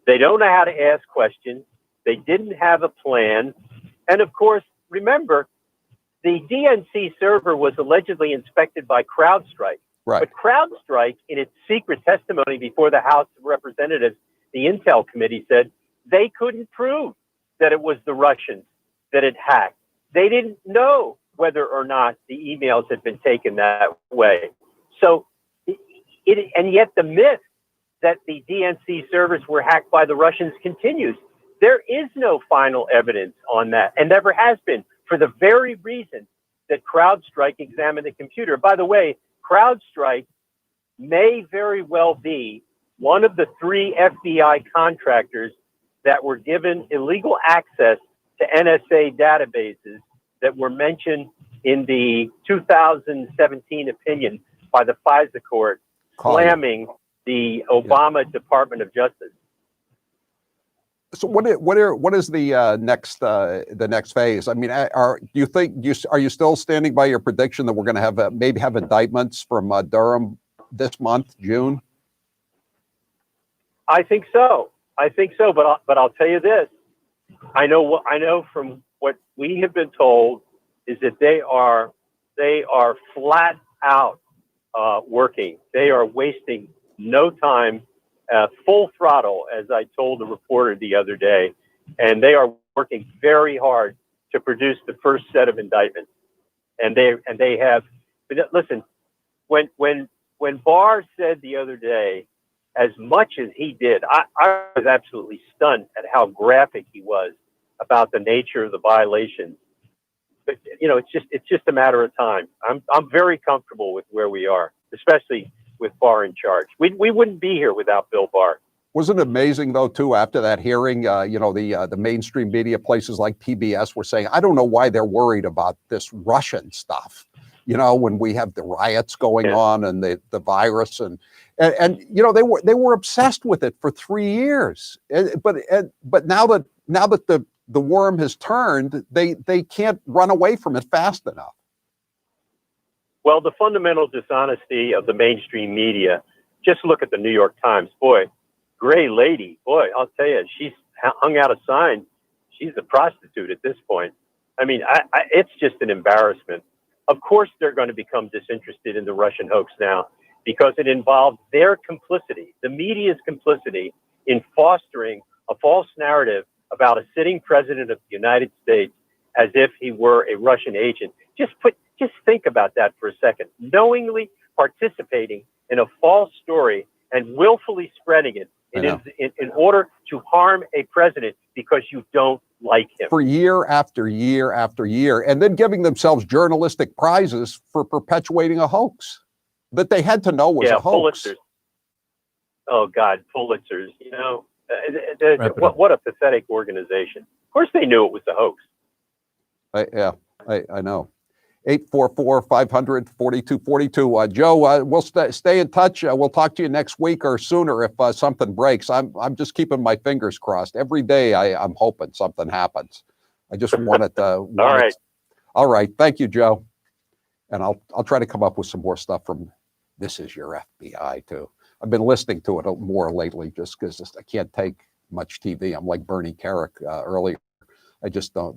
They don't know how to ask questions. They didn't have a plan. And of course, remember, the DNC server was allegedly inspected by CrowdStrike. Right. But CrowdStrike, in its secret testimony before the House of Representatives, the Intel Committee said they couldn't prove that it was the Russians that had hacked. They didn't know whether or not the emails had been taken that way. So, and yet the myth that the DNC servers were hacked by the Russians continues. There is no final evidence on that, and never has been, for the very reason that CrowdStrike examined the computer. By the way, CrowdStrike may very well be one of the 3 FBI contractors that were given illegal access to NSA databases that were mentioned in the 2017 opinion by the FISA court slamming the Obama Department of Justice. So what is the next phase? I mean, are you still standing by your prediction that we're going to have maybe have indictments from Durham this month, June? I think so. But I'll tell you this: I know from what we have been told is that they are flat out working. They are wasting no time. Full throttle, as I told a reporter the other day, and they are working very hard to produce the first set of indictments. And they have. Listen, when Barr said the other day, as much as he did, I was absolutely stunned at how graphic he was about the nature of the violations. But it's just a matter of time. I'm very comfortable with where we are, especially with Barr in charge. We wouldn't be here without Bill Barr. Wasn't it amazing, though, too, after that hearing, the mainstream media places like PBS were saying, I don't know why they're worried about this Russian stuff, when we have the riots going on and the virus and they were obsessed with it for 3 years. But now that the worm has turned, they can't run away from it fast enough. Well, the fundamental dishonesty of the mainstream media, just look at the New York Times. Boy, gray lady. Boy, I'll tell you, she's hung out a sign. She's a prostitute at this point. I mean, it's just an embarrassment. Of course, they're going to become disinterested in the Russian hoax now because it involves their complicity, the media's complicity in fostering a false narrative about a sitting president of the United States as if he were a Russian agent. Just think about that for a second. Knowingly participating in a false story and willfully spreading it in order to harm a president because you don't like him. For year after year after year, and then giving themselves journalistic prizes for perpetuating a hoax that they had to know was a hoax. Pulitzers. Oh, God, Pulitzers. What a pathetic organization. Of course they knew it was a hoax. I know. 844-500-4242. Joe, we'll stay in touch. We'll talk to you next week or sooner if something breaks. I'm just keeping my fingers crossed. Every day I'm hoping something happens. I just want it to. All right. Thank you, Joe. And I'll try to come up with some more stuff from This Is Your FBI too. I've been listening to it more lately just because I can't take much TV. I'm like Bernie Carrick earlier. I just don't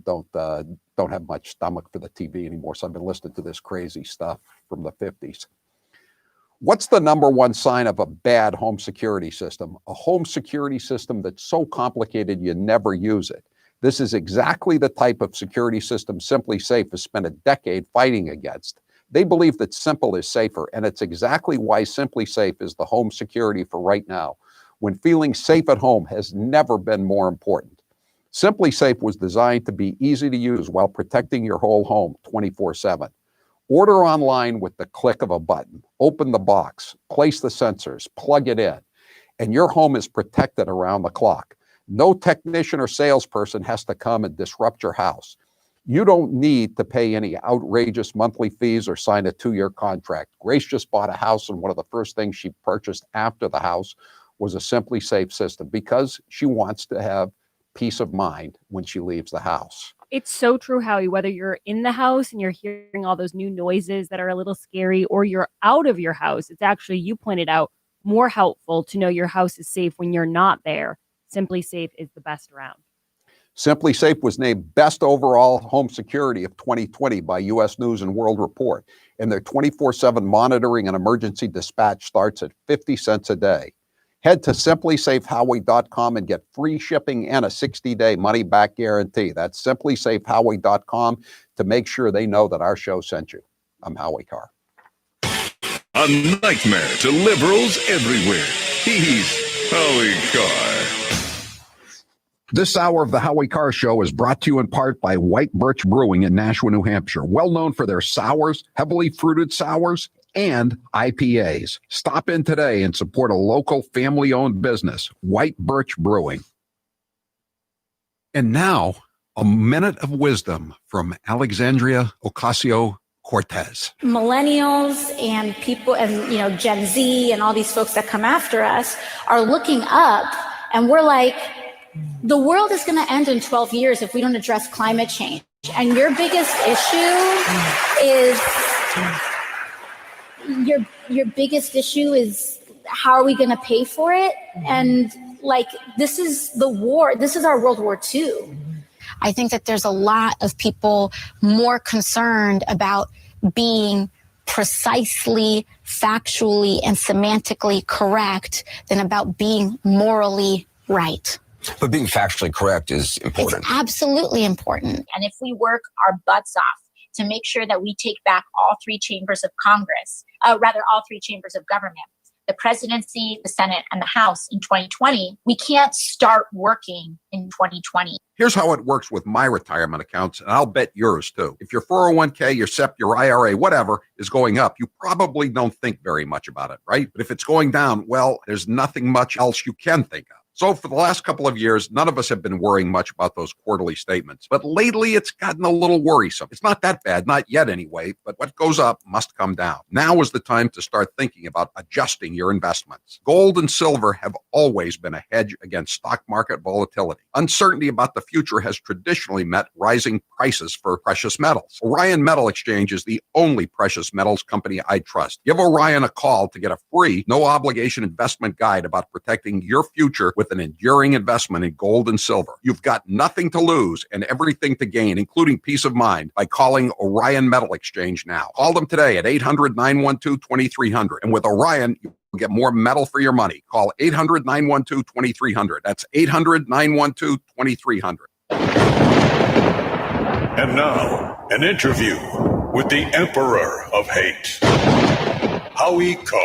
have much stomach for the TV anymore. So I've been listening to this crazy stuff from the 50s. What's the number one sign of a bad home security system? A home security system that's so complicated you never use it. This is exactly the type of security system Simply Safe has spent a decade fighting against. They believe that simple is safer, and it's exactly why Simply Safe is the home security for right now, when feeling safe at home has never been more important. Simply Safe was designed to be easy to use while protecting your whole home 24/7. Order online with the click of a button. Open the box, place the sensors, plug it in, and your home is protected around the clock. No technician or salesperson has to come and disrupt your house. You don't need to pay any outrageous monthly fees or sign a 2-year contract. Grace just bought a house, and one of the first things she purchased after the house was a Simply Safe system because she wants to have peace of mind when she leaves the house. It's so true, Howie, whether you're in the house and you're hearing all those new noises that are a little scary, or you're out of your house, it's actually, you pointed out, more helpful to know your house is safe when you're not there. Simply Safe is the best around. Simply Safe was named Best Overall Home Security of 2020 by U.S. News and World Report, and their 24/7 monitoring and emergency dispatch starts at 50 cents a day. Head to simplysafehowie.com and get free shipping and a 60-day money-back guarantee. That's simplysafehowie.com to make sure they know that our show sent you. I'm Howie Carr. A nightmare to liberals everywhere. He's Howie Carr. This hour of the Howie Carr Show is brought to you in part by White Birch Brewing in Nashua, New Hampshire, well known for their sours, heavily fruited sours, and IPAs. Stop in today and support a local family-owned business, White Birch Brewing. And now, a minute of wisdom from Alexandria Ocasio-Cortez. Millennials and people and Gen Z and all these folks that come after us are looking up, and we're like, the world is going to end in 12 years if we don't address climate change. And your biggest issue is your biggest issue is how are we going to pay for it? And this is the war. This is our World War II. I think that there's a lot of people more concerned about being precisely, factually, and semantically correct than about being morally right. But being factually correct is important. It's absolutely important. And if we work our butts off to make sure that we take back all 3 chambers of Congress, all 3 chambers of government, the presidency, the Senate, and the House in 2020, we can't start working in 2020. Here's how it works with my retirement accounts, and I'll bet yours too. If your 401k, your SEP, your IRA, whatever is going up, you probably don't think very much about it, right? But if it's going down, well, there's nothing much else you can think of. So for the last couple of years, none of us have been worrying much about those quarterly statements. But lately, it's gotten a little worrisome. It's not that bad, not yet anyway, but what goes up must come down. Now is the time to start thinking about adjusting your investments. Gold and silver have always been a hedge against stock market volatility. Uncertainty about the future has traditionally meant rising prices for precious metals. Orion Metal Exchange is the only precious metals company I trust. Give Orion a call to get a free, no-obligation investment guide about protecting your future with an enduring investment in gold and silver. You've got nothing to lose and everything to gain, including peace of mind, by calling Orion Metal Exchange now. Call them today at 800-912-2300. And with Orion, you'll get more metal for your money. Call 800-912-2300. That's 800-912-2300. And now, an interview with the Emperor of Hate, Howie Carr.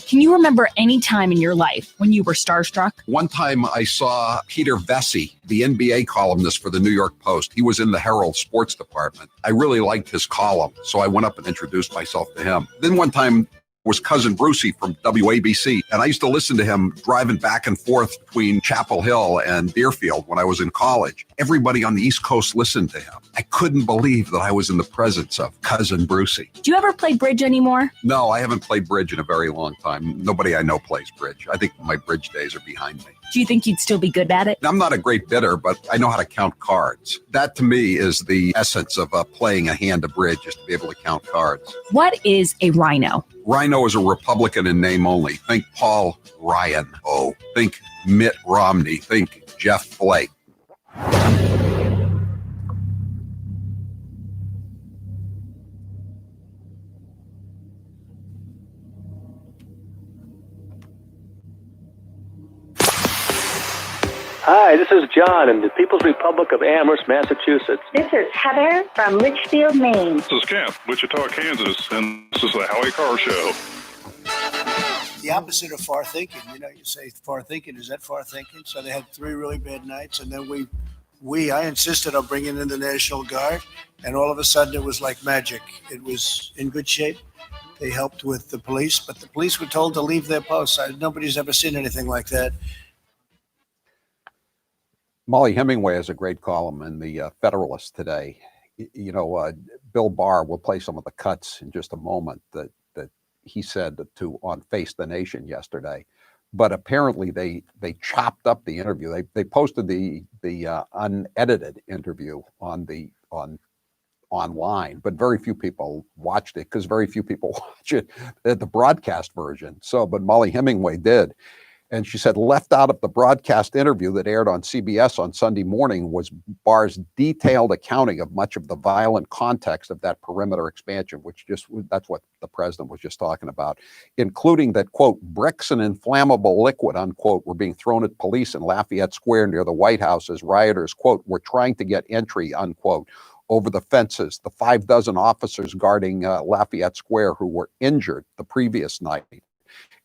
Can you remember any time in your life when you were starstruck? One time I saw Peter Vesey, the NBA columnist for the New York Post. He was in the Herald sports department. I really liked his column, so I went up and introduced myself to him. Then one time was Cousin Brucey from WABC, and I used to listen to him driving back and forth between Chapel Hill and Deerfield when I was in college. Everybody on the East Coast listened to him. I couldn't believe that I was in the presence of Cousin Brucey. Do you ever play bridge anymore? No, I haven't played bridge in a very long time. Nobody I know plays bridge. I think my bridge days are behind me. Do you think you'd still be good at it? I'm not a great bidder, but I know how to count cards. That to me is the essence of playing a hand of bridge, is to be able to count cards. What is a rhino? Rhino is a Republican in name only. Think Paul Ryan. Oh, think Mitt Romney. Think Jeff Flake. Hi, this is John in the People's Republic of Amherst, Massachusetts. This is Heather from Litchfield, Maine. This is Camp, Wichita, Kansas, and this is the Howie Carr Show. The opposite of far thinking. You know, you say far thinking, is that far thinking? So they had 3 really bad nights, and then I insisted on bringing in the National Guard, and all of a sudden it was like magic. It was in good shape. They helped with the police, but the police were told to leave their posts. Nobody's ever seen anything like that. Molly Hemingway has a great column in the Federalist today. Bill Barr will play some of the cuts in just a moment that he said on Face the Nation yesterday. But apparently they chopped up the interview. They posted the unedited interview online, but very few people watched it because very few people watch it at the broadcast version. But Molly Hemingway did. And she said left out of the broadcast interview that aired on CBS on Sunday morning was Barr's detailed accounting of much of the violent context of that perimeter expansion, that's what the president was just talking about, including that, quote, bricks and inflammable liquid, unquote, were being thrown at police in Lafayette Square near the White House as rioters, quote, were trying to get entry, unquote, over the fences. The 6 officers guarding Lafayette Square who were injured the previous night,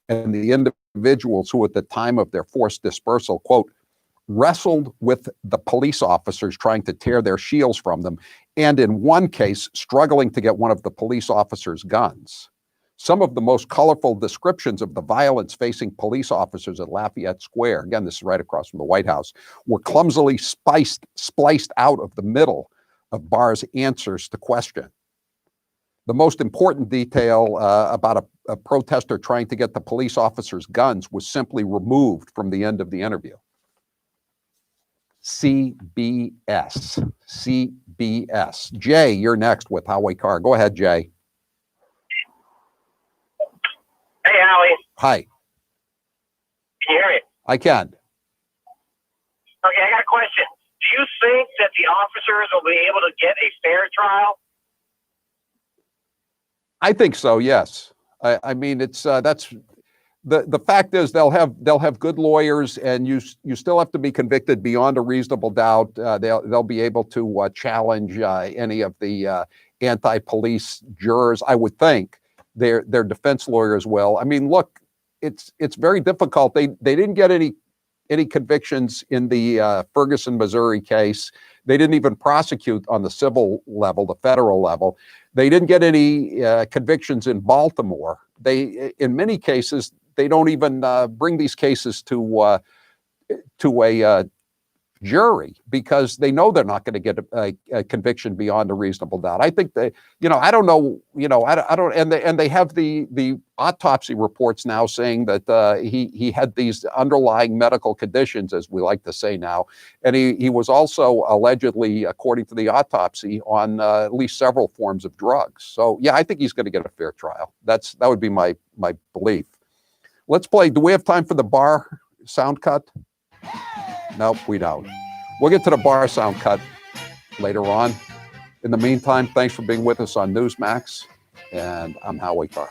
and the individuals who at the time of their forced dispersal, quote, wrestled with the police officers trying to tear their shields from them, and in one case, struggling to get one of the police officers' guns. Some of the most colorful descriptions of the violence facing police officers at Lafayette Square, again, this is right across from the White House, were clumsily spliced out of the middle of Barr's answers to question. The most important detail about a protester trying to get the police officer's guns was simply removed from the end of the interview. CBS. Jay, you're next with Howie Carr. Go ahead, Jay. Hey, Howie. Hi. Can you hear me? I can. Okay, I got a question. Do you think that the officers will be able to get a fair trial? I think so. Yes. I mean, it's that's the fact is they'll have good lawyers, and you still have to be convicted beyond a reasonable doubt. They'll be able to challenge any of the anti-police jurors. I would think their defense lawyers will. I mean, look, it's very difficult. They didn't get any convictions in the Ferguson, Missouri case. They didn't even prosecute on the civil level, the federal level. They didn't get any convictions in Baltimore. In many cases, they don't even bring these cases to a jury because they know they're not going to get a conviction beyond a reasonable doubt. I think I don't know, I don't, and they have the autopsy reports now saying that he had these underlying medical conditions, as we like to say now, and he was also allegedly, according to the autopsy, on at least several forms of drugs. So yeah, I think he's going to get a fair trial. That would be my belief. Let's play. Do we have time for the Barr sound cut? Nope, we don't. We'll get to the Barr sound cut later on. In the meantime, thanks for being with us on Newsmax, and I'm Howie Carr.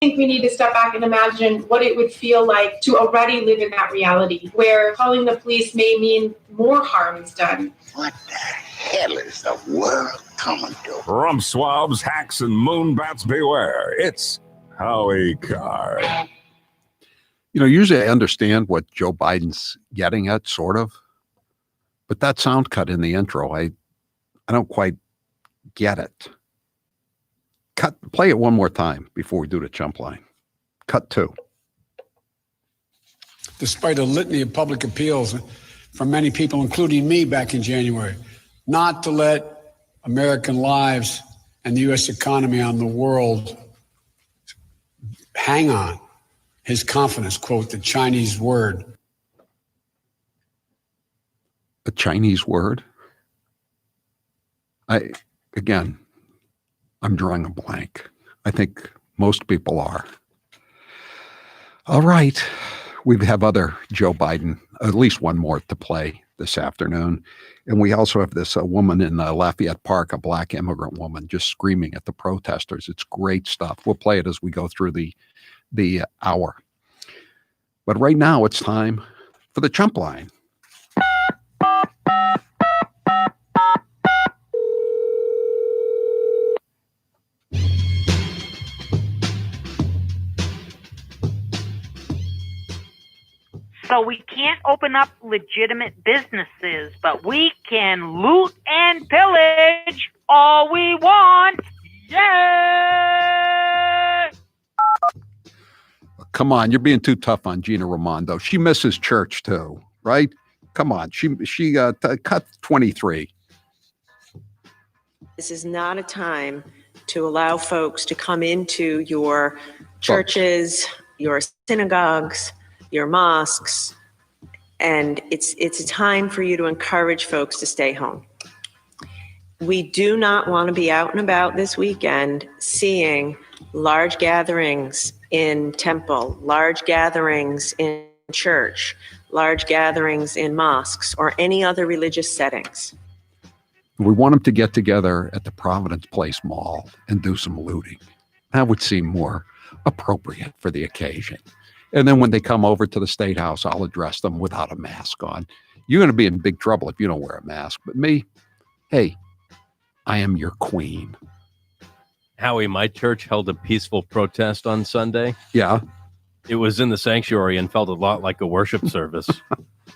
think we need to step back and imagine what it would feel like to already live in that reality where calling the police may mean more harm is done. What the hell is the world coming to? Rump swabs, hacks, and moonbats beware. It's Howie Carr. Usually I understand what Joe Biden's getting at, sort of. But that sound cut in the intro, I don't quite get it. Play it one more time before we do the chump line. Cut 2. Despite a litany of public appeals from many people, including me back in January, not to let American lives and the U.S. economy on the world hang on his confidence, quote, the Chinese word. A Chinese word? I'm drawing a blank. I think most people are. All right. We have other Joe Biden, at least one more to play this afternoon. And we also have this woman in Lafayette Park, a black immigrant woman, just screaming at the protesters. It's great stuff. We'll play it as we go through the hour. But right now it's time for the chump line. So we can't open up legitimate businesses, but we can loot and pillage all we want. Yeah! Come on, you're being too tough on Gina Raimondo. She misses church too, right? Come on, she cut 23. This is not a time to allow folks to come into your churches, your synagogues, your mosques, and it's a time for you to encourage folks to stay home. We do not want to be out and about this weekend seeing large gatherings in temple, large gatherings in church, large gatherings in mosques, or any other religious settings. We want them to get together at the Providence Place Mall and do some looting. That would seem more appropriate for the occasion. And then when they come over to the State House, I'll address them without a mask on. You're going to be in big trouble if you don't wear a mask. But me, hey, I am your queen. Howie, my church held a peaceful protest on Sunday. Yeah. It was in the sanctuary and felt a lot like a worship service.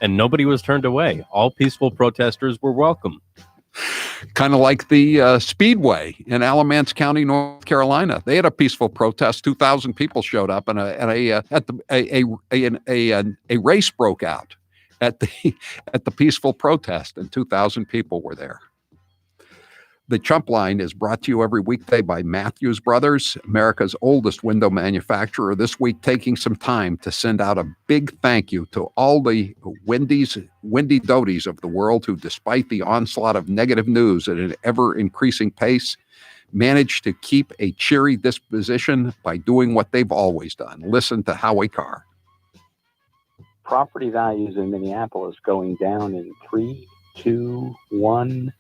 And nobody was turned away. All peaceful protesters were welcome. Kind of like the Speedway in Alamance County, North Carolina. They had a peaceful protest. 2,000 people showed up, and a race broke out at the peaceful protest, and 2,000 people were there. The Chump Line is brought to you every weekday by Matthews Brothers, America's oldest window manufacturer. This week, taking some time to send out a big thank you to all the Wendy Doties of the world who, despite the onslaught of negative news at an ever-increasing pace, managed to keep a cheery disposition by doing what they've always done. Listen to Howie Carr. Property values in Minneapolis going down in 3, 2, 1.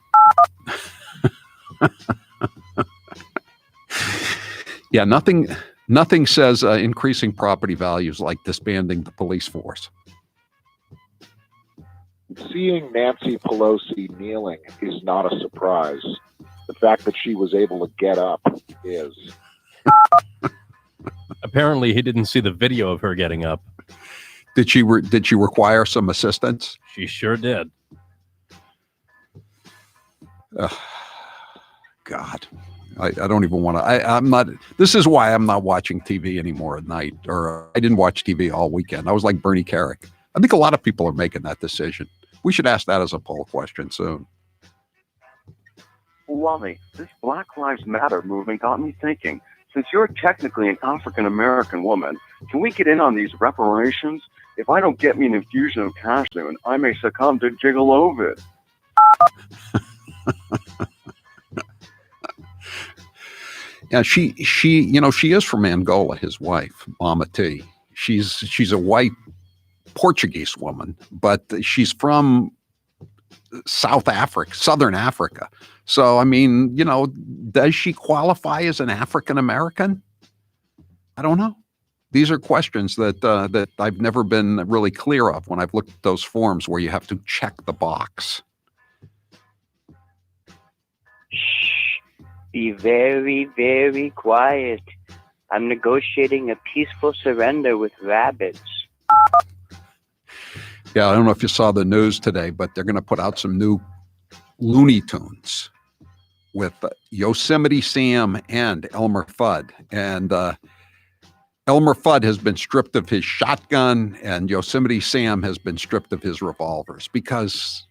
Yeah, nothing says increasing property values like disbanding the police force. Seeing Nancy Pelosi kneeling is not a surprise. The fact that she was able to get up is. Apparently, he didn't see the video of her getting up. Did she require some assistance? She sure did. God, I don't even want to. I'm not. This is why I'm not watching TV anymore at night, or I didn't watch TV all weekend. I was like Bernie Carrick. I think a lot of people are making that decision. We should ask that as a poll question soon. Wally, this Black Lives Matter movement got me thinking. Since you're technically an African-American woman, can we get in on these reparations? If I don't get me an infusion of cash soon, I may succumb to Gigolovid. Yeah, she is from Angola, his wife, Mama T. She's a white Portuguese woman, but she's from Southern Africa. So, I mean, does she qualify as an African American? I don't know. These are questions that I've never been really clear of when I've looked at those forms where you have to check the box. Shh. Be very, very quiet. I'm negotiating a peaceful surrender with rabbits. Yeah, I don't know if you saw the news today, but they're going to put out some new Looney Tunes with Yosemite Sam and Elmer Fudd. And Elmer Fudd has been stripped of his shotgun, and Yosemite Sam has been stripped of his revolvers because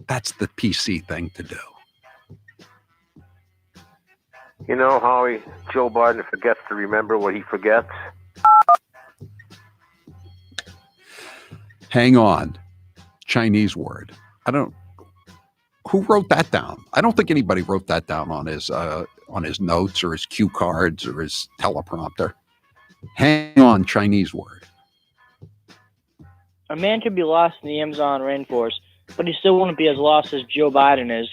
that's the PC thing to do. You know, Howie, Joe Biden forgets to remember what he forgets. Hang on. Chinese word. Who wrote that down? I don't think anybody wrote that down on his notes or his cue cards or his teleprompter. Hang on, Chinese word. A man could be lost in the Amazon rainforest, but he still wouldn't be as lost as Joe Biden is.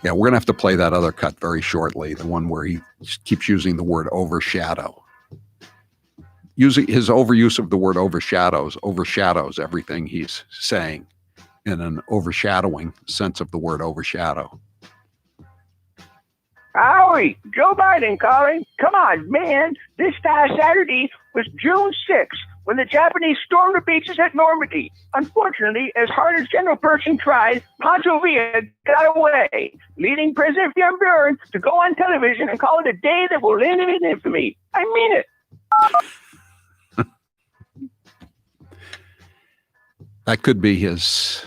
Yeah, we're going to have to play that other cut very shortly, the one where he keeps using the word overshadow. Using his overuse of the word overshadows everything he's saying in an overshadowing sense of the word overshadow. Howie, Joe Biden calling. Come on, man. This past Saturday was June 6th when the Japanese stormed the beaches at Normandy. Unfortunately, as hard as General Pershing tried, Pancho Villa got away, leading President Van Buren to go on television and call it a day that will live in infamy. I mean it. That could be his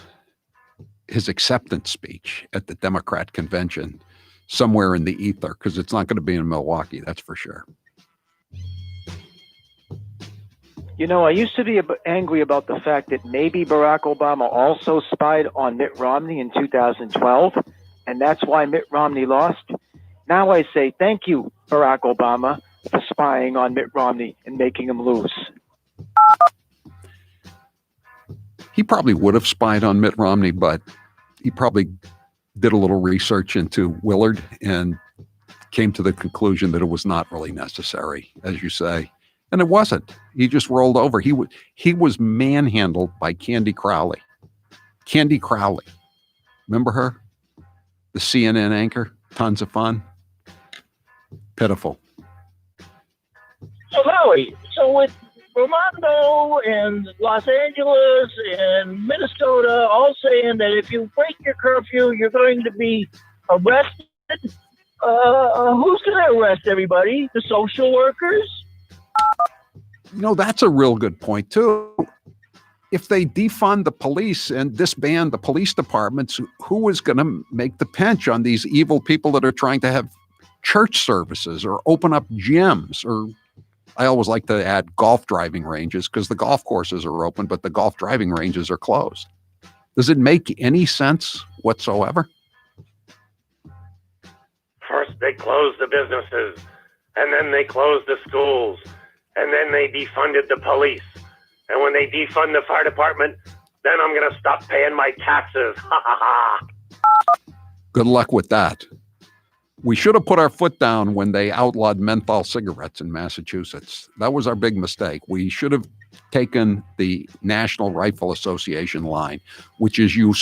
acceptance speech at the Democrat convention somewhere in the ether, because it's not going to be in Milwaukee, that's for sure. You know, I used to be angry about the fact that maybe Barack Obama also spied on Mitt Romney in 2012, and that's why Mitt Romney lost. Now I say thank you, Barack Obama, for spying on Mitt Romney and making him lose. He probably would have spied on Mitt Romney, but he probably did a little research into Willard and came to the conclusion that it was not really necessary, as you say. And it wasn't. He just rolled over. He was manhandled by Candy Crowley. Candy Crowley. Remember her? The CNN anchor? Tons of fun. Pitiful. So, Howie, with Vermont and Los Angeles and Minnesota all saying that if you break your curfew, you're going to be arrested, who's going to arrest everybody? The social workers? You know, that's a real good point, too. If they defund the police and disband the police departments, who is going to make the pinch on these evil people that are trying to have church services or open up gyms? Or I always like to add golf driving ranges, because the golf courses are open, but the golf driving ranges are closed. Does it make any sense whatsoever? First, they closed the businesses, and then they closed the schools, and then they defunded the police. And when they defund the fire department, then I'm going to stop paying my taxes. Ha ha ha. Good luck with that. We should have put our foot down when they outlawed menthol cigarettes in Massachusetts. That was our big mistake. We should have taken the National Rifle Association line, which is you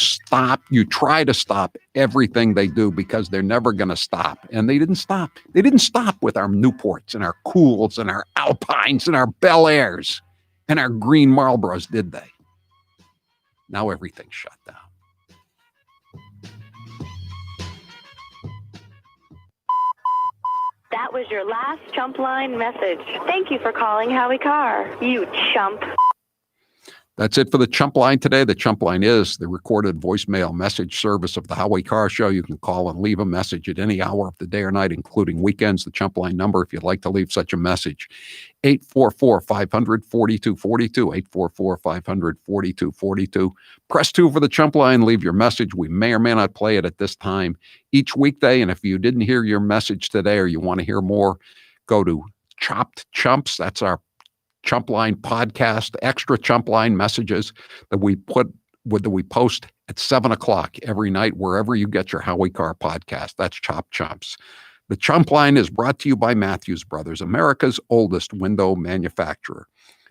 try to stop everything they do because they're never going to stop. And they didn't stop. They didn't stop with our Newports and our Cools and our Alpines and our Bel Airs and our Green Marlboros, did they? Now everything's shut down. That was your last chump line message. Thank you for calling Howie Carr, you chump. That's it for the Chump Line today. The Chump Line is the recorded voicemail message service of the Howie Carr Show. You can call and leave a message at any hour of the day or night, including weekends. The Chump Line number, if you'd like to leave such a message, 844-500-4242, 844-500-4242. Press 2 for the Chump Line. Leave your message. We may or may not play it at this time each weekday. And if you didn't hear your message today or you want to hear more, go to Chopped Chumps. That's our Chump Line podcast, extra Chump Line messages that we post at 7:00 every night, wherever you get your Howie Carr podcast. That's Chopped Chumps. The Chump Line is brought to you by Matthews Brothers, America's oldest window manufacturer.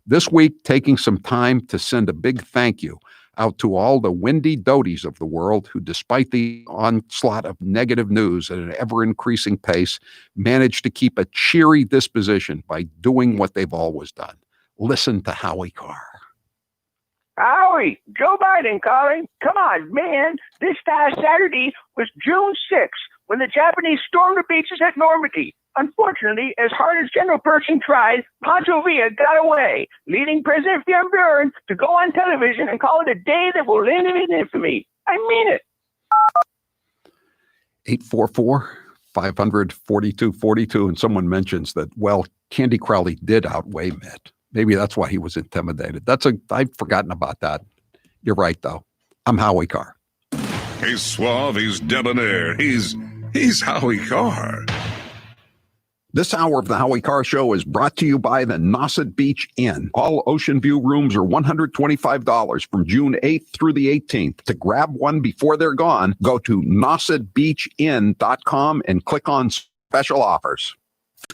This week, taking some time to send a big thank you out to all the windy doties of the world who, despite the onslaught of negative news at an ever-increasing pace, managed to keep a cheery disposition by doing what they've always done. Listen to Howie Carr. Howie, Joe Biden calling. Come on, man. This past Saturday was June 6th when the Japanese stormed the beaches at Normandy. Unfortunately, as hard as General Pershing tried, Pancho Villa got away, leading President Van Buren to go on television and call it a day that will live in infamy. I mean it. 844-500-4242, and someone mentions that, well, Candy Crowley did outweigh Mitt. Maybe that's why he was intimidated. I've forgotten about that. You're right, though. I'm Howie Carr. He's suave, he's debonair, he's Howie Carr. This hour of the Howie Carr Show is brought to you by the Nauset Beach Inn. All Ocean View rooms are $125 from June 8th through the 18th. To grab one before they're gone, go to nausetbeachinn.com and click on special offers.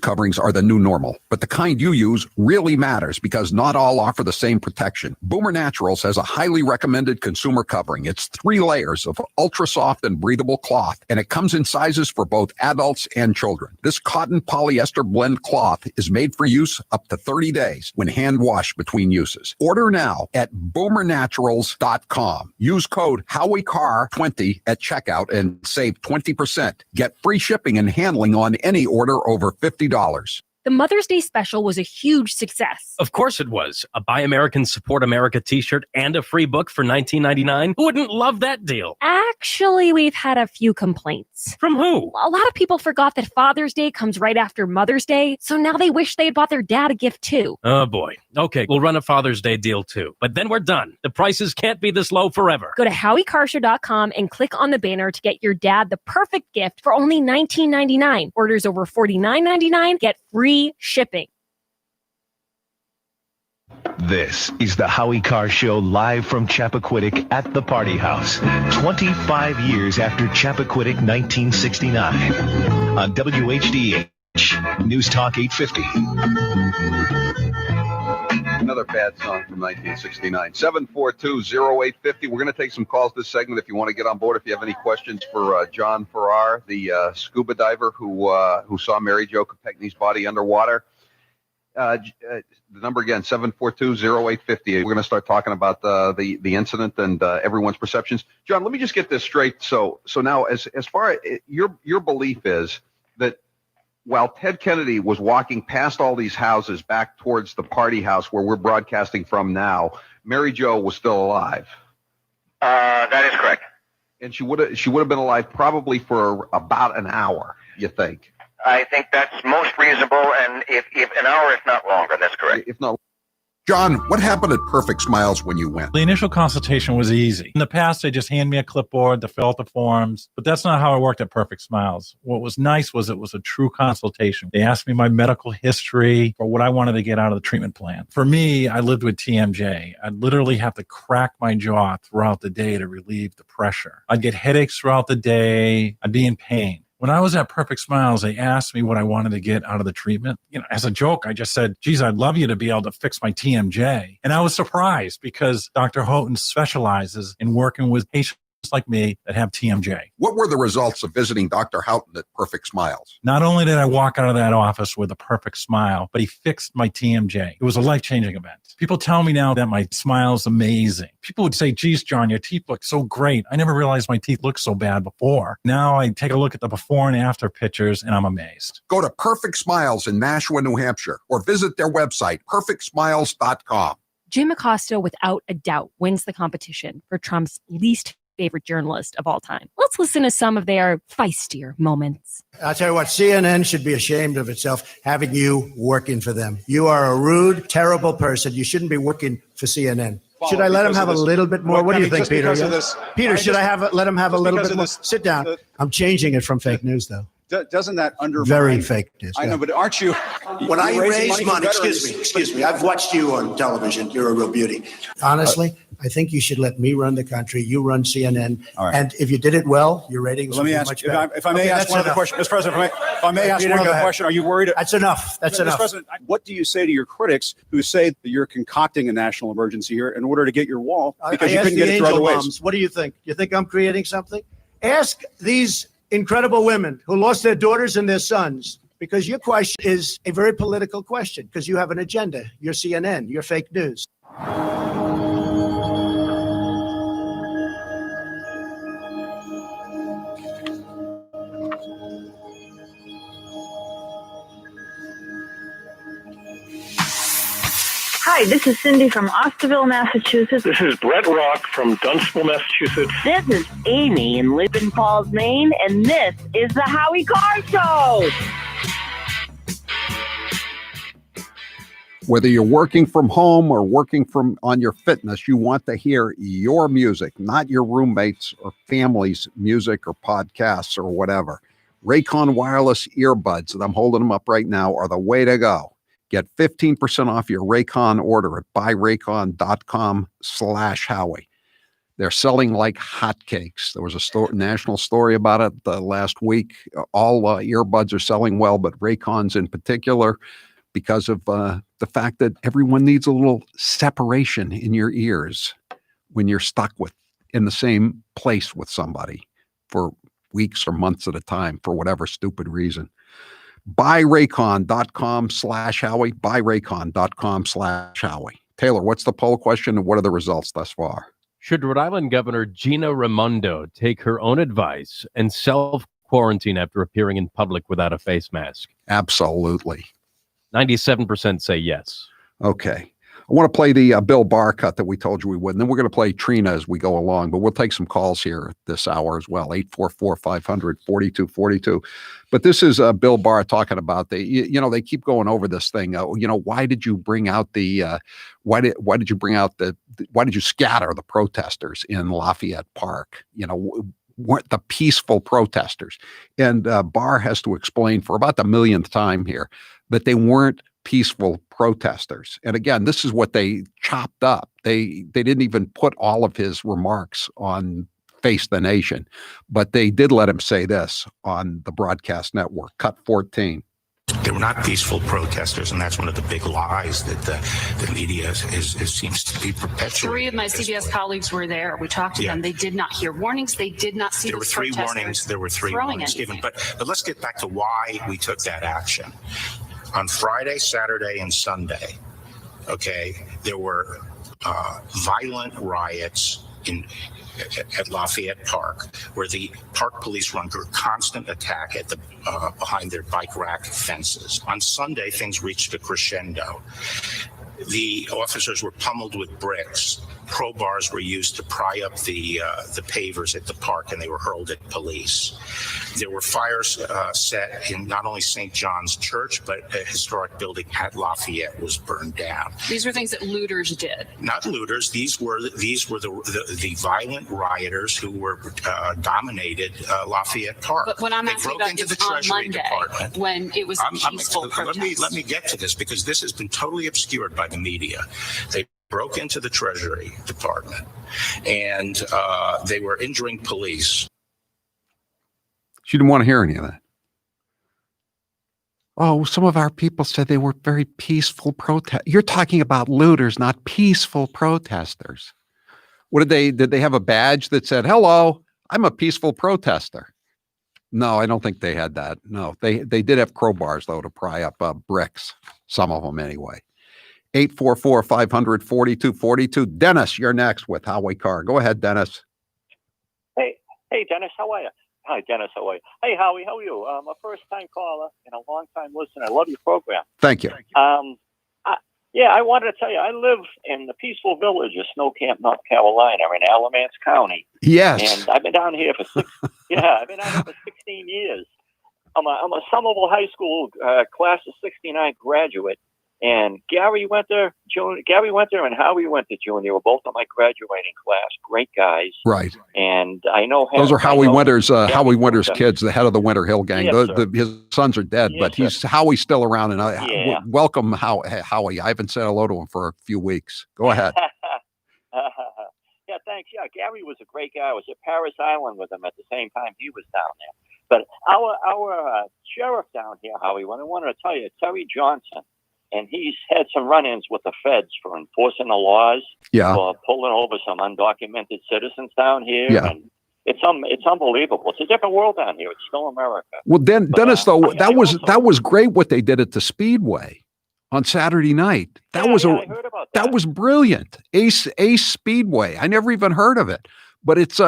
Coverings are the new normal, but the kind you use really matters because not all offer the same protection. Boomer Naturals has a highly recommended consumer covering. It's 3 layers of ultra soft and breathable cloth, and it comes in sizes for both adults and children. This cotton polyester blend cloth is made for use up to 30 days when hand washed between uses. Order now at boomernaturals.com. Use code HowieCarr20 at checkout and save 20%. Get free shipping and handling on any order over $50. The Mother's Day special was a huge success. Of course it was. A Buy American, Support America t-shirt and a free book for $19.99. Who wouldn't love that deal? Actually, we've had a few complaints. From who? A lot of people forgot that Father's Day comes right after Mother's Day, so now they wish they had bought their dad a gift too. Oh boy. Okay, we'll run a Father's Day deal too. But then we're done. The prices can't be this low forever. Go to HowieCarrshow.com and click on the banner to get your dad the perfect gift for only $19.99. Orders over $49.99 get free shipping. This is the Howie Carr Show live from Chappaquiddick at the Party House. 25 years after Chappaquiddick 1969 on WHDH News Talk 850. Another bad song from 1969. 742-0850. We're going to take some calls this segment if you want to get on board. If you have any questions for John Farrar, the scuba diver who saw Mary Jo Kopechne's body underwater. The number again, 742-0850. We're going to start talking about the incident and everyone's perceptions. John, let me just get this straight. So now, as far as your belief is that while Ted Kennedy was walking past all these houses back towards the Party House where we're broadcasting from now, Mary Jo was still alive. That is correct. And she would have been alive probably for about an hour, you think? I think that's most reasonable, and if an hour, if not longer, that's correct. If not, John, what happened at Perfect Smiles when you went? The initial consultation was easy. In the past, they just hand me a clipboard to fill out the forms, but that's not how it worked at Perfect Smiles. What was nice was it was a true consultation. They asked me my medical history or what I wanted to get out of the treatment plan. For me, I lived with TMJ. I'd literally have to crack my jaw throughout the day to relieve the pressure. I'd get headaches throughout the day. I'd be in pain. When I was at Perfect Smiles, they asked me what I wanted to get out of the treatment. As a joke, I just said, geez, I'd love you to be able to fix my TMJ. And I was surprised because Dr. Houghton specializes in working with patients like me that have TMJ. What were the results of visiting Dr. Houghton at Perfect Smiles? Not only did I walk out of that office with a perfect smile, but he fixed my TMJ. It was a life-changing event. People tell me now that my smile is amazing. People would say, geez, John, your teeth look so great. I never realized my teeth looked so bad before. Now I take a look at the before and after pictures and I'm amazed. Go to Perfect Smiles in Nashua, New Hampshire, or visit their website, perfectsmiles.com. Jim Acosta, without a doubt, wins the competition for Trump's least favorite journalist of all time. Let's listen to some of their feistier moments. I'll tell you what, CNN should be ashamed of itself having you working for them. You are a rude, terrible person. You shouldn't be working for CNN. Should I let him have a little bit more? What do you think, Peter? Peter, should I let him have a little bit more? Sit down. I'm changing it from fake news, though. doesn't that undermine? Very fake news. I know, but aren't you? When I you're raising raise for money, veterans. excuse me, I've watched you on television. You're a real beauty. Honestly, I think you should let me run the country. You run CNN. All right. And if you did it well, your ratings Let would me be ask, much if better. I may ask one other question, Mr. President, if I may ask Peter, one go other ahead. question, are you worried? That's enough. That's Mr. enough. President, what do you say to your critics who say that you're concocting a national emergency here in order to get your wall because I you asked couldn't the get it through other angel ways? moms, what do you think? You think I'm creating something? Ask these incredible women who lost their daughters and their sons, because your question is a very political question, because you have an agenda. You're CNN. You're fake news. Hi, this is Cindy from Osterville, Massachusetts. This is Brett Rock from Dunstable, Massachusetts. This is Amy in Linden Falls, Maine, and this is the Howie Carr Show. Whether you're working from home or working from on your fitness, you want to hear your music, not your roommates or family's music or podcasts or whatever. Raycon wireless earbuds, and I'm holding them up right now, are the way to go. Get 15% off your Raycon order at buyraycon.com/Howie. They're selling like hotcakes. There was a national story about it last week. All earbuds are selling well, but Raycons in particular, because of the fact that everyone needs a little separation in your ears when you're stuck in the same place with somebody for weeks or months at a time for whatever stupid reason. Buyraycon.com/Howie. Buyraycon.com/Howie. Taylor, what's the poll question and what are the results thus far? Should Rhode Island Governor Gina Raimondo take her own advice and self-quarantine after appearing in public without a face mask? Absolutely. 97% say yes. Okay. I want to play the Bill Barr cut that we told you we would, and then we're going to play Trina as we go along, but we'll take some calls here this hour as well, 844-500-4242. But this is Bill Barr talking about they keep going over this thing. Why did you bring out why did you scatter the protesters in Lafayette Park? Weren't the peaceful protesters. And Barr has to explain for about the millionth time here that they weren't peaceful protesters. And again, this is what they chopped up. They didn't even put all of his remarks on Face the Nation, but they did let him say this on the broadcast network, cut 14. They were not peaceful protesters, and that's one of the big lies that the media seems to be perpetuating. 3 of my CBS colleagues were there. We talked to them. They did not hear warnings. They did not see There were 3 warnings. There were 3 warnings given. But let's get back to why we took that action. On Friday, Saturday, and Sunday, there were violent riots at Lafayette Park, where the park police were under constant attack at behind their bike rack fences. On Sunday, things reached a crescendo. The officers were pummeled with bricks. Crowbars were used to pry up the pavers at the park, and they were hurled at police. There were fires set in not only St. John's Church, but a historic building at Lafayette was burned down. These were things that looters did. Not looters. These were the violent rioters who were dominated Lafayette Park. But when I'm they asking broke about into is the on Treasury Monday, Department. when it was peaceful protest. Let me get to this, because this has been totally obscured by the media. They broke into the Treasury Department, and they were injuring police. She didn't want to hear any of that. Oh, some of our people said they were very peaceful protest. You're talking about looters, not peaceful protesters. What did they have a badge that said, "Hello, I'm a peaceful protester"? No, I don't think they had that. No, they did have crowbars though to pry up bricks. Some of them anyway. 844-500-4242. Dennis, you're next with Howie Carr. Go ahead, Dennis. Hey, Dennis, how are you? Hi, Dennis, how are you? Hey, Howie, how are you? I'm a first-time caller and a long-time listener. I love your program. Thank you. I wanted to tell you, I live in the peaceful village of Snow Camp, North Carolina, in Alamance County. Yes. And I've been down here for 16 years. I'm a Somerville High School class of '69 graduate. And Gary Winter and Howie Winter Jr. were both in my graduating class. Great guys. Right. And I know Those are Howie Winter's Winter's kids, the head of the Winter Hill gang. Yes, His sons are dead, but Howie's still around. And Yeah. welcome, Howie. I haven't said hello to him for a few weeks. Go ahead. Yeah, thanks. Yeah, Gary was a great guy. I was at Paris Island with him at the same time he was down there. But our sheriff down here, Howie, what I wanted to tell you, Terry Johnson, and he's had some run-ins with the feds for enforcing the laws, for pulling over some undocumented citizens down here. Yeah. And it's unbelievable. It's a different world down here. It's still America. Well, Dennis, though, that was great what they did at the Speedway on Saturday night. That was brilliant. Ace Speedway. I never even heard of it, but it's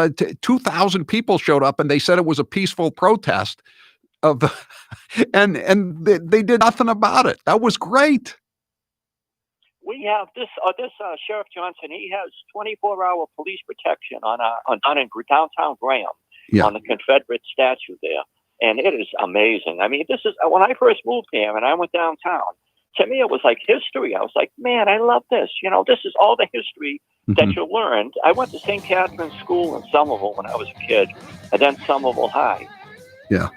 2,000 people showed up, and they said it was a peaceful protest of, and they did nothing about it. That was great. We have this Sheriff Johnson. He has 24-hour police protection down in downtown Graham on the Confederate statue there, and it is amazing. I mean, this is when I first moved here and I went downtown. To me, it was like history. I was like, man, I love this. You know, this is all the history that you learned. I went to St. Catherine's School in Somerville when I was a kid, and then Somerville High. Yeah.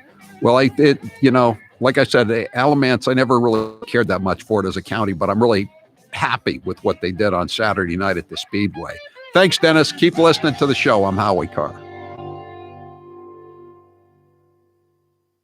Well, like I said, Alamance, I never really cared that much for it as a county, but I'm really happy with what they did on Saturday night at the Speedway. Thanks, Dennis. Keep listening to the show. I'm Howie Carr.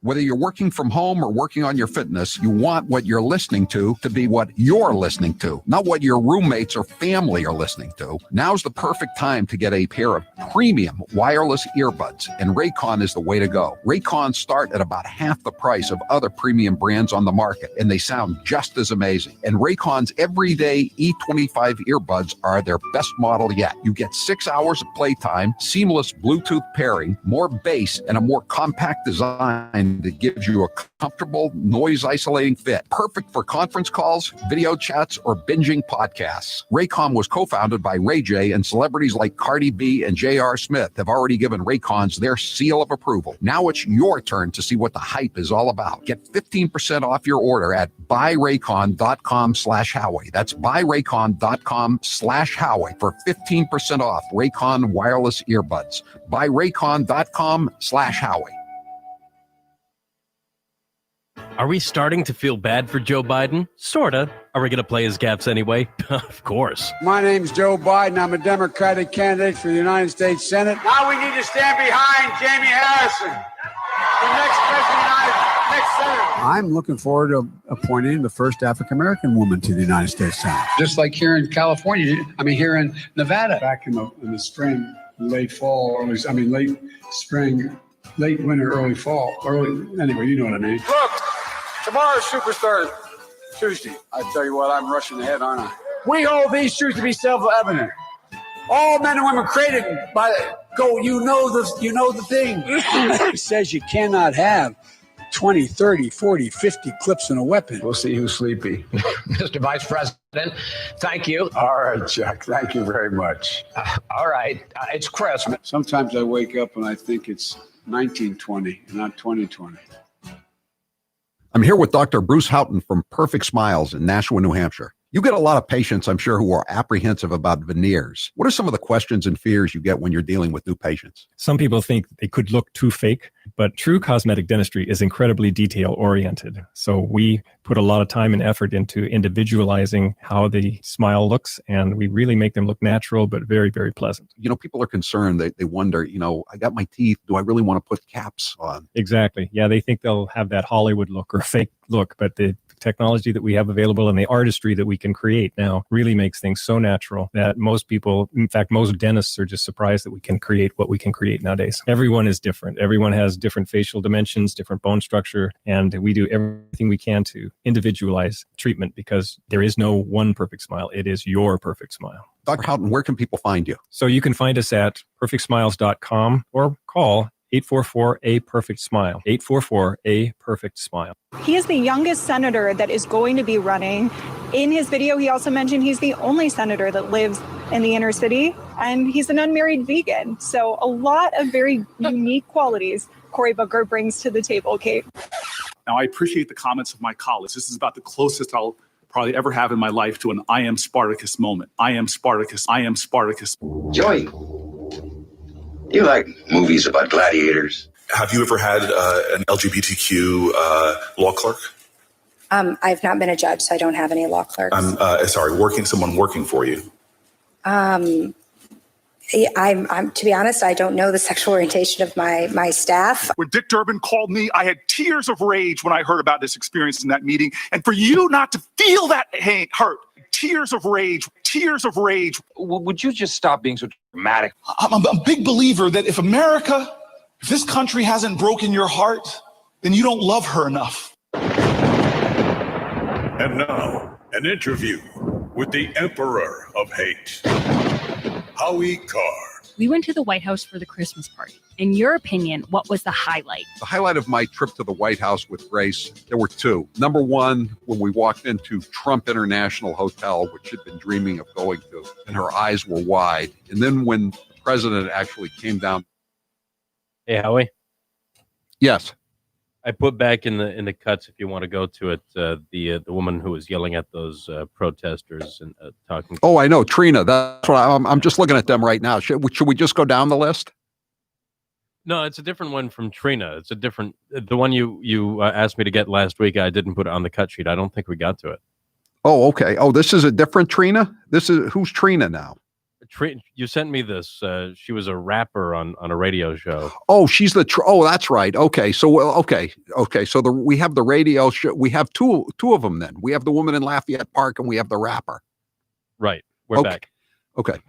Whether you're working from home or working on your fitness, you want what you're listening to be what you're listening to, not what your roommates or family are listening to. Now's the perfect time to get a pair of premium wireless earbuds, and Raycon is the way to go. Raycons start at about half the price of other premium brands on the market, and they sound just as amazing. And Raycon's everyday E25 earbuds are their best model yet. You get 6 hours of playtime, seamless Bluetooth pairing, more bass, and a more compact design that gives you a comfortable, noise-isolating fit. Perfect for conference calls, video chats, or binging podcasts. Raycon was co-founded by Ray J, and celebrities like Cardi B and J.R. Smith have already given Raycons their seal of approval. Now it's your turn to see what the hype is all about. Get 15% off your order at buyraycon.com/Howie. That's buyraycon.com/Howie for 15% off Raycon wireless earbuds. Buyraycon.com/Howie. Are we starting to feel bad for Joe Biden? Sorta. Are we going to play his gaffes anyway? Of course. My name's Joe Biden. I'm a Democratic candidate for the United States Senate. Now we need to stand behind Jamie Harrison, the next president, next senator. I'm looking forward to appointing the first African-American woman to the United States Senate. Just like here in California, here in Nevada. Back in the spring, late fall, late spring, late winter, early fall, anyway, you know what I mean. Look, tomorrow's Superstar Tuesday. I tell you what, I'm rushing ahead, aren't I? We hold these truths to be self-evident. All men and women created by you know the thing. It says you cannot have 20, 30, 40, 50 clips in a weapon. We'll see who's sleepy. Mr. Vice President, thank you. All right, Chuck. Thank you very much. All right. It's Christmas. Sometimes I wake up and I think it's 1920, not 2020. I'm here with Dr. Bruce Houghton from Perfect Smiles in Nashua, New Hampshire. You get a lot of patients, I'm sure, who are apprehensive about veneers. What are some of the questions and fears you get when you're dealing with new patients? Some people think they could look too fake, but true cosmetic dentistry is incredibly detail-oriented. So we put a lot of time and effort into individualizing how the smile looks, and we really make them look natural, but very, very pleasant. People are concerned. They wonder, I got my teeth. Do I really want to put caps on? Exactly. Yeah, they think they'll have that Hollywood look or fake look, but the technology that we have available and the artistry that we can create now really makes things so natural that most people, in fact, most dentists are just surprised that we can create what we can create nowadays. Everyone is different. Everyone has different facial dimensions, different bone structure, and we do everything we can to individualize treatment because there is no one perfect smile. It is your perfect smile. Dr. Houghton, where can people find you? So you can find us at perfectsmiles.com or call 844-A-PERFECT-SMILE. 844-A-PERFECT-SMILE. He is the youngest senator that is going to be running. In his video, he also mentioned he's the only senator that lives in the inner city, and he's an unmarried vegan. So a lot of very unique qualities Cory Booker brings to the table, Kate. Now, I appreciate the comments of my colleagues. This is about the closest I'll probably ever have in my life to an I am Spartacus moment. I am Spartacus. I am Spartacus. Joey, you like movies about gladiators? Have you ever had an LGBTQ law clerk? I've not been a judge, so I don't have any law clerks. Someone working for you. I'm to be honest, I don't know the sexual orientation of my staff. When Dick Durbin called me, I had tears of rage when I heard about this experience in that meeting. And for you not to feel that hurt, tears of rage. Would you just stop being so dramatic? I'm a big believer that if this country hasn't broken your heart, then you don't love her enough. And now, an interview with the Emperor of Hate, Howie Carr. We went to the White House for the Christmas party. In your opinion, what was the highlight? The highlight of my trip to the White House with Grace, there were two. Number one, when we walked into Trump International Hotel, which she'd been dreaming of going to, and her eyes were wide. And then when the president actually came down. Hey, Howie. Yes. I put back in the cuts, if you want to go to it, the woman who was yelling at those protesters and talking. Oh, I know, Trina. That's what I'm just looking at them right now. Should we just go down the list? No, it's a different one from Trina. It's a different. The one you asked me to get last week. I didn't put it on the cut sheet. I don't think we got to it. Oh, okay. Oh, this is a different Trina. Who's Trina now? You sent me this. She was a rapper on a radio show. Oh, she's oh, that's right. Okay, so okay. So we have the radio show. We have two of them. Then we have the woman in Lafayette Park, and we have the rapper. Right. We're back. Okay.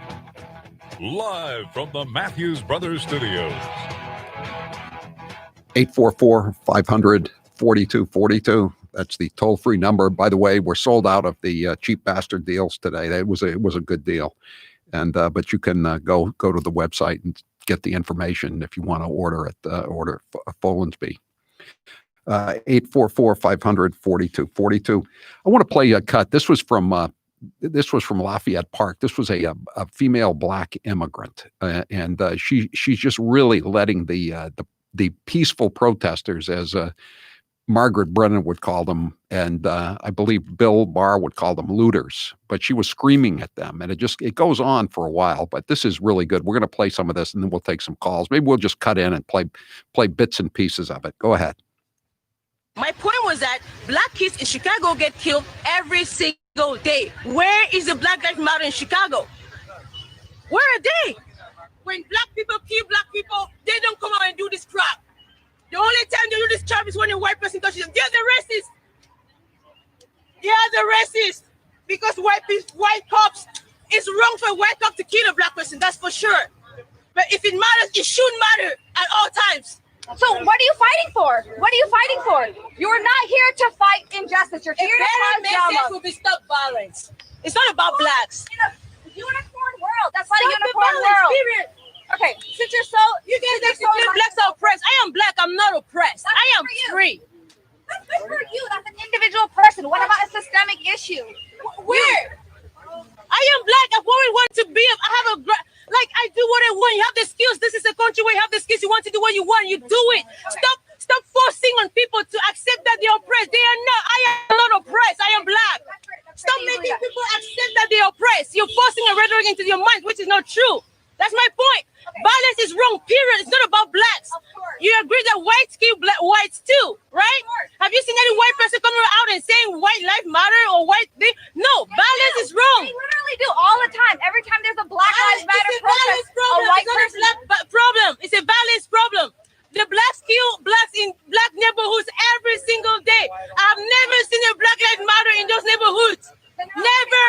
Live from the Matthews Brothers Studios. 844-500-4242. That's the toll-free number. By the way, we're sold out of the cheap bastard deals today. It was a good deal. And but you can go to the website and get the information if you want to order it. Order Folensby. 844-500-4242. I want to play a cut. This was from Lafayette Park. This was a female black immigrant, and she's just really letting the peaceful protesters, as Margaret Brennan would call them, and I believe Bill Barr would call them looters, but she was screaming at them, and it goes on for a while, but this is really good. We're going to play some of this, and then we'll take some calls. Maybe we'll just cut in and play bits and pieces of it. Go ahead. My point was that black kids in Chicago get killed every single day. Where is the Black Lives Matter in Chicago? Where are they? When black people kill black people, they don't come out and do this crap. The only time they do this crap is when a white person touches them. They're the racists. They are the racists. Because white cops, it's wrong for a white cop to kill a black person, that's for sure. But if it matters, it should matter at all times. So what are you fighting for? What are you fighting for? You are not here to fight injustice. You're here to cause drama. Will be stop violence. It's not about blacks. In a unicorn world. That's not a unicorn world. Period. Okay, since you're so... You guys claim blacks are oppressed. I am black. I'm not oppressed. I am free. That's good for you. That's an individual person. What about a systemic issue? Where? I am black. I've always wanted to be. I have I do what I want. You have the skills. This is a country where you have the skills. You want to do what you want. You do it. Stop forcing on people to accept that they're oppressed. They are not. I am not oppressed. I am black. Stop making people accept that they're oppressed. You're forcing a rhetoric into your mind, which is not true. That's my point. Violence is wrong, period. It's not about blacks. You agree that whites kill black whites too, right? Have you seen any white person coming out and saying white life matter or white thing? No, violence is wrong. They literally do all the time. Every time there's a Black Lives Matter protest, a white person. It's not a problem. It's a violence problem. The blacks kill blacks in black neighborhoods every single day. I've never seen a Black Lives Matter in those neighborhoods. Never.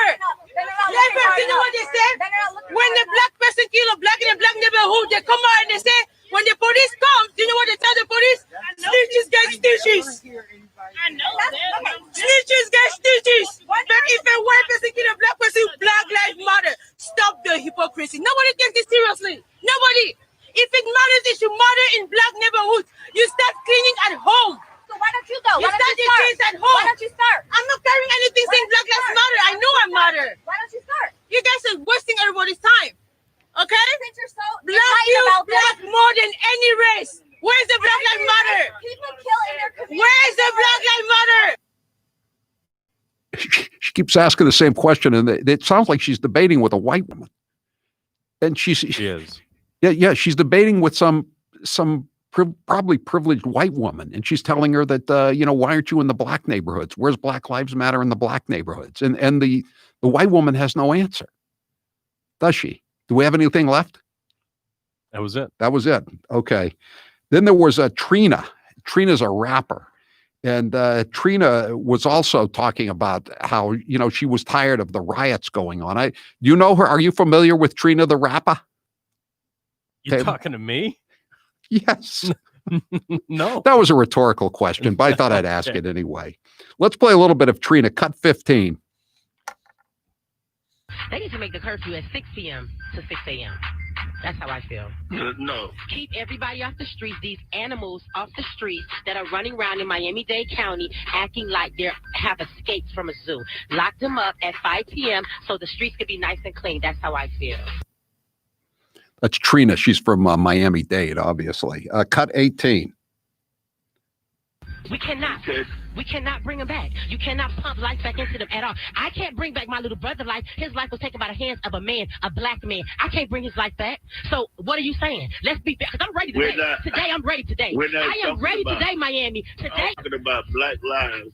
You know what they say? When the black person kill a black in a black neighborhood, they come out and they say, when the police comes, do you know what they tell the police? Snitches get stitches. I know that. Snitches get stitches. But if a white person kill a black person, Black Lives Matter. Stop the hypocrisy. Nobody takes it seriously. Nobody. If it matters, it should matter in black neighborhoods. You start cleaning at home. So why don't you go? You start your kids at home. Why don't you start? I'm not carrying anything saying Black Lives Matter. I know I matter. Why don't you start? You guys are wasting everybody's time. Okay? Since you're so black kills black more than any race. Where's the Black Lives Matter? People kill in their community. Where's the Black Lives Matter? She keeps asking the same question, and it sounds like she's debating with a white woman. And she is. Yeah, she's debating with some probably privileged white woman, and she's telling her that why aren't you in the black neighborhoods? Where's Black Lives Matter in the black neighborhoods? And the white woman has no answer. Does she? Do we have anything left? That was it. That was it. Okay. Then there was Trina. Trina's a rapper. And Trina was also talking about how, she was tired of the riots going on. Do you know her? Are you familiar with Trina the rapper? You talking to me? Yes. No. That was a rhetorical question, but I thought I'd ask it anyway. Let's play a little bit of Trina. Cut 15. They need to make the curfew at 6 p.m. to 6 a.m. That's how I feel. No. Keep everybody off the streets, these animals off the streets that are running around in Miami-Dade County acting like they have escaped from a zoo. Lock them up at 5 p.m. so the streets can be nice and clean. That's how I feel. That's Trina. She's from Miami-Dade, obviously. Cut 18. We cannot bring him back. You cannot pump life back into them at all. I can't bring back my little brother's life. His life was taken by the hands of a man, a black man. I can't bring his life back. So what are you saying? Let's be back. Because I'm ready today. Today, I'm ready today. I am ready today, Miami. Today. I'm talking about black lives.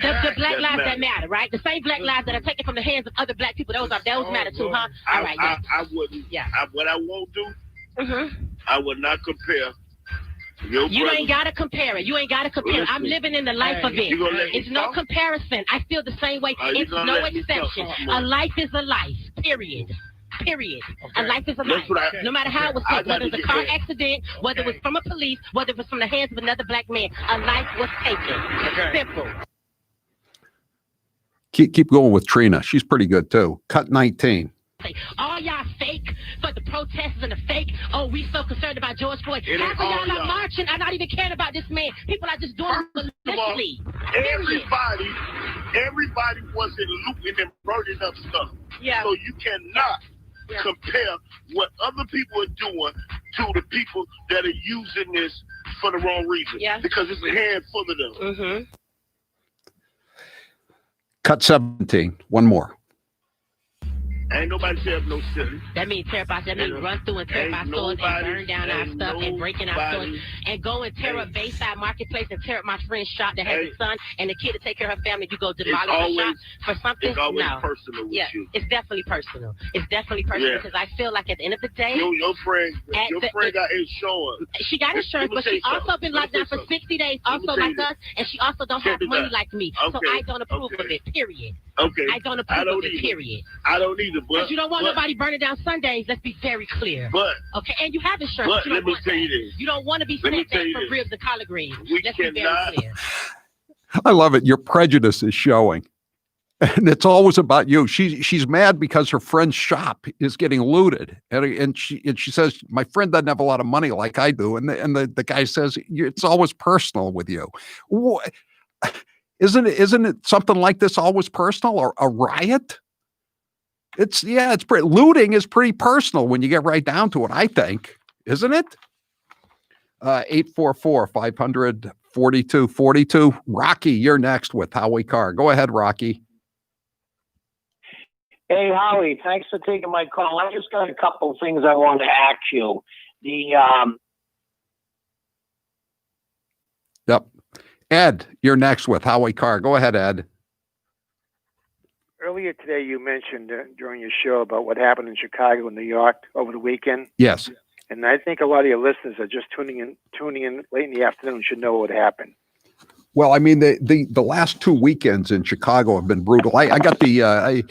The black lives that matter, right? The same black lives that are taken from the hands of other black people. Those matter too, huh? All right. I wouldn't. Yeah. What I won't do, I would not compare. You ain't got to compare it. You ain't got to compare it. I'm living in the life of it. It's no comparison. I feel the same way. It's no exception. A life is a life, period. Period. A life is a life. No matter how it was taken, whether it's a car accident, whether it was from a police, whether it was from the hands of another black man, a life was taken. Simple. Keep going with Trina. She's pretty good, too. Cut 19. All y'all fake for the protesters and the fake. Oh, we so concerned about George Floyd. Half of y'all are marching. I'm not even caring about this man. People are just doing it maliciously. Everybody wasn't looting and burning up stuff. Yeah. So you cannot compare what other people are doing to the people that are using this for the wrong reason. Yeah. Because it's a handful of them. Cut 17. One more. Ain't nobody tear up no city. That means tear up our, that means run through and tear up our stores and burn down our stuff and break in our stores and go and tear up Bayside Marketplace and tear up my friend's shop that has a son and a kid to take care of her family. You go demolish the shop for something? It's always no. personal with you. It's definitely personal. It's definitely personal because I feel like at the end of the day, your friend got insurance. She got insurance, but she also been locked down for 60 days, also like us, and she also don't have money like me. So I don't approve of it, period. Okay. I don't approve of it, period. I don't either. Because you don't want nobody burning down Sundays. Let's be very clear. Okay, and you have insurance. But let me tell you this. You don't want to be snapped at from ribs and collard greens. Let's be very clear. I love it. Your prejudice is showing. And it's always about you. She's mad because her friend's shop is getting looted. And she says, my friend doesn't have a lot of money like I do. And the guy says, it's always personal with you. What? Isn't it something like this always personal or a riot? It's pretty, looting is pretty personal when you get right down to it, I think, isn't it? 844-500-4242. Rocky, you're next with Howie Carr. Go ahead, Rocky. Hey, Howie, thanks for taking my call. I just got a couple of things I want to ask you. Yep. Ed, you're next with Howie Carr. Go ahead, Ed. Earlier today, you mentioned during your show about what happened in Chicago and New York over the weekend. Yes. And I think a lot of your listeners are just tuning in late in the afternoon should know what happened. Well, I mean, the last 2 weekends in Chicago have been brutal. I got the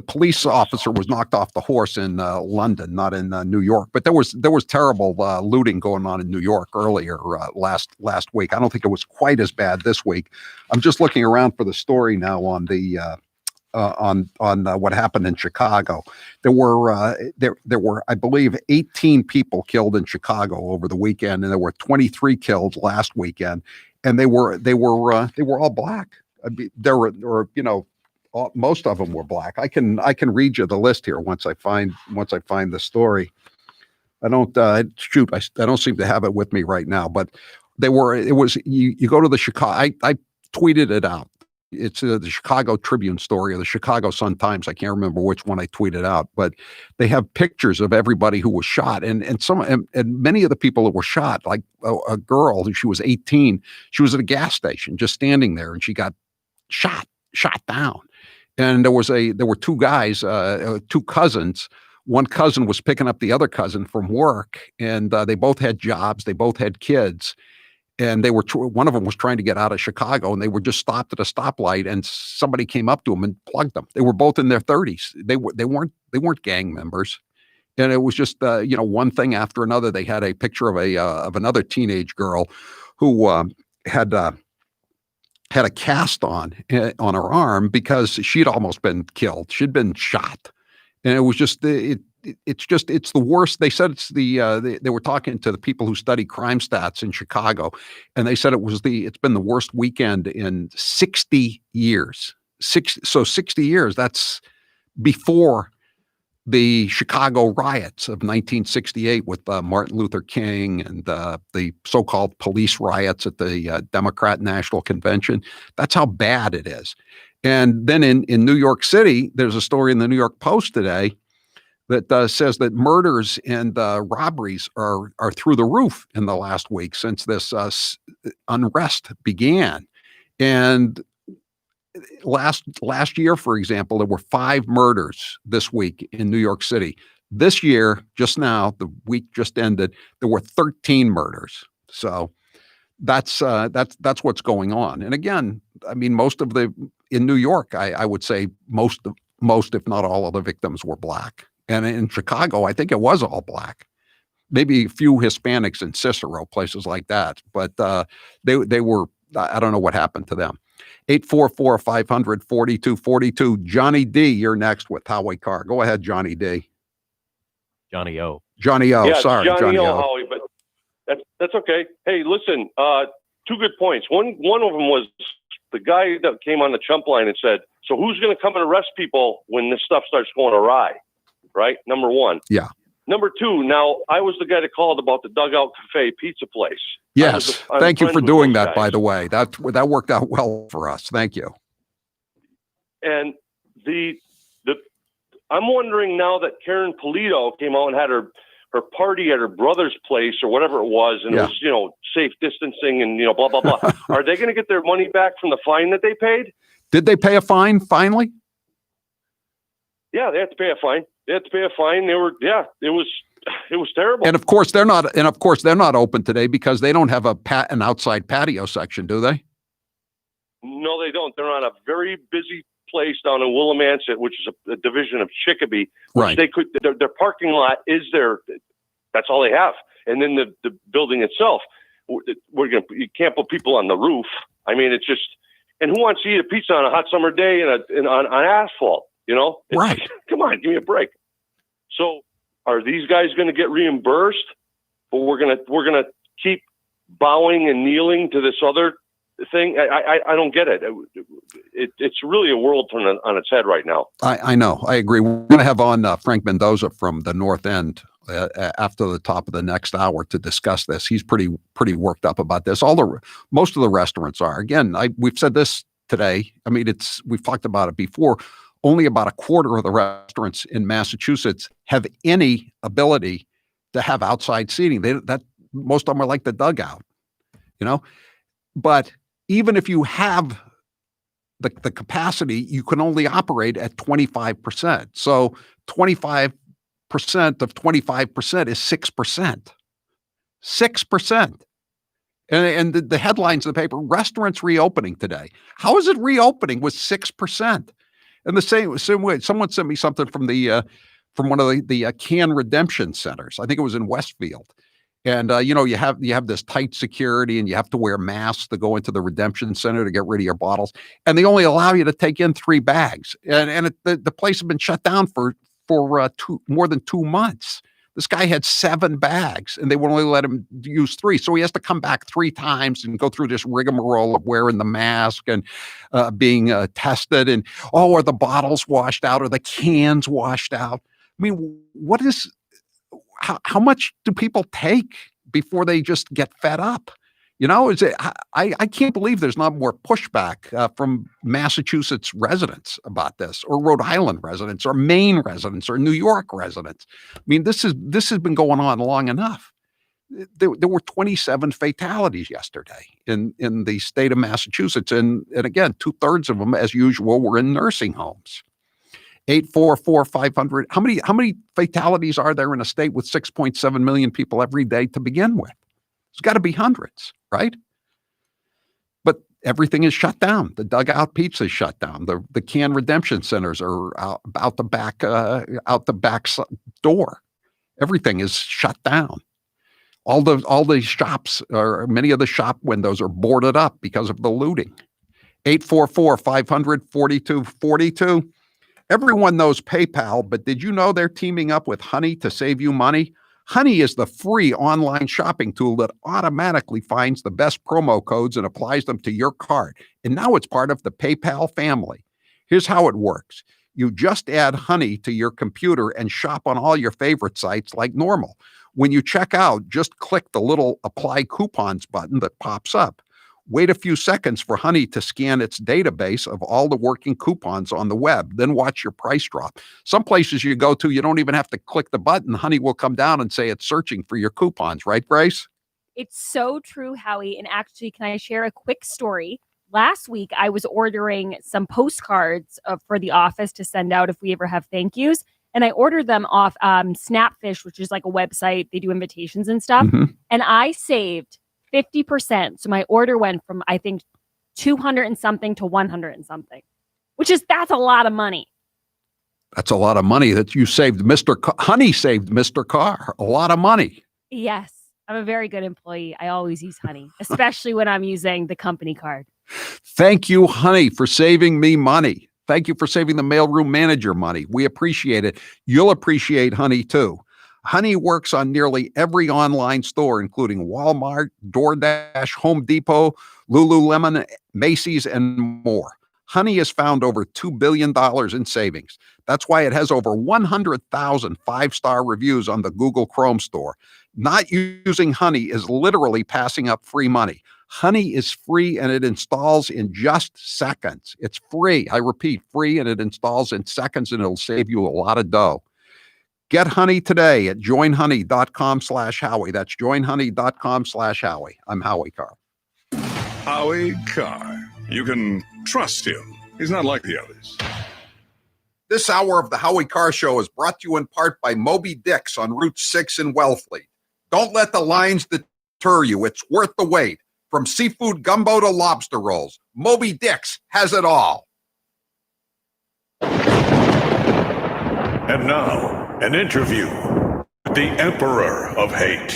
police officer was knocked off the horse in London, not in New York. But there was terrible looting going on in New York earlier last week. I don't think it was quite as bad this week. I'm just looking around for the story now on the on what happened in Chicago. There were I believe 18 people killed in Chicago over the weekend, and there were 23 killed last weekend. And they were all black. I mean, most of them were black. I can read you the list here once I find the story. I don't seem to have it with me right now, but you go to the Chicago. I tweeted it out. it's the Chicago Tribune story or the Chicago Sun-Times. I can't remember which one I tweeted out, but they have pictures of everybody who was shot, and many of the people that were shot, like a girl, she was 18. She was at a gas station, just standing there, and she got shot down. And there were two guys, two cousins. One cousin was picking up the other cousin from work, and they both had jobs. They both had kids. And they were one of them was trying to get out of Chicago, and they were just stopped at a stoplight, and somebody came up to them and plugged them. They were both in their 30s. They weren't gang members, and it was just one thing after another. They had a picture of another teenage girl who had a cast on her arm because she'd almost been killed. She'd been shot, and it was just it's the worst. They said they were talking to the people who study crime stats in Chicago, and they said it's been the worst weekend in 60 years. 60 years. That's before the Chicago riots of 1968 with Martin Luther King and the so-called police riots at the Democrat National Convention. That's how bad it is. And then in New York City, there's a story in the New York Post today that says that murders and robberies are through the roof in the last week since this unrest began. And last year, for example, there were 5 murders this week in New York City. This year, just now, the week just ended, there were 13 murders. So that's what's going on. And again, I mean, in New York, I would say most, if not all, of the victims were Black. And in Chicago, I think it was all Black. Maybe a few Hispanics in Cicero, places like that. But they were, I don't know what happened to them. 844-500-4242. Johnny D, you're next with Howie Carr. Go ahead, Johnny D. Johnny O. Johnny O. Yeah, Sorry, Johnny O. Howie, but that's okay. Hey, listen, 2 good points. One of them was the guy that came on the chump line and said, so who's going to come and arrest people when this stuff starts going awry? Right? Number 1. Yeah. Number 2, now I was the guy that called about the Dugout Cafe pizza place. Yes. Thank you for doing that, by the way. That worked out well for us. Thank you. And I'm wondering now that Karen Polito came out and had her party at her brother's place or whatever it was, and it was, safe distancing and, blah, blah, blah. Are they going to get their money back from the fine that they paid? Did they pay a fine finally? Yeah, they had to pay a fine. They were, it was terrible. And of course they're not open today because they don't have an outside patio section, do they? No, they don't. They're on a very busy place down in Willimantic, which is a division of Chicopee. Right. Their parking lot is there. That's all they have. And then the building itself, you can't put people on the roof. I mean, it's just, and who wants to eat a pizza on a hot summer day on asphalt? Right. Come on, give me a break. So are these guys going to get reimbursed? But we're gonna keep bowing and kneeling to this other thing. I don't get it. It's really a world turned on its head right now. I know. I agree. We're going to have on Frank Mendoza from the North End after the top of the next hour to discuss this. He's pretty worked up about this. Most of the restaurants are. Again, we've said this today. I mean, we've talked about it before. Only about a quarter of the restaurants in Massachusetts have any ability to have outside seating. Most of them are like the Dugout, But even if you have the capacity, you can only operate at 25%. So 25% of 25% is 6%. 6%. And the headlines in the paper: restaurants reopening today. How is it reopening with 6%? And the same way, someone sent me something from one of the can redemption centers. I think it was in Westfield. And you have this tight security, and you have to wear masks to go into the redemption center to get rid of your bottles. And they only allow you to take in 3 bags. And the place has been shut down for more than 2 months. This guy had 7 bags, and they would only let him use 3. So he has to come back 3 times and go through this rigmarole of wearing the mask and being tested. And, are the bottles washed out? Are the cans washed out? I mean, how much do people take before they just get fed up? You know, I can't believe there's not more pushback from Massachusetts residents about this, or Rhode Island residents, or Maine residents, or New York residents. I mean, this has been going on long enough. There were 27 fatalities yesterday in the state of Massachusetts, and again, 2/3 of them, as usual, were in nursing homes. 844-500. How many fatalities are there in a state with 6.7 million people every day to begin with? It's got to be hundreds, right? But everything is shut down. The Dugout Pizza is shut down. The Can Redemption Centers are out the back door. Everything is shut down. All the shops, or many of the shop windows, are boarded up because of the looting. 844-500-4242. Everyone knows PayPal, but did you know they're teaming up with Honey to save you money? Honey is the free online shopping tool that automatically finds the best promo codes and applies them to your card. And now it's part of the PayPal family. Here's how it works. You just add Honey to your computer and shop on all your favorite sites like normal. When you check out, just click the little Apply Coupons button that pops up. Wait a few seconds for Honey to scan its database of all the working coupons on the web, then watch your price drop. Some places you go to, you don't even have to click the button. Honey will come down and say it's searching for your coupons, right, Grace? It's so true, Howie. And actually, can I share a quick story? Last week, I was ordering some postcards for the office to send out if we ever have thank yous. And I ordered them off Snapfish, which is like a website. They do invitations and stuff. Mm-hmm. And I saved 50%. So my order went from, I think, 200 and something to 100 and something, that's a lot of money. That's a lot of money that you saved. Honey saved Mr. Carr a lot of money. Yes. I'm a very good employee. I always use Honey, especially when I'm using the company card. Thank you, Honey, for saving me money. Thank you for saving the mailroom manager money. We appreciate it. You'll appreciate Honey too. Honey works on nearly every online store, including Walmart, DoorDash, Home Depot, Lululemon, Macy's, and more. Honey has found over $2 billion in savings. That's why it has over 100,000 five-star reviews on the Google Chrome store. Not using Honey is literally passing up free money. Honey is free and it installs in just seconds. It's free. I repeat, free, and it installs in seconds, and it'll save you a lot of dough. Get Honey today at joinhoney.com/Howie. That's joinhoney.com/Howie. I'm Howie Carr. Howie Carr. You can trust him. He's not like the others. This hour of the Howie Carr Show is brought to you in part by Moby Dick's on Route 6 in Wellfleet. Don't let the lines deter you. It's worth the wait. From seafood gumbo to lobster rolls, Moby Dick's has it all. And now, an interview with the Emperor of Hate,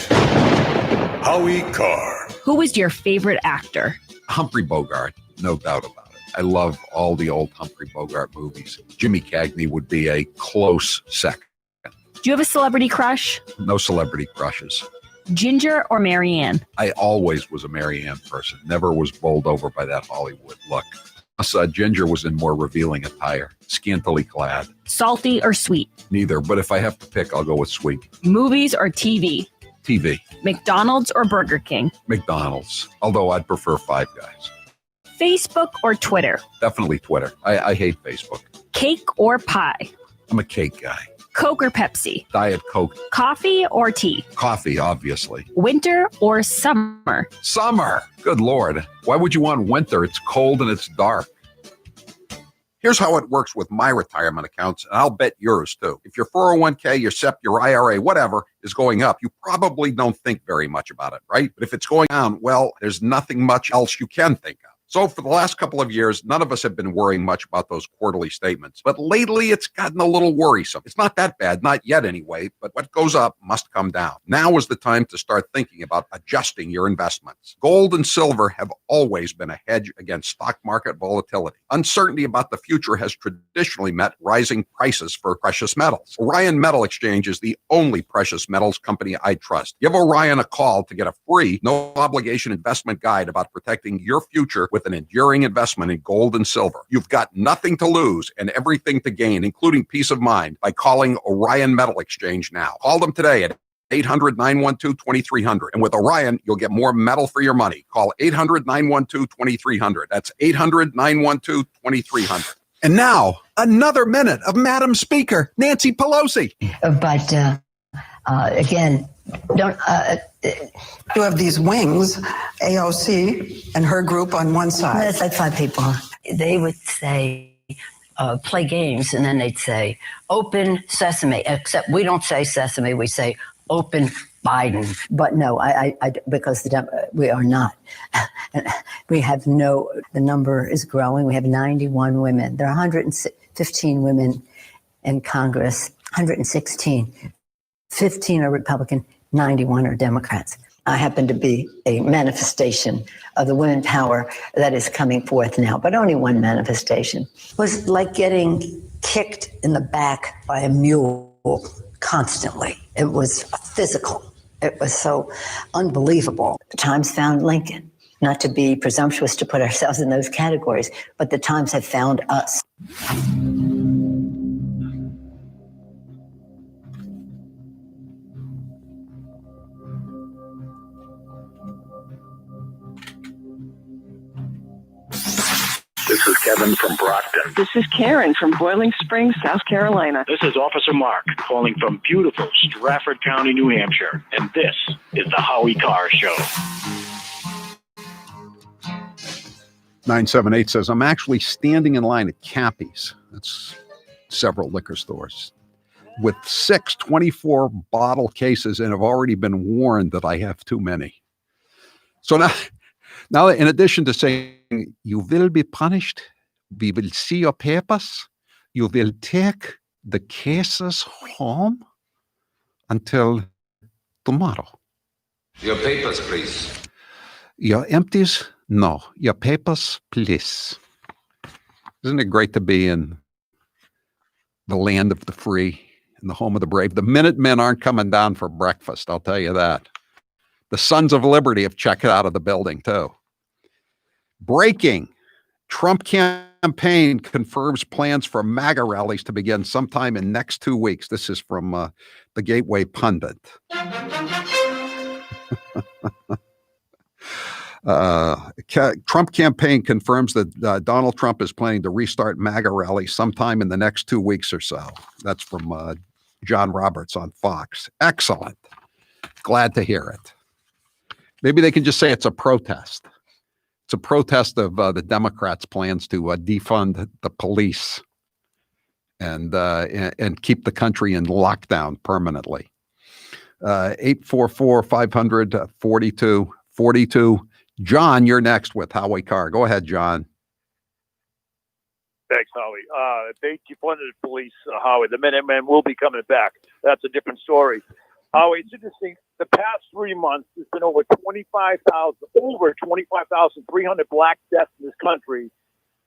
Howie Carr. Who was your favorite actor? Humphrey Bogart, no doubt about it. I love all the old Humphrey Bogart movies. Jimmy Cagney would be a close second. Do you have a celebrity crush? No celebrity crushes. Ginger or Marianne? I always was a Marianne person. Never was bowled over by that Hollywood look. Ginger was in more revealing attire, scantily clad. Salty or sweet? Neither, but if I have to pick, I'll go with sweet. Movies or TV? TV. McDonald's or Burger King? McDonald's, although I'd prefer Five Guys. Facebook or Twitter? Definitely Twitter. I hate Facebook. Cake or pie? I'm a cake guy. Coke or Pepsi? Diet Coke. Coffee or tea? Coffee, obviously. Winter or summer? Summer. Good Lord. Why would you want winter? It's cold and it's dark. Here's how it works with my retirement accounts, and I'll bet yours too. If your 401k, your SEP, your IRA, whatever, is going up, you probably don't think very much about it, right? But if it's going down, well, there's nothing much else you can think of. So for the last couple of years, none of us have been worrying much about those quarterly statements. But lately, it's gotten a little worrisome. It's not that bad, not yet anyway, but what goes up must come down. Now is the time to start thinking about adjusting your investments. Gold and silver have always been a hedge against stock market volatility. Uncertainty about the future has traditionally meant rising prices for precious metals. Orion Metal Exchange is the only precious metals company I trust. Give Orion a call to get a free, no-obligation investment guide about protecting your future with an enduring investment in gold and silver. You've got nothing to lose and everything to gain, including peace of mind, by calling Orion Metal Exchange now. Call them today at 800-912-2300. And with Orion, you'll get more metal for your money. Call 800-912-2300. That's 800-912-2300. And now, another minute of Madam Speaker, Nancy Pelosi. But again, don't you have these wings, AOC and her group on one side. That's like 5 people. They would say, play games, and then they'd say, open sesame, except we don't say sesame, we say open Biden. But no, I because we are not. We have the number is growing. We have 91 women. There are 115 women in Congress, 116. 15 are Republican, 91 are Democrats. I happen to be a manifestation of the women power that is coming forth now, but only one manifestation. It was like getting kicked in the back by a mule constantly. It was physical. It was so unbelievable. The Times found Lincoln. Not to be presumptuous to put ourselves in those categories, but the Times have found us. This is Kevin from Brockton. This is Karen from Boiling Springs, South Carolina. This is Officer Mark calling from beautiful Stratford County, New Hampshire. And this is the Howie Carr Show. 978 says, I'm actually standing in line at Cappy's. That's several liquor stores. With 6 24-bottle cases and have already been warned that I have too many. So now, in addition to saying, you will be punished, we will see your papers, you will take the cases home until tomorrow. Your papers, please. Your empties? No. Your papers, please. Isn't it great to be in the land of the free, in the home of the brave? The Minutemen aren't coming down for breakfast, I'll tell you that. The Sons of Liberty have checked out of the building, too. Breaking. Trump campaign confirms plans for MAGA rallies to begin sometime in next 2 weeks. This is from the Gateway Pundit. Trump campaign confirms that Donald Trump is planning to restart MAGA rallies sometime in the next 2 weeks or so. That's from John Roberts on Fox. Excellent. Glad to hear it. Maybe they can just say it's a protest. It's a protest of the Democrats' plans to defund the police and keep the country in lockdown permanently. 844-500-4242. John, you're next with Howie Carr. Go ahead, John. Thanks, Howie. They defunded the police, Howie. The Minutemen will be coming back. That's a different story. Howie, it's interesting. The past 3 months, there's been over 25,300 black deaths in this country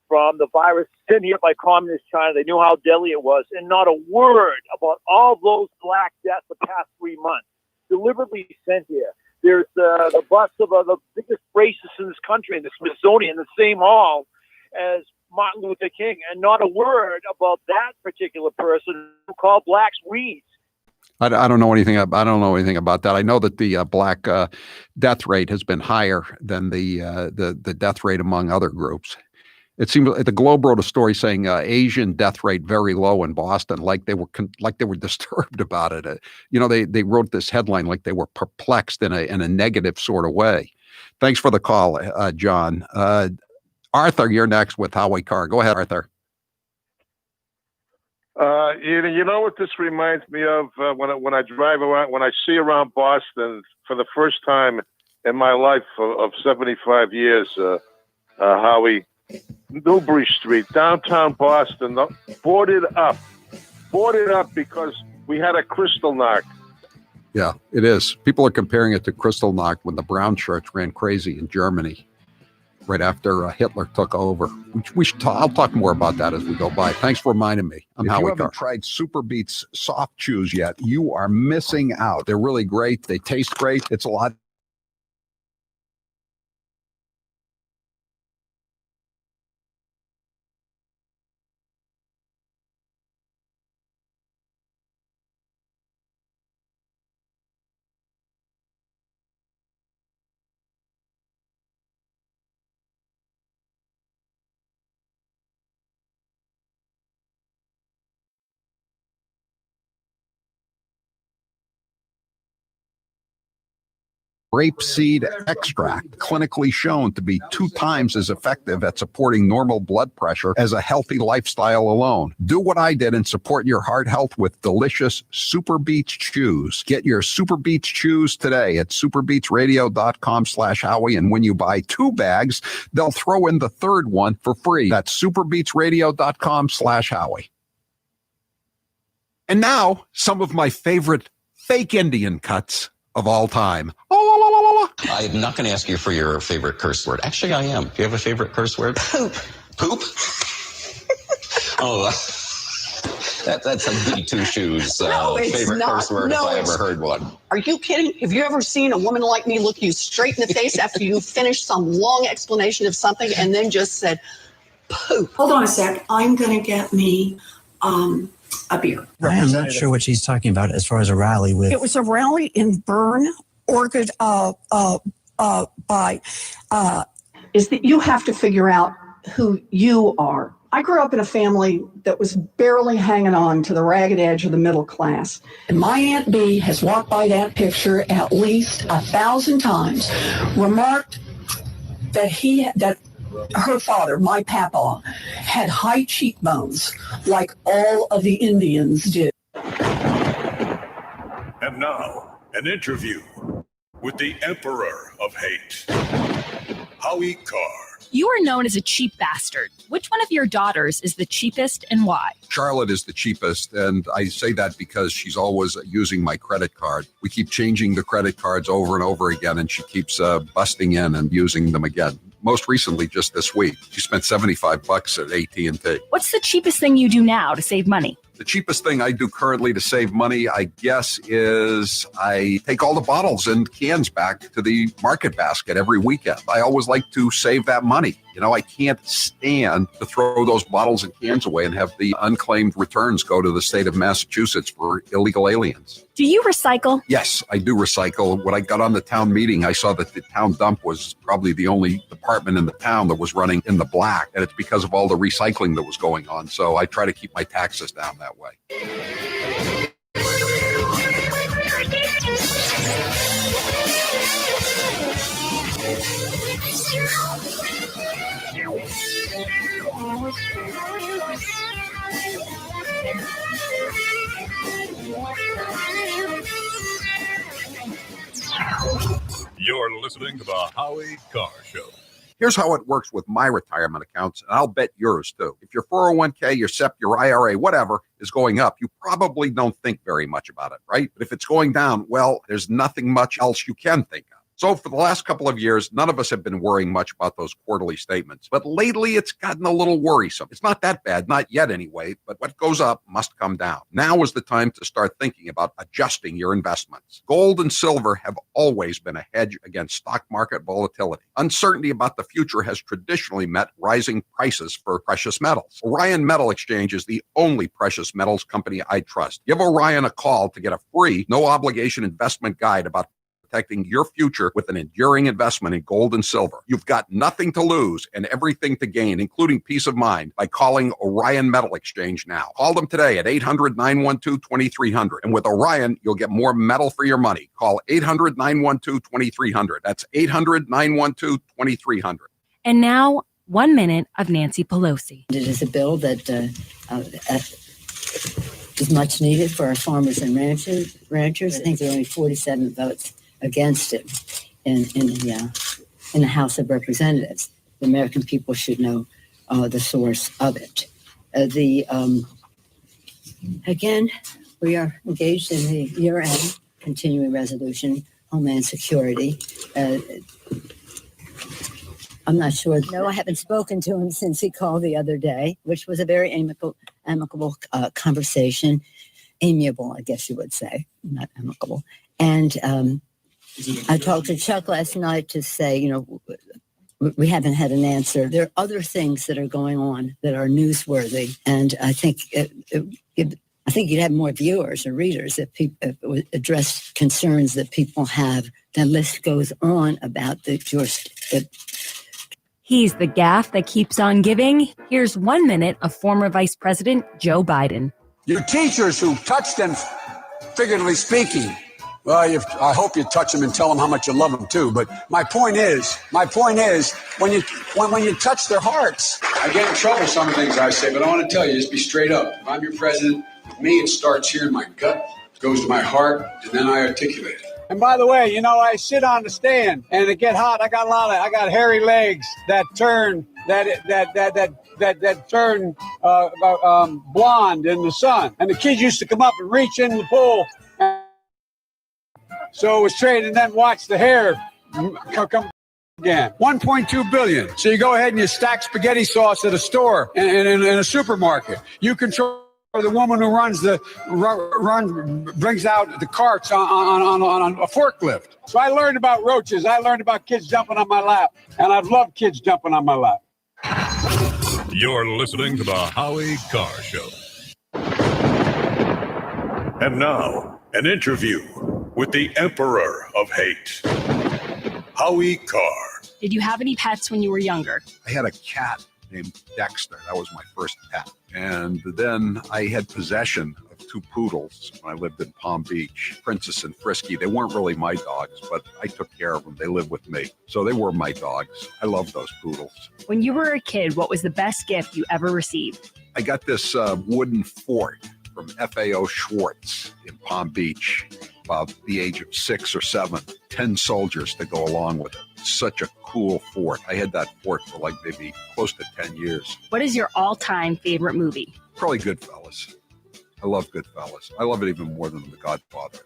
from the virus sent here by communist China. They knew how deadly it was, and not a word about all those black deaths the past 3 months, deliberately sent here. There's the bust of the biggest racists in this country in the Smithsonian, the same hall as Martin Luther King, and not a word about that particular person who called blacks weeds. I don't know anything. I don't know anything about that. I know that the black death rate has been higher than the death rate among other groups. It seemed the Globe wrote a story saying Asian death rate very low in Boston, like they were disturbed about it. They wrote this headline like they were perplexed in a negative sort of way. Thanks for the call, John. Arthur, you're next with Howie Carr. Go ahead, Arthur. You know what this reminds me of when I drive around, when I see around Boston for the first time in my life of 75 years, Howie, Newbury Street, downtown Boston, boarded up because we had a Kristallnacht. Yeah, it is. People are comparing it to Kristallnacht when the brown shirts ran crazy in Germany right after Hitler took over. I'll talk more about that as we go by. Thanks for reminding me. I'm Howie Carr. If you haven't tried Super Beets soft chews yet, you are missing out. They're really great. They taste great. It's a lot Grapeseed extract, clinically shown to be 2 times as effective at supporting normal blood pressure as a healthy lifestyle alone. Do what I did and support your heart health with delicious Super Beets Chews. Get your Super Beets Chews today at superbeetsradio.com/Howie. And when you buy 2 bags, they'll throw in the 3rd one for free. That's superbeetsradio.com/Howie. And now, some of my favorite fake Indian cuts of all time. I'm not going to ask you for your favorite curse word. Actually, I am. Do you have a favorite curse word? Poop. Poop? Oh, that's a goody two-shoes No, it's favorite not. curse word No, if I it's- ever heard one. Are you kidding? Have you ever seen a woman like me look you straight in the face after you finished some long explanation of something and then just said, poop? Hold on a sec. I'm going to get me a beer. I am not sure what she's talking about as far as a rally with. It was a rally in Bern, Oregon, is that you have to figure out who you are. I grew up in a family that was barely hanging on to the ragged edge of the middle class. And my Aunt B has walked by that picture at least 1,000 times, remarked that her father, my papa, had high cheekbones like all of the Indians did. And now, an interview with the Emperor of Hate, Howie Carr. You are known as a cheap bastard. Which one of your daughters is the cheapest and why? Charlotte is the cheapest, and I say that because she's always using my credit card. We keep changing the credit cards over and over again, and she keeps busting in and using them again. Most recently, just this week, she spent $75 at AT&T. What's the cheapest thing you do now to save money? The cheapest thing I do currently to save money, I guess, is I take all the bottles and cans back to the market basket every weekend. I always like to save that money. You know, I can't stand to throw those bottles and cans away and have the unclaimed returns go to the state of Massachusetts for illegal aliens. Do you recycle? Yes, I do recycle. When I got on the town meeting, I saw that the town dump was probably the only department in the town that was running in the black, and it's because of all the recycling that was going on. So I try to keep my taxes down that way. You're listening to the Howie Carr Show. Here's how it works with my retirement accounts, and I'll bet yours too. If your 401k, your SEP, your IRA, whatever is going up, you probably don't think very much about it, right? But if it's going down, well, there's nothing much else you can think of. So for the last couple of years, none of us have been worrying much about those quarterly statements. But lately, it's gotten a little worrisome. It's not that bad, not yet anyway, but what goes up must come down. Now is the time to start thinking about adjusting your investments. Gold and silver have always been a hedge against stock market volatility. Uncertainty about the future has traditionally meant rising prices for precious metals. Orion Metal Exchange is the only precious metals company I trust. Give Orion a call to get a free, no-obligation investment guide about protecting your future with an enduring investment in gold and silver. You've got nothing to lose and everything to gain, including peace of mind, by calling Orion Metal Exchange now. Call them today at 800-912-2300. And with Orion, you'll get more metal for your money. Call 800-912-2300. That's 800-912-2300. And now, 1 minute of Nancy Pelosi. It is a bill that is much needed for our farmers and ranchers. I think there are only 47 votes against it in the House of Representatives. The American people should know the source of it. Again, we are engaged in the year-end continuing resolution, Homeland Security. I'm not sure. No, I haven't spoken to him since he called the other day, which was a very amicable conversation. Amiable, I guess you would say, not amicable. And I talked to Chuck last night to say, we haven't had an answer. There are other things that are going on that are newsworthy, and I think you'd have more viewers or readers if people address concerns that people have. The list goes on about He's the gaffe that keeps on giving. Here's 1 minute of former Vice President Joe Biden. Your teachers who touched them, figuratively speaking, Well, I hope you touch them and tell them how much you love them too. But my point is, when you touch their hearts, I get in trouble with some of the things I say. But I want to tell you, just be straight up. If I'm your president, with me, it starts here in my gut, goes to my heart, and then I articulate it. And by the way, I sit on the stand and it get hot. I got hairy legs that turn blonde in the sun. And the kids used to come up and reach in the pool. So it was straight and then watch the hair come again. 1.2 billion. So you go ahead and you stack spaghetti sauce at a store in a supermarket. You control the woman who brings out the carts on a forklift. So I learned about roaches. I learned about kids jumping on my lap. And I've loved kids jumping on my lap. You're listening to the Howie Carr Show. And now, an interview with the Emperor of Hate, Howie Carr. Did you have any pets when you were younger? I had a cat named Dexter. That was my first pet. And then I had possession of 2 poodles when I lived in Palm Beach, Princess and Frisky. They weren't really my dogs, but I took care of them. They lived with me. So they were my dogs. I love those poodles. When you were a kid, what was the best gift you ever received? I got this wooden fort from FAO Schwartz in Palm Beach, about the age of 6 or 7, 10 soldiers to go along with it. Such a cool fort. I had that fort for like maybe close to 10 years. What is your all-time favorite movie? Probably Goodfellas. I love Goodfellas. I love it even more than The Godfather.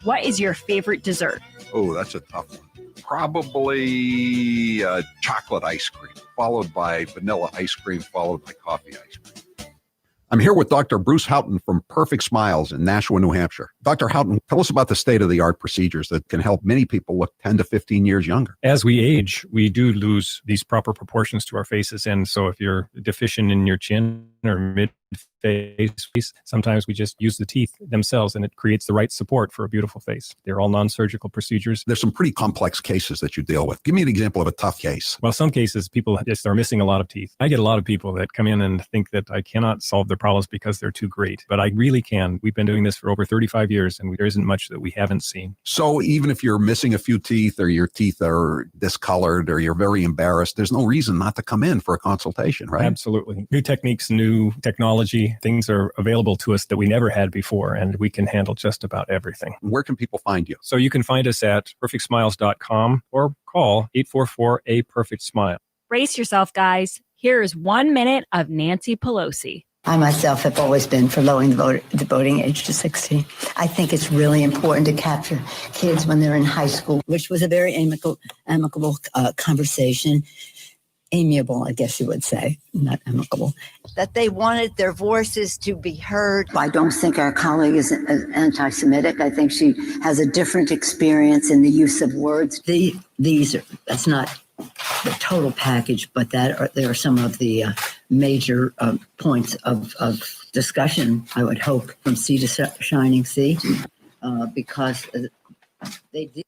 What is your favorite dessert? Oh, that's a tough one. Probably chocolate ice cream, followed by vanilla ice cream, followed by coffee ice cream. I'm here with Dr. Bruce Houghton from Perfect Smiles in Nashua, New Hampshire. Dr. Houghton, tell us about the state-of-the-art procedures that can help many people look 10 to 15 years younger. As we age, we do lose these proper proportions to our faces. And so if you're deficient in your chin or mid-face, sometimes we just use the teeth themselves and it creates the right support for a beautiful face. They're all non-surgical procedures. There's some pretty complex cases that you deal with. Give me an example of a tough case. Well, some cases people just are missing a lot of teeth. I get a lot of people that come in and think that I cannot solve their problems because they're too great, but I really can. We've been doing this for over 35 years and there isn't much that we haven't seen. So even if you're missing a few teeth or your teeth are discolored or you're very embarrassed, there's no reason not to come in for a consultation, right? Absolutely. New techniques, new technology, things are available to us that we never had before, and we can handle just about everything. Where can people find you? So you can find us at perfectsmiles.com or call 844-A-PERFECT-SMILE. Brace yourself, guys. Here is 1 minute of Nancy Pelosi. I myself have always been for lowering the voting age to 16. I think it's really important to capture kids when they're in high school, which was a very amicable conversation. Amiable, I guess you would say, not amicable. That they wanted their voices to be heard. I don't think our colleague is anti-Semitic. I think she has a different experience in the use of words. That's not the total package, but there are some of the major points of discussion, I would hope, from sea to shining sea, because they did.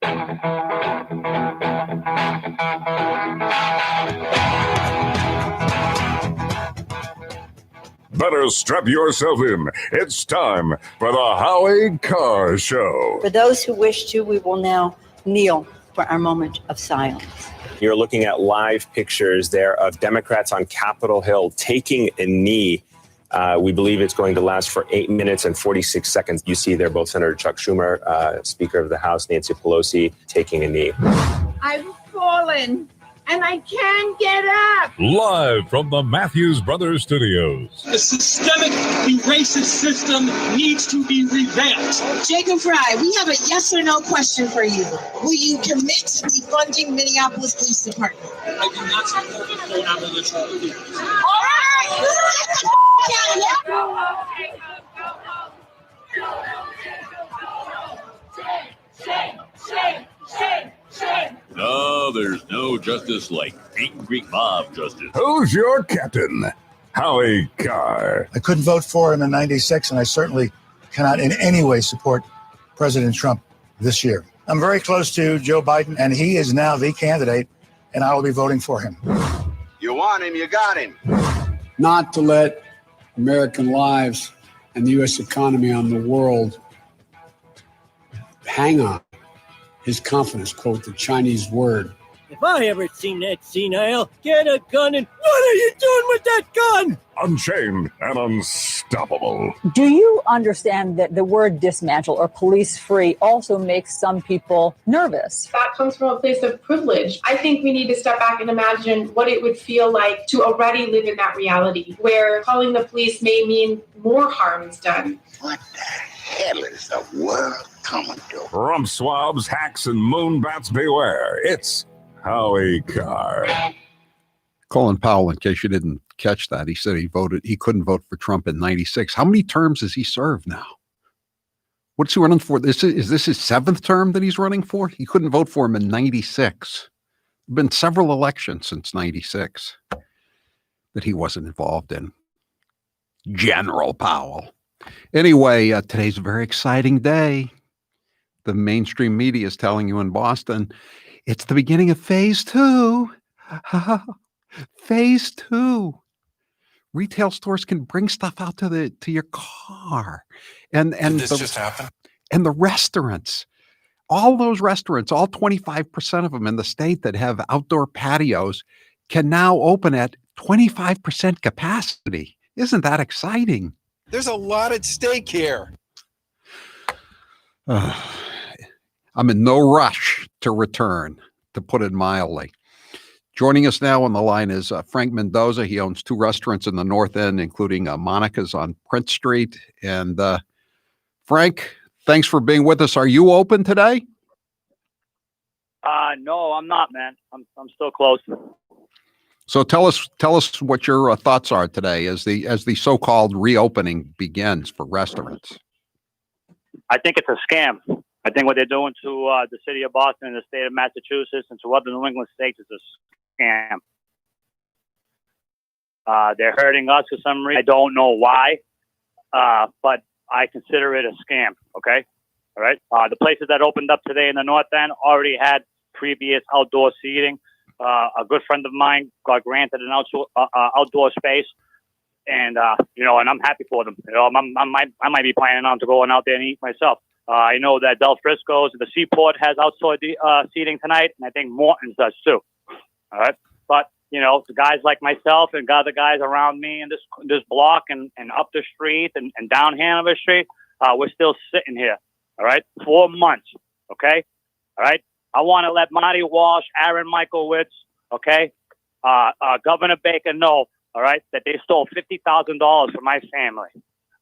Better strap yourself in. It's time for the Howie Carr Show. For those who wish to, we will now kneel for our moment of silence. You're looking at live pictures there of Democrats on Capitol Hill taking a knee. We believe it's going to last for 8 minutes and 46 seconds. You see there both Senator Chuck Schumer, Speaker of the House, Nancy Pelosi, taking a knee. I've fallen and I can't get up. Live from the Matthews Brothers Studios. The systemic racist system needs to be revamped. Jacob Fry, we have a yes or no question for you. Will you commit to defunding Minneapolis Police Department? I do not support the full abolition of the police. All right! Shame. No, there's no justice like Peyton Greek mob justice. Who's your captain? Howie Carr. I couldn't vote for him in '96, and I certainly cannot in any way support President Trump this year. I'm very close to Joe Biden, and he is now the candidate, and I will be voting for him. You want him, you got him. Not to let American lives and the U.S. economy on the world hang on. His confidence, quote, the Chinese word. If I ever seen that senile, get a gun and what are you doing with that gun? Unchained and unstoppable. Do you understand that the word dismantle or police free also makes some people nervous? That comes from a place of privilege. I think we need to step back and imagine what it would feel like to already live in that reality where calling the police may mean more harm is done. What the hell is the world coming to? Rump swabs, hacks, and moonbats beware. It's Howie Carr. Colin Powell, in case you didn't catch that, he said he couldn't vote for Trump in 96. How many terms has he served now? What's he running for? Is this his 7th term that he's running for? He couldn't vote for him in 96. There have been several elections since 96 that he wasn't involved in. General Powell. Anyway, today's a very exciting day. The mainstream media is telling you in Boston, it's the beginning of phase 2. Phase 2. Retail stores can bring stuff out to your car. And Did this just happen? And the restaurants. All those restaurants, all 25% of them in the state that have outdoor patios can now open at 25% capacity. Isn't that exciting? There's a lot at stake here. I'm in no rush to return, to put it mildly. Joining us now on the line is Frank Mendoza. He owns 2 restaurants in the North End, including Monica's on Prince Street. And Frank, thanks for being with us. Are you open today? No, I'm not, man. I'm still closed. So tell us what your thoughts are today as the so-called reopening begins for restaurants. I think it's a scam. I think what they're doing to the city of Boston and the state of Massachusetts and to other New England states is a scam. They're hurting us for some reason. I don't know why, but I consider it a scam. Okay, all right. The places that opened up today in the North End already had previous outdoor seating. A good friend of mine got granted an outdoor space, and and I'm happy for them. I might be planning on to going out there and eat myself. I know that Del Frisco's, the Seaport has outdoor seating tonight, and I think Morton's does too. All right, but the guys like myself and other guys around me in this block and up the street and down Hanover Street, we're still sitting here. All right, 4 months. Okay, all right. I want to let Marty Walsh, Aaron Michaelwitz, okay, Governor Baker know, all right, that they stole $50,000 from my family.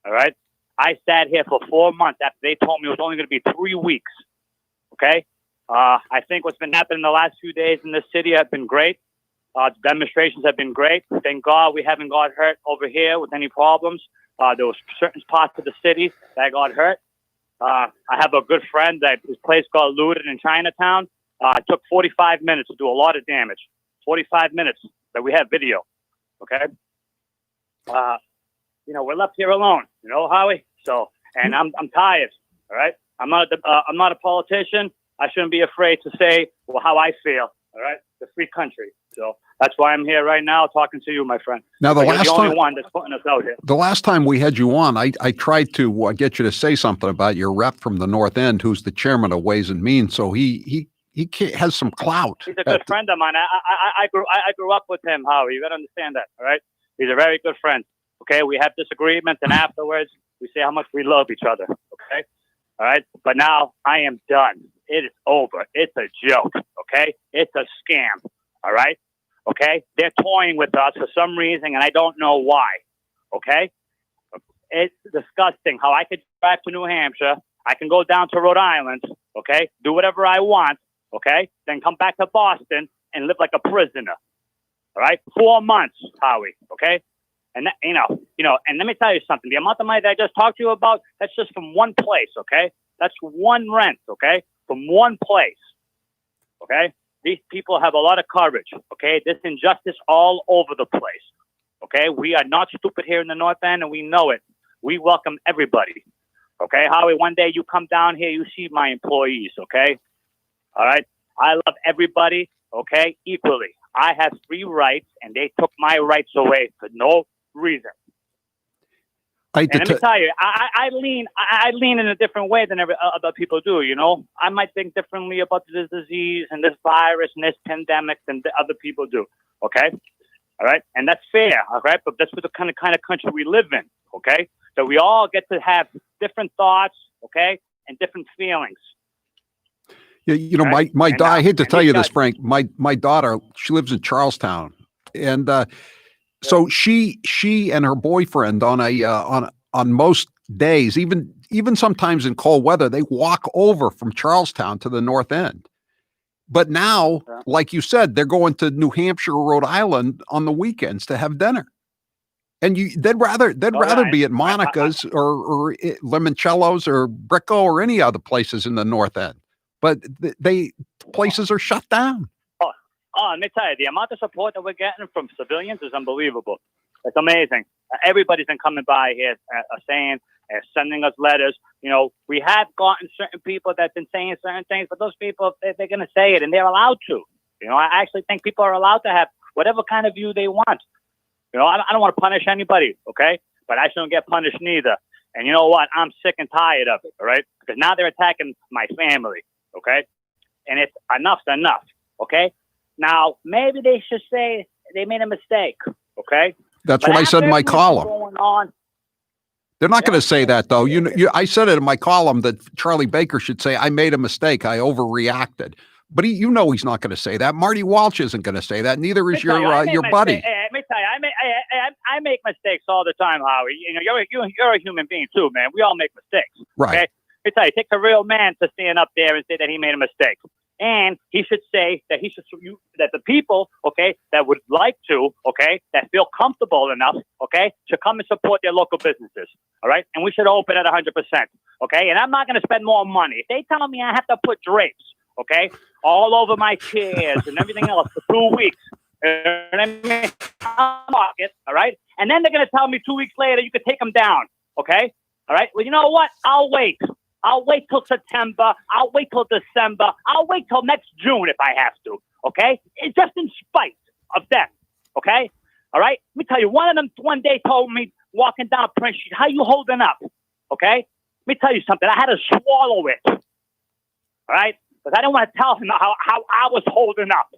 All right. I sat here for 4 months after they told me it was only going to be 3 weeks. Okay. I think what's been happening the last few days in this city have been great. Demonstrations have been great. Thank God we haven't got hurt over here with any problems. There was certain parts of the city that got hurt. I have a good friend that his place got looted in Chinatown. It took 45 minutes to do a lot of damage. 45 minutes that we have video. Okay. We're left here alone, Howie. So, and I'm tired. All right. I'm not a politician. I shouldn't be afraid to say, how I feel. All right. The free country. So that's why I'm here right now talking to you, my friend. Now, you're the only one that's putting us out here. The last time we had you on, I tried to get you to say something about your rep from the North End, who's the chairman of Ways and Means. So he has some clout. He's a good friend of mine. I grew up with him, Howie. You got to understand that. All right. He's a very good friend. Okay. We have disagreements, and afterwards we say how much we love each other. Okay. All right. But now I am done. It is over. It's a joke. Okay. It's a scam. All right. Okay. They're toying with us for some reason, and I don't know why. Okay. It's disgusting how I could drive to New Hampshire. I can go down to Rhode Island. Okay. Do whatever I want. Okay. Then come back to Boston and live like a prisoner. All right. 4 months, Howie. Okay. And that, and let me tell you something. The amount of money that I just talked to you about, that's just from one place. Okay. That's one rent. Okay. From one place. Okay. These people have a lot of courage. Okay. There's injustice all over the place. Okay. We are not stupid here in the North End, and we know it. We welcome everybody. Okay. Howie, one day you come down here, you see my employees. Okay. All right. I love everybody. Okay. Equally. I have free rights, and they took my rights away for no reason. I And let me tell you, I lean in a different way than other people do. You know, I might think differently about this disease and this virus and this pandemic than the other people do. Okay, all right, and that's fair. All right, but that's what the kind of country we live in. Okay, so we all get to have different thoughts. Okay, and different feelings. Yeah, you know, Right? my And, I hate to and tell these you guys- this, Frank. My daughter, she lives in Charlestown, and so she and her boyfriend on most days, even sometimes in cold weather, they walk over from Charlestown to the North End. But now, like you said, they're going to New Hampshire or Rhode Island on the weekends to have dinner. And they'd rather be at Monica's or Limoncello's or Bricko or any other places in the North End. But places are shut down. Oh, let me tell you, the amount of support that we're getting from civilians is unbelievable. It's amazing. Everybody's been coming by here saying, sending us letters. You know, we have gotten certain people that have been saying certain things, but those people, they're going to say it, and they're allowed to. You know, I actually think people are allowed to have whatever kind of view they want. You know, I don't want to punish anybody, okay? But I shouldn't get punished neither. And you know what? I'm sick and tired of it, all right? Because now they're attacking my family, okay? And it's enough's enough, okay? Now, maybe they should say they made a mistake, okay? That's But what I said in after my everything column. going on, They're not going to say that, though. I said it in my column that Charlie Baker should say, I made a mistake. I overreacted. But he's not going to say that. Marty Walsh isn't going to say that. Neither is your buddy. Let me tell you, I make mistakes all the time, Howie. You know, you're a human being too, man. We all make mistakes. Right. Okay? Let me tell you, it takes a real man to stand up there and say that he made a mistake. And he should say that that the people, okay, that would like to, okay, that feel comfortable enough, okay, to come and support their local businesses. All right. And we should open at 100%. Okay. And I'm not going to spend more money. If they tell me I have to put drapes, okay, all over my chairs and everything else for 2 weeks, and I mean, all right. And then they're going to tell me 2 weeks later you could take them down. Okay. All right. Well, you know what? I'll wait. I'll wait till September. I'll wait till December. I'll wait till next June if I have to. Okay? It's just in spite of them. Okay? All right? Let me tell you, one of them one day told me, walking down Prince Street, how you holding up? Okay? Let me tell you something. I had to swallow it. All right? Because I didn't want to tell him how I was holding up.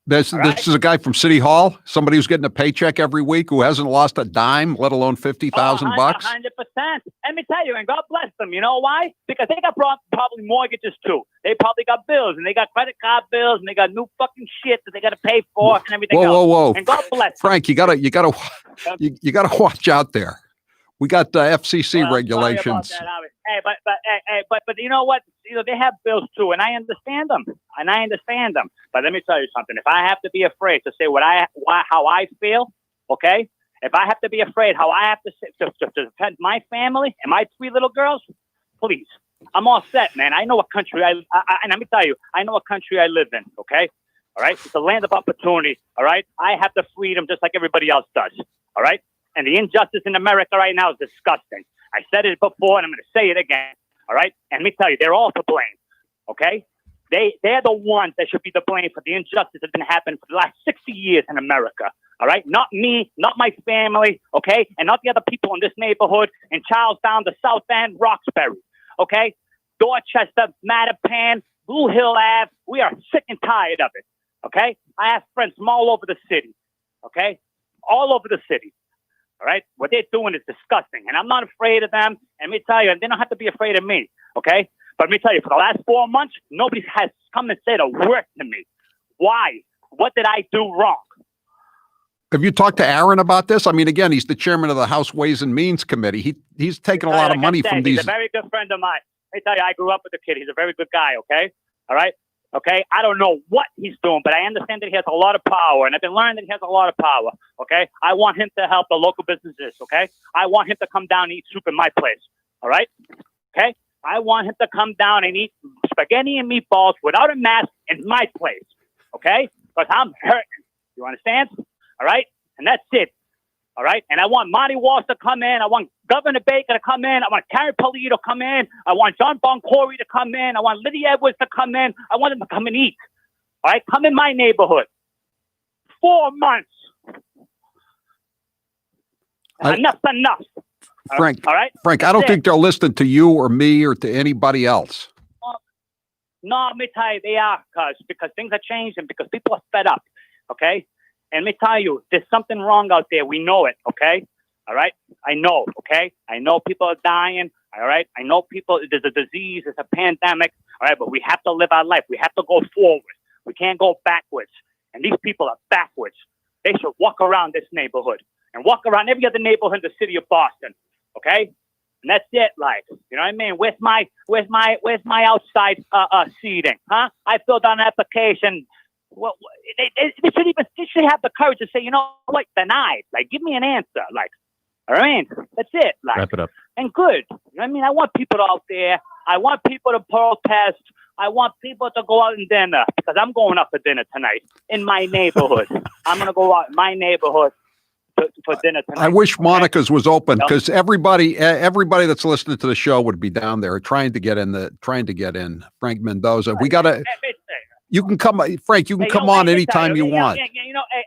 This is a guy from City Hall, somebody who's getting a paycheck every week who hasn't lost a dime, let alone $50,000 bucks. 100%. Let me tell you, and God bless them. You know why? Because they got probably mortgages too. They probably got bills, and they got credit card bills, and they got new fucking shit that they got to pay for, and everything else. Whoa! And God bless them. Frank, you gotta watch out there. We got FCC regulations. Sorry about that, Hey, but you know what? You know, they have bills too, and I understand them. But let me tell you something. If I have to be afraid to say how I feel, okay? If I have to be afraid how I have to defend my family and my 3 little girls, please. I'm all set, man. I know what country and let me tell you, I know what country I live in, okay? All right? It's a land of opportunity, all right? I have the freedom just like everybody else does, all right? And the injustice in America right now is disgusting. I said it before, and I'm going to say it again. All right? And let me tell you, they're all to blame. Okay? They're the ones that should be to blame for the injustice that's been happening for the last 60 years in America. All right? Not me, not my family, okay? And not the other people in this neighborhood in Charlestown, the South End, Roxbury. Okay? Dorchester, Mattapan, Blue Hill Ave. We are sick and tired of it. Okay? I have friends from all over the city. Okay? All over the city. All right? What they're doing is disgusting. And I'm not afraid of them. And let me tell you, and they don't have to be afraid of me. Okay? But let me tell you, for the last 4 months, nobody has come and said a word to me. Why? What did I do wrong? Have you talked to Aaron about this? I mean, again, he's the chairman of the House Ways and Means Committee. He's taken a lot of money from these. He's a very good friend of mine. Let me tell you, I grew up with the kid. He's a very good guy, okay? All right? Okay, I don't know what he's doing, but I understand that he has a lot of power, and I've been learning that he has a lot of power, okay? I want him to help the local businesses, okay? I want him to come down and eat soup in my place, all right? Okay? I want him to come down and eat spaghetti and meatballs without a mask in my place, okay? Because I'm hurting. You understand? All right? And that's it. All right? And I want Marty Walsh to come in. I want Governor Baker to come in. I want Karen Pallio to come in. I want John Boncory to come in. I want Lydia Edwards to come in. I want them to come and eat. All right? Come in my neighborhood. 4 months. Enough's enough. Frank, all right? Frank, I don't That's it. think they're listening to you or me or to anybody else. No, let me tell you, they are, because things are changing, because people are fed up, okay? And let me tell you, there's something wrong out there. We know it, okay? All right? I know, okay? I know people are dying, all right? I know people, there's a disease, there's a pandemic, all right? But we have to live our life. We have to go forward. We can't go backwards. And these people are backwards. They should walk around this neighborhood and walk around every other neighborhood in the city of Boston, okay? And that's it, like, you know what I mean? Where's my outside seating, huh? I filled out an application. Well, they should have the courage to say, you know what, denied. Like, give me an answer. Like, all right, that's it. Like, Wrap it up. And good. You know what I mean? I want people out there. I want people to protest. I want people to go out and dinner, because I'm going out for dinner tonight in my neighborhood. I'm going to go out in my neighborhood for dinner tonight. I wish Monica's was open, because everybody that's listening to the show would be down there trying to get in. Frank Mendoza, we gotta. You can come, Frank. You can come on anytime you want.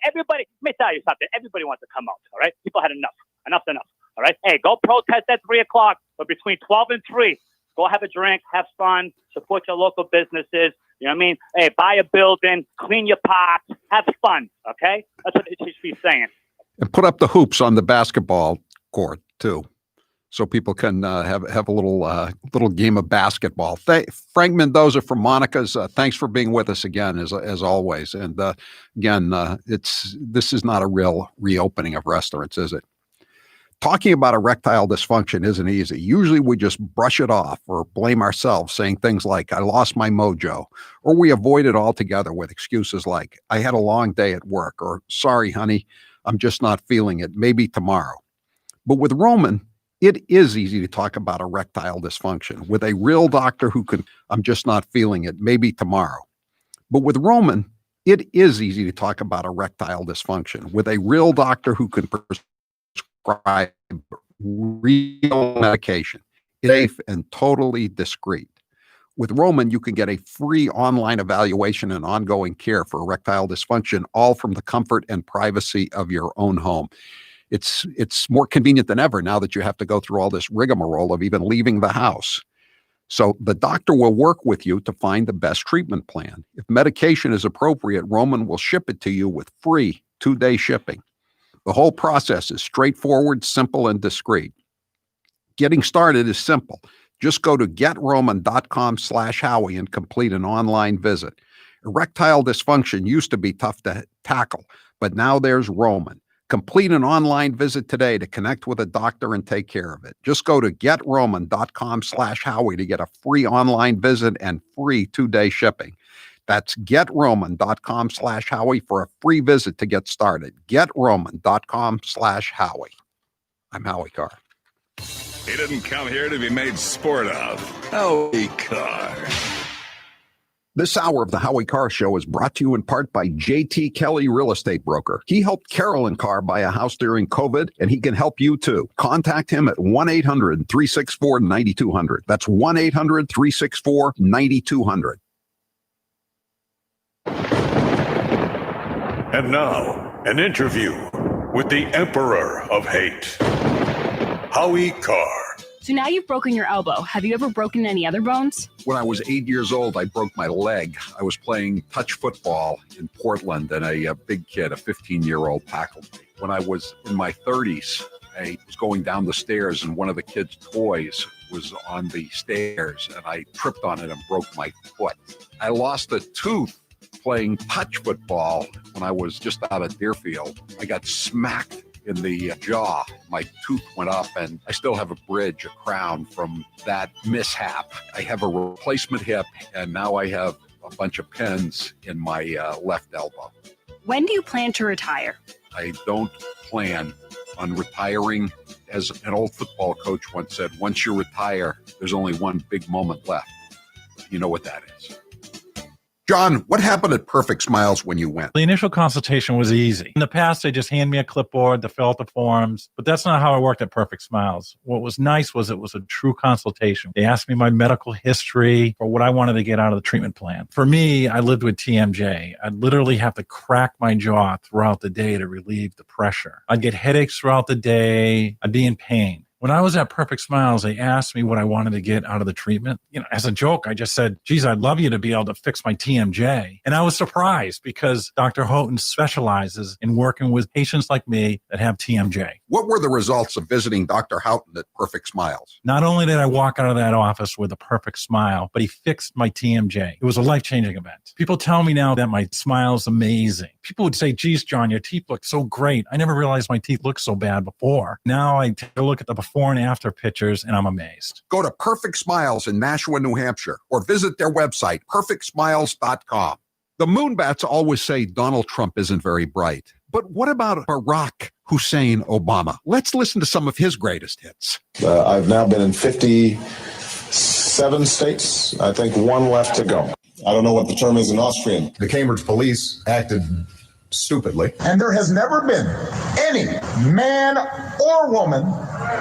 Everybody. Let me tell you something. Everybody wants to come out. All right. People had enough. Enough's enough. All right. Hey, go protest at 3:00, but between 12 and 3, go have a drink, have fun, support your local businesses. You know what I mean? Hey, buy a building, clean your parks, have fun. Okay. That's what she's saying. And put up the hoops on the basketball court too, so people can have a little game of basketball. Frank Mendoza from Monica's. Thanks for being with us again, as always. And again, this is not a real reopening of restaurants, is it? Talking about erectile dysfunction isn't easy. Usually we just brush it off or blame ourselves, saying things like, I lost my mojo, or we avoid it altogether with excuses like, I had a long day at work, or sorry, honey, I'm just not feeling it, maybe tomorrow. But with Roman, it is easy to talk about erectile dysfunction with a real doctor who can, I'm just not feeling it, maybe tomorrow. But with Roman, it is easy to talk about erectile dysfunction with a real doctor who can prescribe real medication, safe and totally discreet. With Roman, you can get a free online evaluation and ongoing care for erectile dysfunction, all from the comfort and privacy of your own home. It's more convenient than ever now that you have to go through all this rigmarole of even leaving the house. So the doctor will work with you to find the best treatment plan. If medication is appropriate, Roman will ship it to you with free 2-day shipping. The whole process is straightforward, simple, and discreet. Getting started is simple. Just go to getroman.com/Howie and complete an online visit. Erectile dysfunction used to be tough to tackle, but now there's Roman. Complete an online visit today to connect with a doctor and take care of it. Just go to getroman.com/Howie to get a free online visit and free 2-day shipping. That's getroman.com/Howie for a free visit to get started. Getroman.com/Howie. I'm Howie Carr. He didn't come here to be made sport of. Howie Carr. This hour of the Howie Carr Show is brought to you in part by J.T. Kelly Real Estate Broker. He helped Carolyn Carr buy a house during COVID, and he can help you too. Contact him at 1-800-364-9200. That's 1-800-364-9200. And now, an interview with the Emperor of Hate, Howie Carr. So now you've broken your elbow. Have you ever broken any other bones? When I was 8 years old, I broke my leg. I was playing touch football in Portland, and a big kid, a 15-year-old, tackled me. When I was in my 30s, I was going down the stairs, and one of the kids' toys was on the stairs, and I tripped on it and broke my foot. I lost a tooth playing touch football when I was just out of Deerfield. I got smacked in the jaw. My tooth went up, and I still have a bridge, a crown from that mishap. I have a replacement hip, and now I have a bunch of pins in my left elbow. When do you plan to retire? I don't plan on retiring. As an old football coach once said, once you retire, there's only one big moment left. You know what that is. John, what happened at Perfect Smiles when you went? The initial consultation was easy. In the past, they just hand me a clipboard to fill out the forms, but that's not how I worked at Perfect Smiles. What was nice was it was a true consultation. They asked me my medical history or what I wanted to get out of the treatment plan. For me, I lived with TMJ. I'd literally have to crack my jaw throughout the day to relieve the pressure. I'd get headaches throughout the day. I'd be in pain. When I was at Perfect Smiles, they asked me what I wanted to get out of the treatment. As a joke, I just said, geez, I'd love you to be able to fix my TMJ. And I was surprised because Dr. Houghton specializes in working with patients like me that have TMJ. What were the results of visiting Dr. Houghton at Perfect Smiles? Not only did I walk out of that office with a perfect smile, but he fixed my TMJ. It was a life-changing event. People tell me now that my smile is amazing. People would say, geez, John, your teeth look so great. I never realized my teeth looked so bad before. Now I take a look at the before and after pictures and I'm amazed. Go to Perfect Smiles in Nashua, New Hampshire, or visit their website, perfectsmiles.com. The Moonbats always say Donald Trump isn't very bright. But what about Barack Hussein Obama? Let's listen to some of his greatest hits. I've now been in 57 states. I think one left to go. I don't know what the term is in Austrian. The Cambridge police acted stupidly. And there has never been any man or woman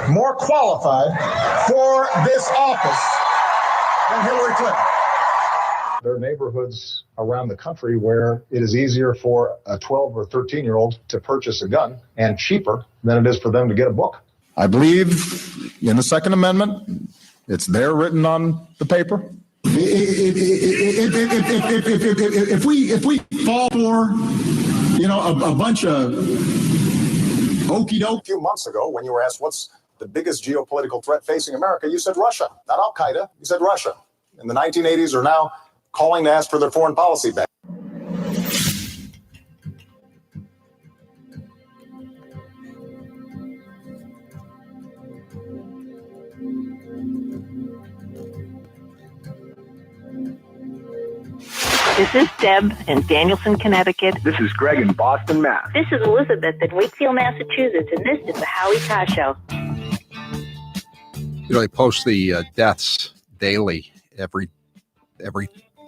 more qualified for this office than Hillary Clinton. There are neighborhoods around the country where it is easier for a 12 or 13-year-old to purchase a gun and cheaper than it is for them to get a book. I believe in the Second Amendment. It's there written on the paper. If we fall for, a bunch of okey doke. A few months ago, when you were asked what's the biggest geopolitical threat facing America, you said Russia, not Al Qaeda. You said Russia. In the 1980s are now calling to ask for their foreign policy back. This is Deb in Danielson, Connecticut. This is Greg in Boston, Mass. This is Elizabeth in Wakefield, Massachusetts, and this is the Howie Carr Show. They post the deaths daily every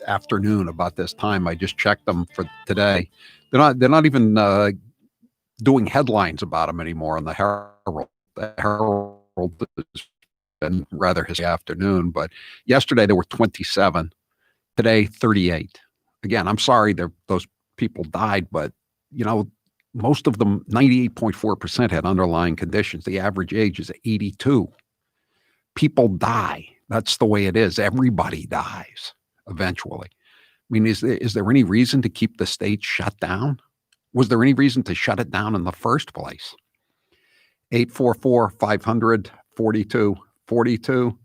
afternoon about this time. I just checked them for today. They're not even doing headlines about them anymore on the Herald. The Herald has been rather his afternoon, but yesterday there were 27. Today 38. Again, I'm sorry those people died, but most of them, 98.4%, had underlying conditions. The average age is 82. People die. That's the way it is. Everybody dies eventually. I mean, is there any reason to keep the state shut down? Was there any reason to shut it down in the first place? 844-500-4242.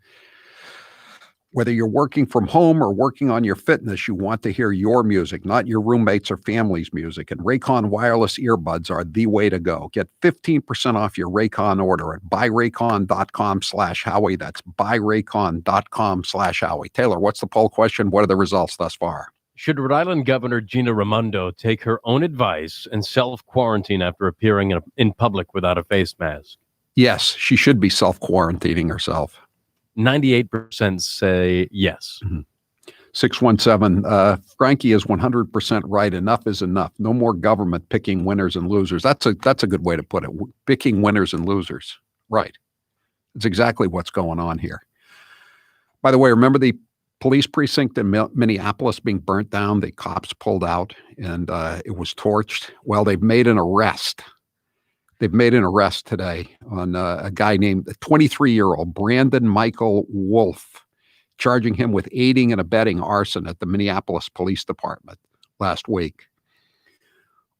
Whether you're working from home or working on your fitness, you want to hear your music, not your roommates or family's music. And Raycon wireless earbuds are the way to go. Get 15% off your Raycon order at buyraycon.com/Howie. That's buyraycon.com/Howie. Taylor, what's the poll question? What are the results thus far? Should Rhode Island Governor Gina Raimondo take her own advice and self-quarantine after appearing in public without a face mask? Yes, she should be self-quarantining herself. 98% say yes. 617, Frankie is 100% right. Enough is enough. No more government picking winners and losers. That's a good way to put it. Picking winners and losers. Right. It's exactly what's going on here. By the way, remember the police precinct in Minneapolis being burnt down? The cops pulled out and it was torched. Well, they've made an arrest. They've made an arrest today on a guy named 23-year-old Brandon Michael Wolf, charging him with aiding and abetting arson at the Minneapolis Police Department last week.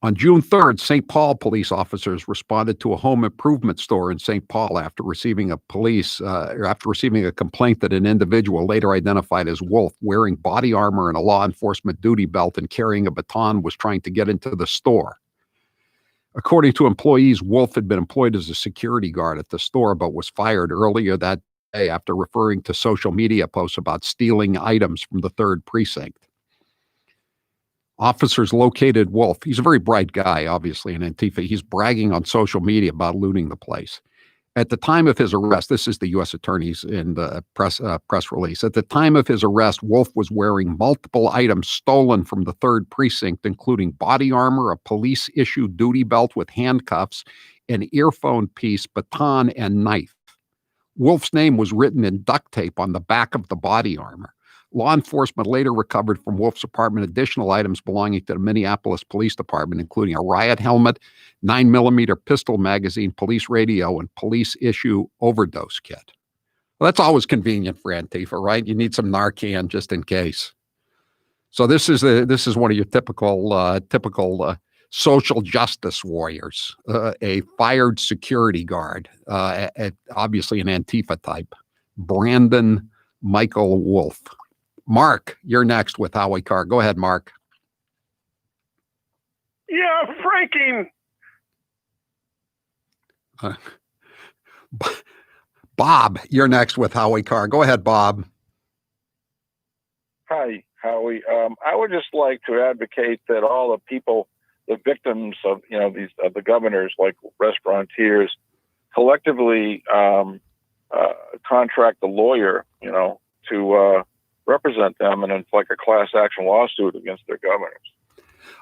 On June 3rd, St. Paul police officers responded to a home improvement store in St. Paul after receiving a complaint that an individual later identified as Wolf, wearing body armor and a law enforcement duty belt and carrying a baton, was trying to get into the store. According to employees, Wolf had been employed as a security guard at the store, but was fired earlier that day after referring to social media posts about stealing items from the 3rd precinct. Officers located Wolf. He's a very bright guy, obviously, in Antifa. He's bragging on social media about looting the place. At the time of his arrest, this is the U.S. attorney's in the press release. At the time of his arrest, Wolf was wearing multiple items stolen from the 3rd Precinct, including body armor, a police-issued duty belt with handcuffs, an earphone piece, baton, and knife. Wolf's name was written in duct tape on the back of the body armor. Law enforcement later recovered from Wolf's apartment additional items belonging to the Minneapolis Police Department, including a riot helmet, 9mm pistol magazine, police radio, and police-issue overdose kit. Well, that's always convenient for Antifa, right? You need some Narcan just in case. So this is one of your typical social justice warriors, a fired security guard, obviously an Antifa type, Brandon Michael Wolf. Mark, you're next with Howie Carr. Go ahead, Mark. Yeah, Frankie. Bob, you're next with Howie Carr. Go ahead, Bob. Hi, Howie. I would just like to advocate that all the people, the victims of the governors, like restaurateurs, collectively contract a lawyer, to represent them and inflict a class action lawsuit against their governors.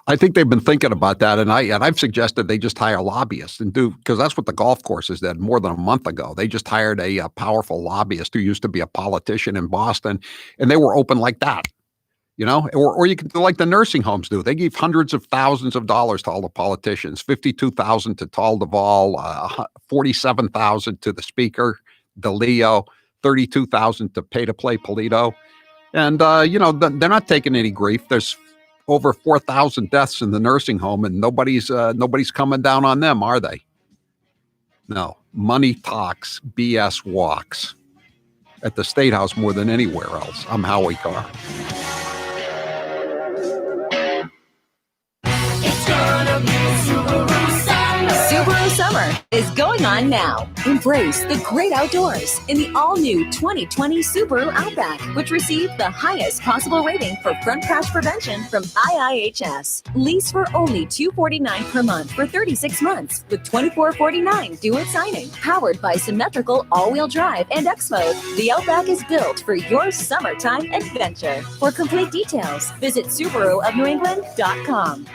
I think they've been thinking about that, and I've suggested they just hire lobbyists and because that's what the golf courses did more than a month ago. They just hired a powerful lobbyist who used to be a politician in Boston, and they were open like that, or you can do like the nursing homes do. They gave hundreds of thousands of dollars to all the politicians, $52,000 to Tal Duvall, $47,000 to the speaker, DeLeo, $32,000 to pay to play Polito. And, they're not taking any grief. There's over 4,000 deaths in the nursing home, and nobody's coming down on them, are they? No. Money talks, BS walks. At the State House more than anywhere else. I'm Howie Carr. It's gonna be Subaru Summer. Subaru Summer is going on now. Embrace the great outdoors in the all-new 2020 Subaru Outback, which received the highest possible rating for front crash prevention from IIHS. Lease for only $249 per month for 36 months with $24.49 due at signing. Powered by symmetrical all-wheel drive and X-Mode, the Outback is built for your summertime adventure. For complete details, visit SubaruofNewEngland.com.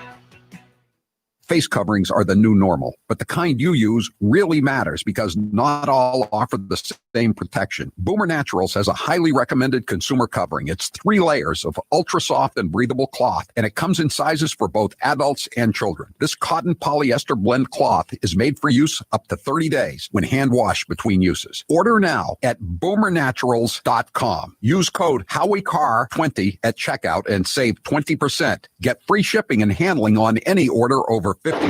Face coverings are the new normal, but the kind you use really matters because not all offer the same protection. Boomer Naturals has a highly recommended consumer covering. It's 3 layers of ultra soft and breathable cloth, and it comes in sizes for both adults and children. This cotton polyester blend cloth is made for use up to 30 days when hand washed between uses. Order now at boomernaturals.com. Use code HowieCarr20 at checkout and save 20%. Get free shipping and handling on any order over $50.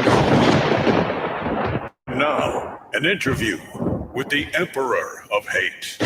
Now, an interview with the Emperor of Hate,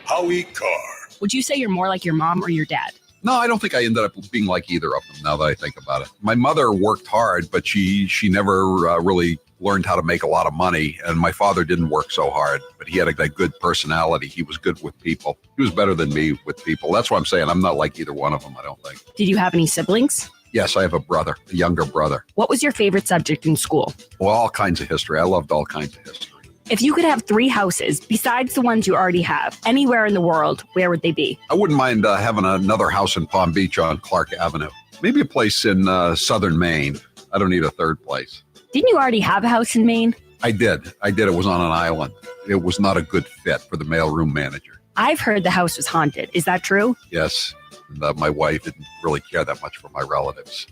Howie Carr. Would you say you're more like your mom or your dad? No, I don't think I ended up being like either of them now that I think about it. My mother worked hard, but she never really learned how to make a lot of money. And my father didn't work so hard, but he had a good personality. He was good with people. He was better than me with people. That's what I'm saying. I'm not like either one of them, I don't think. Did you have any siblings? Yes, I have a brother, a younger brother. What was your favorite subject in school? Well, all kinds of history. I loved all kinds of history. If you could have 3 houses besides the ones you already have, anywhere in the world, where would they be? I wouldn't mind having another house in Palm Beach on Clark Avenue. Maybe a place in southern Maine. I don't need a third place. Didn't you already have a house in Maine? I did. It was on an island. It was not a good fit for the mailroom manager. I've heard the house was haunted. Is that true? Yes. And, my wife didn't really care that much for my relatives.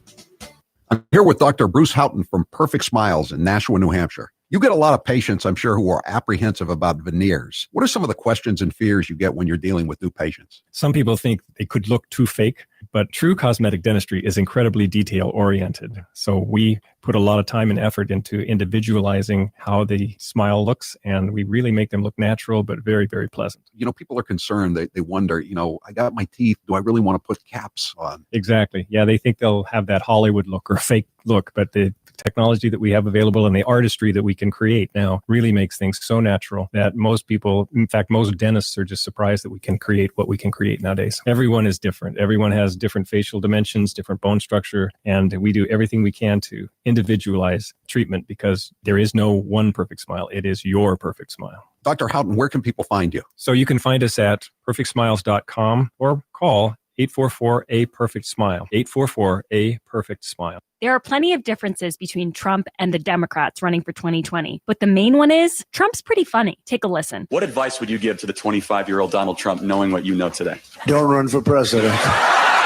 I'm here with Dr. Bruce Houghton from Perfect Smiles in Nashua, New Hampshire. You get a lot of patients, I'm sure, who are apprehensive about veneers. What are some of the questions and fears you get when you're dealing with new patients? Some people think they could look too fake, but true cosmetic dentistry is incredibly detail-oriented. So we put a lot of time and effort into individualizing how the smile looks, and we really make them look natural, but very, very pleasant. People are concerned. They wonder, I got my teeth. Do I really want to put caps on? Exactly. Yeah, they think they'll have that Hollywood look or fake look, but the technology that we have available and the artistry that we can create now really makes things so natural that most people, in fact, most dentists are just surprised that we can create what we can create nowadays. Everyone is different. Everyone has different facial dimensions, different bone structure, and we do everything we can to individualize treatment because there is no one perfect smile. It is your perfect smile. Dr. Houghton, where can people find you? So you can find us at perfectsmiles.com or call 844-A-PERFECT-SMILE. 844-A-PERFECT-SMILE. There are plenty of differences between Trump and the Democrats running for 2020, but the main one is Trump's pretty funny. Take a listen. What advice would you give to the 25-year-old Donald Trump knowing what you know today? Don't run for president.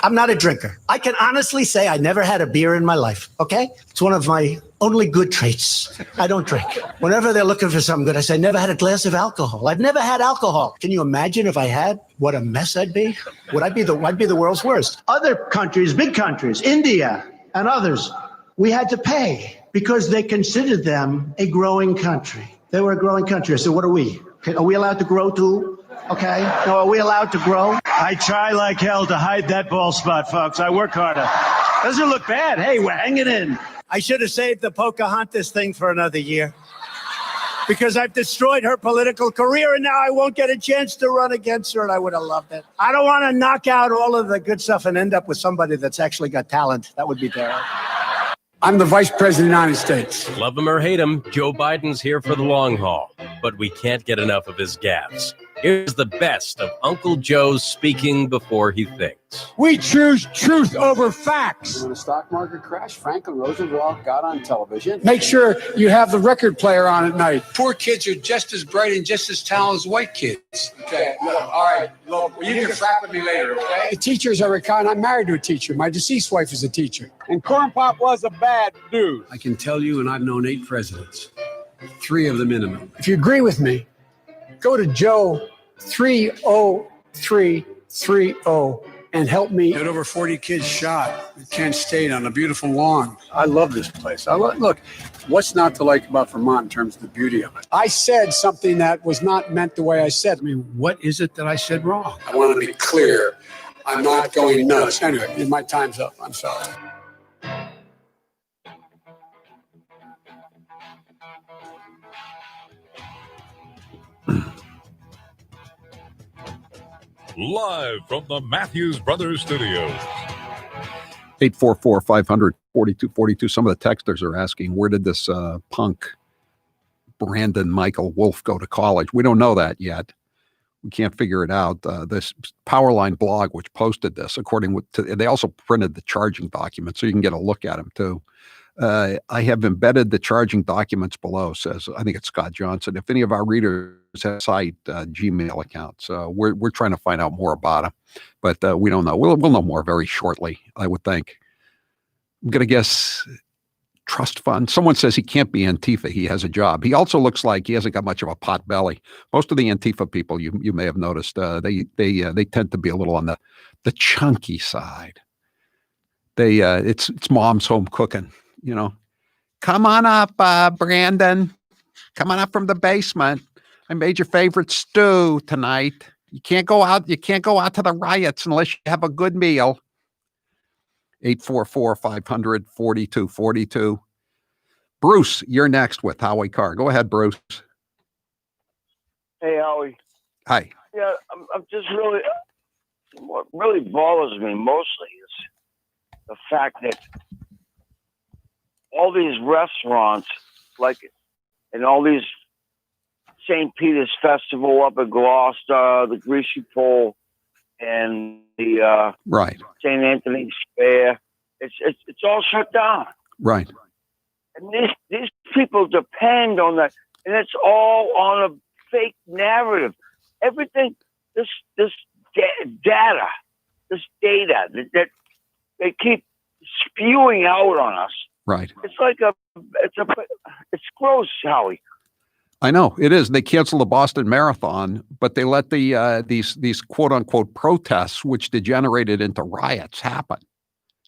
I'm not a drinker. I can honestly say I never had a beer in my life, okay? It's one of my only good traits. I don't drink. Whenever they're looking for something good, I say, never had a glass of alcohol. I've never had alcohol. Can you imagine if I had? What a mess I'd be. I'd be the world's worst. Other countries, big countries, India and others, we had to pay because they considered them a growing country. They were a growing country. I said, what are we? Are we allowed to grow too? Okay. No, are we allowed to grow? I try like hell to hide that bald spot, folks. I work harder. Doesn't look bad. Hey, we're hanging in. I should have saved the Pocahontas thing for another year because I've destroyed her political career and now I won't get a chance to run against her and I would have loved it. I don't want to knock out all of the good stuff and end up with somebody that's actually got talent. That would be terrible. I'm the Vice President of the United States. Love him or hate him, Joe Biden's here for the long haul, but we can't get enough of his gaffes. Here's the best of Uncle Joe speaking before he thinks. We choose truth over facts. When the stock market crashed, Franklin Roosevelt got on television. Make sure you have the record player on at night. Poor kids are just as bright and just as talented as white kids. Okay, all right. Look, you can frack with me later, okay? The teachers are kind. I'm married to a teacher. My deceased wife is a teacher. And Corn Pop was a bad dude. I can tell you, and I've known 8 presidents. 3 of the minimum. If you agree with me, go to Joe 30330 and help me. Had over 40 kids shot at Kent State on a beautiful lawn. I love this place. Look, what's not to like about Vermont in terms of the beauty of it? I said something that was not meant the way I said. I mean, what is it that I said wrong? I want to be clear. I'm not going nuts. Anyway, my time's up. I'm sorry. Live from the Matthews Brothers Studios. 844-500-4242. Some of the texters are asking, where did this punk Brandon Michael Wolf go to college? We don't know that yet. We can't figure it out. This Powerline blog, which posted this, they also printed the charging documents, so you can get a look at them too. I have embedded the charging documents below, says, I think it's Scott Johnson. If any of our readers have a site Gmail account, so we're trying to find out more about him, but we don't know. We'll know more very shortly, I would think. I'm going to guess trust fund. Someone says he can't be Antifa. He has a job. He also looks like he hasn't got much of a pot belly. Most of the Antifa people, you may have noticed, they tend to be a little on the chunky side. It's mom's home cooking. You know, come on up, Brandon. Come on up from the basement. I made your favorite stew tonight. You can't go out to the riots unless you have a good meal. 844-500-4242. Bruce, you're next with Howie Carr. Go ahead, Bruce. Hey, Howie. Hi. Yeah, I'm just really, what really bothers me mostly is the fact that all these restaurants, like, and all these St. Peter's Festival up at Gloucester, the Greasy Pole, and the right St. Anthony's Fair, it's all shut down. Right. And these people depend on that, and it's all on a fake narrative. Everything, this data that they keep spewing out on us. Right. It's like it's gross, Howie. I know it is. They canceled the Boston Marathon, but they let these quote unquote protests, which degenerated into riots, happen. I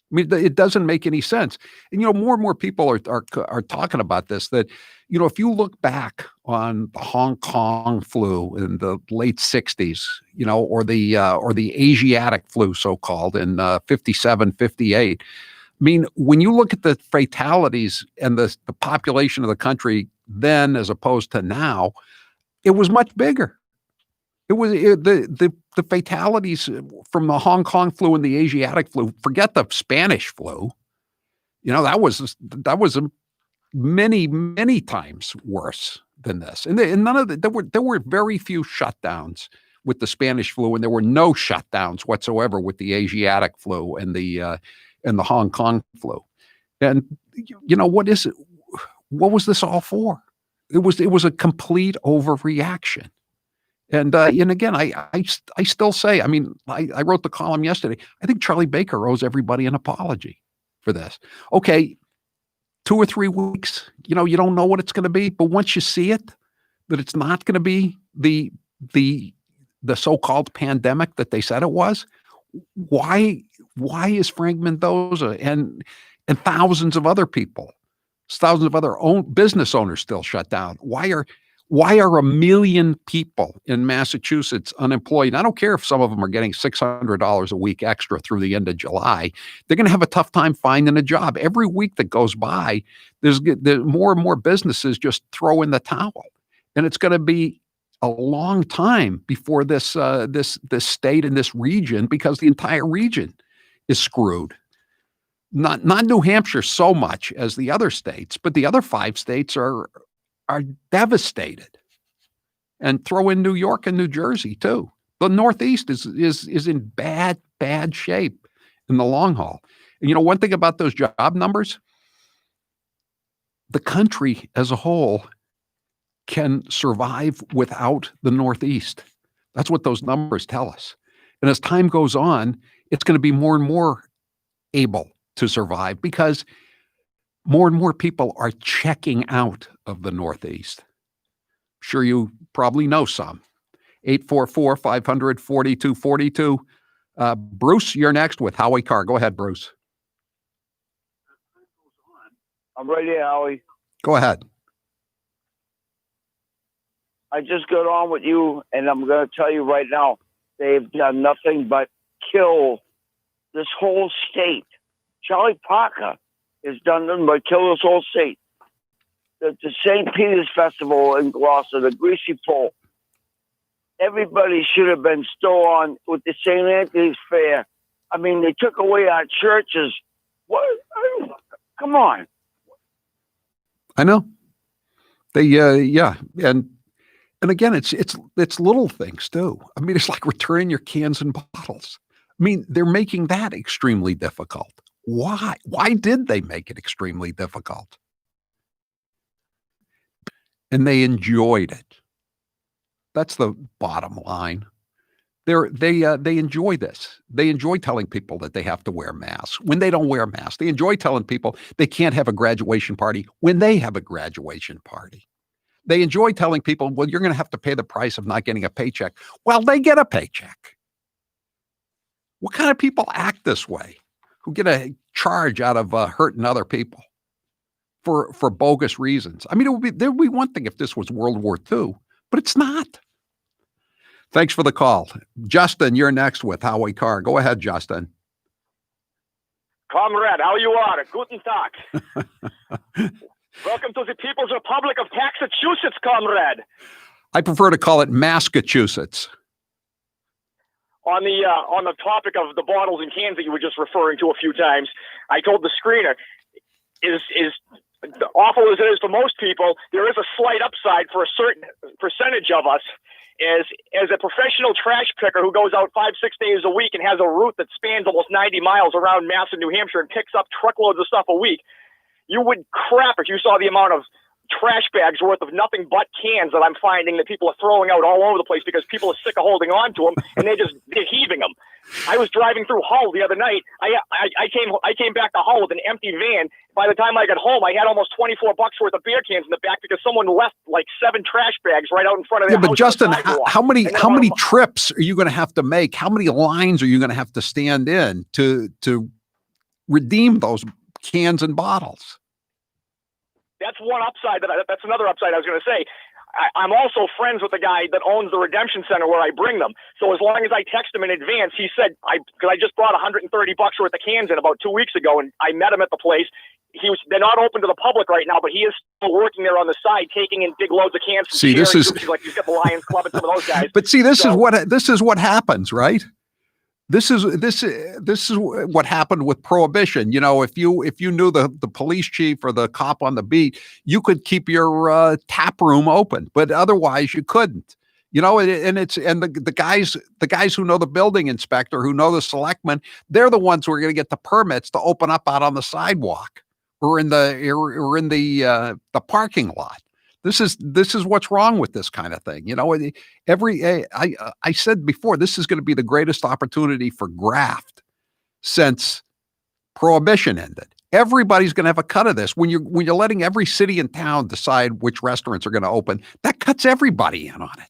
mean, it doesn't make any sense. And more and more people are talking about this. That if you look back on the Hong Kong flu in the late '60s, or the Asiatic flu, so called, in 57, 58. mean, when you look at the fatalities and the population of the country then as opposed to now, it was much bigger. The fatalities from the Hong Kong flu and the Asiatic flu, forget the Spanish flu. That was many times worse than this. And none of there were very few shutdowns with the Spanish flu, and there were no shutdowns whatsoever with the Asiatic flu and the Hong Kong flu. And what is it? What was this all for? It was a complete overreaction. And again, I still say, I mean, I wrote the column yesterday. I think Charlie Baker owes everybody an apology for this. Okay, 2 or 3 weeks, you don't know what it's going to be, but once you see it, that it's not going to be the so-called pandemic that they said it was. Why is Frank Mendoza and thousands of other people, thousands of other business owners still shut down? Why are 1 million people in Massachusetts unemployed? And I don't care if some of them are getting $600 a week extra through the end of July. They're going to have a tough time finding a job. Every week that goes by, there's more and more businesses just throw in the towel. And it's going to be a long time before this state and this region, because the entire region is screwed. Not New Hampshire so much as the other states, but the other 5 states are devastated. And throw in New York and New Jersey too. The Northeast is in bad shape in the long haul. And one thing about those job numbers, the country as a whole can survive without the Northeast. That's what those numbers tell us. And as time goes on, it's going to be more and more able to survive because more and more people are checking out of the Northeast. Sure, you probably know some. 844-500-4242. Bruce, you're next with Howie Carr. Go ahead, Bruce. I'm right here, Howie. Go ahead. I just got on with you, and I'm going to tell you right now, they've done nothing but kill this whole state. Charlie Parker has done nothing but kill this whole state. The St. Peter's Festival in Gloucester, the Greasy Pole. Everybody should have been still on with the St. Anthony's Fair. I mean, they took away our churches. What? Come on. I know. They yeah, and again, it's little things too. I mean, it's like returning your cans and bottles. I mean, they're making that extremely difficult. Why? Why did they make it extremely difficult? And they enjoyed it. That's the bottom line. They enjoy this. They enjoy telling people that they have to wear masks when they don't wear masks. They enjoy telling people they can't have a graduation party when they have a graduation party. They enjoy telling people, well, you're going to have to pay the price of not getting a paycheck. Well, they get a paycheck. What kind of people act this way? Who get a charge out of hurting other people for bogus reasons? I mean, there would be one thing if this was World War II, but it's not. Thanks for the call. Justin, you're next with Howie Carr. Go ahead, Justin. Comrade, how you are? Guten Tag. Welcome to the People's Republic of Massachusetts, comrade. I prefer to call it Massachusetts. On the topic of the bottles and cans that you were just referring to a few times, I told the screener, is awful as it is for most people, there is a slight upside for a certain percentage of us. As a professional trash picker who goes out 5-6 days a week and has a route that spans almost 90 miles around Mass and New Hampshire and picks up truckloads of stuff a week, you would crap if you saw the amount of trash bags worth of nothing but cans that I'm finding that people are throwing out all over the place because people are sick of holding on to them and they're heaving them. I was driving through Hull the other night. I came back to Hull with an empty van. By the time I got home, I had almost $24 worth of beer cans in the back because someone left like 7 trash bags right out in front of their house. Yeah, but Justin, how many sidewalk. trips are you going to have to make? How many lines are you going to have to stand in to redeem those cans and bottles? That's one upside. That's another upside I was going to say. I'm also friends with the guy that owns the redemption center where I bring them. So as long as I text him in advance, he said, because I just brought $130 worth of cans in about 2 weeks ago, and I met him at the place. They're not open to the public right now, but he is still working there on the side, taking in big loads of cans. From See, this is like he's got the Lions Club and some of those guys. But see, this is what happens, right? This is what happened with Prohibition. You know, if you knew the police chief or the cop on the beat, you could keep your tap room open, but otherwise you couldn't. You know, and the guys who know the building inspector, who know the selectman, they're the ones who are going to get the permits to open up out on the sidewalk or in the parking lot. This is what's wrong with this kind of thing. You know, I said before, this is going to be the greatest opportunity for graft since Prohibition ended. Everybody's going to have a cut of this. When you're letting every city and town decide which restaurants are going to open, that cuts everybody in on it.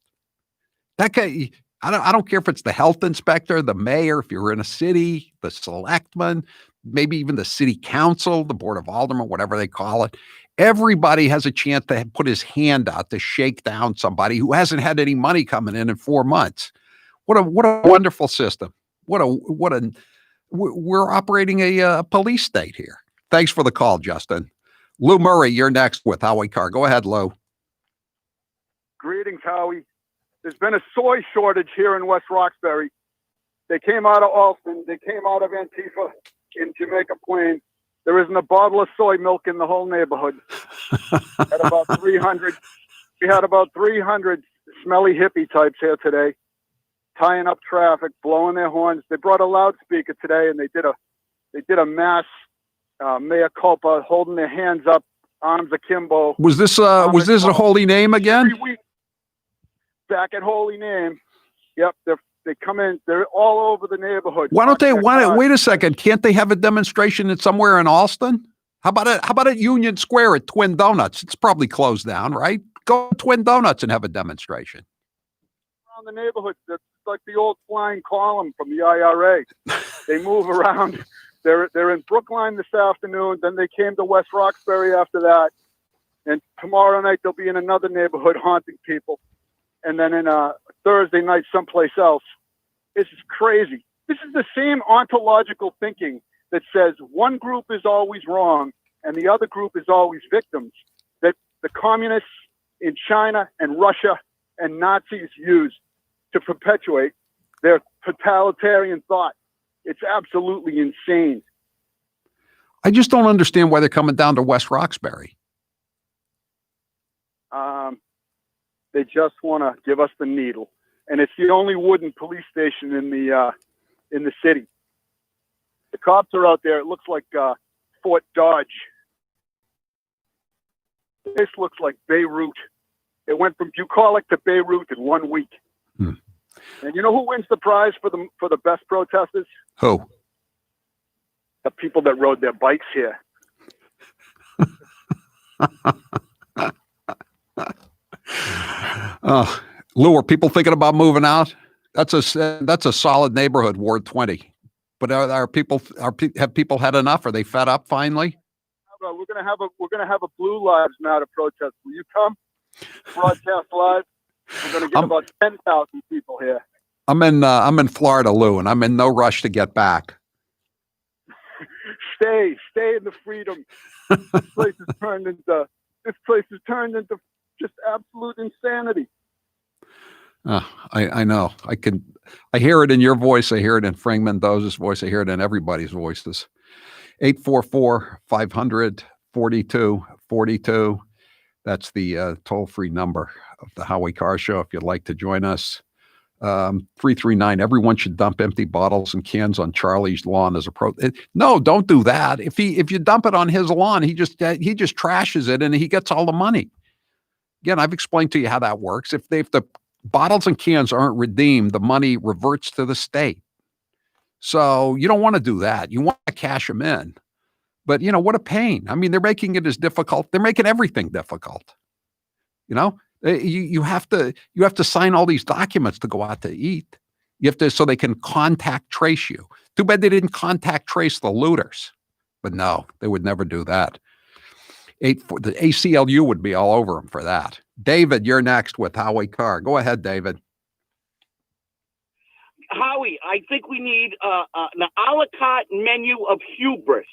I don't care if it's the health inspector, the mayor, if you're in a city, the selectman, maybe even the city council, the board of aldermen, whatever they call it. Everybody has a chance to put his hand out to shake down somebody who hasn't had any money coming in 4 months. What a wonderful system. We're operating a police state here. Thanks for the call, Justin. Lou Murray, you're next with Howie Carr. Go ahead, Lou. Greetings, Howie. There's been a soy shortage here in West Roxbury. They came out of Alston. They came out of Antifa in Jamaica Plain. There isn't a bottle of soy milk in the whole neighborhood. Had about 300. We had about 300 smelly hippie types here today, tying up traffic, blowing their horns. They brought a loudspeaker today, and they did a mass mea culpa, holding their hands up, arms akimbo. Was this a holy name again? Back at Holy Name. Yep, they come in. They're all over the neighborhood. Wait a second? Can't they have a demonstration somewhere in Alston? How about at Union Square at Twin Donuts? It's probably closed down, right? Go to Twin Donuts and have a demonstration. Around the neighborhood, it's like the old flying column from the IRA. They move around. They're in Brookline this afternoon. Then they came to West Roxbury after that, and tomorrow night they'll be in another neighborhood haunting people. And then in Thursday night someplace else. This is crazy. This is the same ontological thinking that says one group is always wrong and the other group is always victims, that the communists in China and Russia and Nazis use to perpetuate their totalitarian thought. It's absolutely insane. I just don't understand why they're coming down to West Roxbury. They just want to give us the needle, and it's the only wooden police station in the city. The cops are out there. It looks like Fort Dodge. This looks like Beirut. It went from bucolic to Beirut in 1 week. And you know who wins the prize for the best protesters? Who? The people that rode their bikes here. Lou, are people thinking about moving out? That's a solid neighborhood, Ward 20. But have people had enough? Are they fed up finally? We're gonna have a Blue Lives Matter protest. Will you come? Broadcast live. We're gonna get about 10,000 people here. I'm in Florida, Lou, and I'm in no rush to get back. Stay in the freedom. This place has turned into just absolute insanity. I know. I hear it in your voice. I hear it in Frank Mendoza's voice. I hear it in everybody's voices. 844-500-4242. That's the toll-free number of the Howie Carr Show. If you'd like to join us, 339. Everyone should dump empty bottles and cans on Charlie's lawn as a No, don't do that. If you dump it on his lawn, he just trashes it and he gets all the money. Again, I've explained to you how that works. If the bottles and cans aren't redeemed, the money reverts to the state. So you don't want to do that. You want to cash them in. But, what a pain. I mean, they're making it as difficult. They're making everything difficult. You have to sign all these documents to go out to eat. You have to, so they can contact trace you. Too bad they didn't contact trace the looters. But no, they would never do that. The ACLU would be all over them for that. David, you're next with Howie Carr. Go ahead, David. Howie, I think we need an a la carte menu of hubris.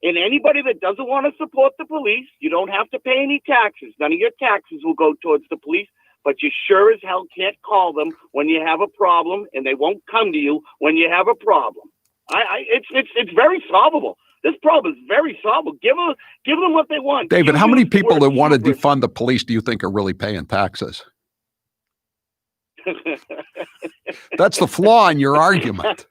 And anybody that doesn't want to support the police, you don't have to pay any taxes. None of your taxes will go towards the police, but you sure as hell can't call them when you have a problem, and they won't come to you when you have a problem. It's very solvable. This problem is very solvable. Give them what they want. David, how many people that want to hubris. defund the police do you think are really paying taxes? That's the flaw in your argument.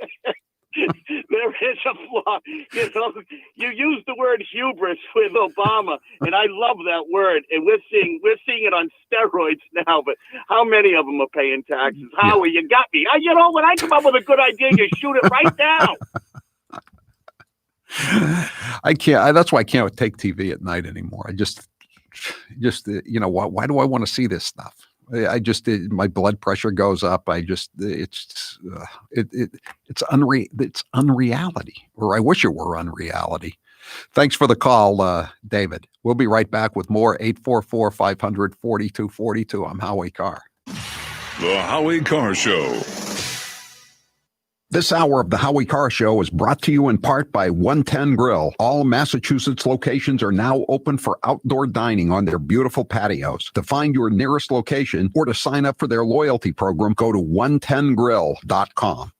There is a flaw. You know, you use the word hubris with Obama, and I love that word. And we're seeing it on steroids now. But how many of them are paying taxes? Howie, you got me. You know, when I come up with a good idea, you shoot it right down. I can't. That's why I can't take TV at night anymore. I just you know, why do I want to see this stuff? My blood pressure goes up. It's unreality, or I wish it were unreality. Thanks for the call, David. We'll be right back with more 844-500-4242. I'm Howie Carr. The Howie Carr Show. This hour of the Howie Carr Show is brought to you in part by 110 Grill. All Massachusetts locations are now open for outdoor dining on their beautiful patios. To find your nearest location or to sign up for their loyalty program, go to 110grill.com.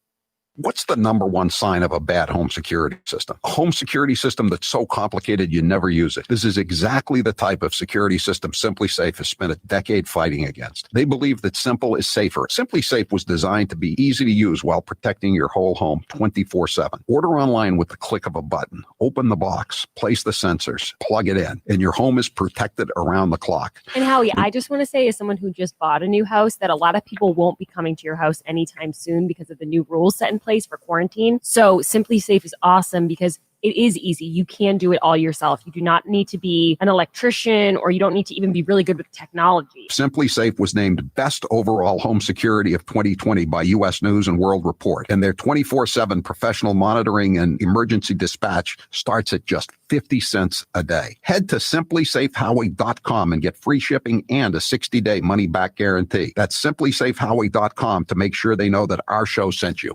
What's the number one sign of a bad home security system? A home security system that's so complicated you never use it. This is exactly the type of security system Simply Safe has spent a decade fighting against. They believe that simple is safer. Simply Safe was designed to be easy to use while protecting your whole home 24/7. Order online with the click of a button. Open the box, place the sensors, plug it in, and your home is protected around the clock. And Howie, I just want to say, as someone who just bought a new house, that a lot of people won't be coming to your house anytime soon because of the new rules set in place for quarantine. So Simply Safe is awesome because it is easy. You can do it all yourself. You do not need to be an electrician, or you don't need to even be really good with technology. Simply Safe was named Best Overall Home Security of 2020 by U.S. News and World Report. And their 24/7 professional monitoring and emergency dispatch starts at just 50 cents a day. Head to simplysafehowie.com and get free shipping and a 60-day money-back guarantee. That's simplysafehowie.com to make sure they know that our show sent you.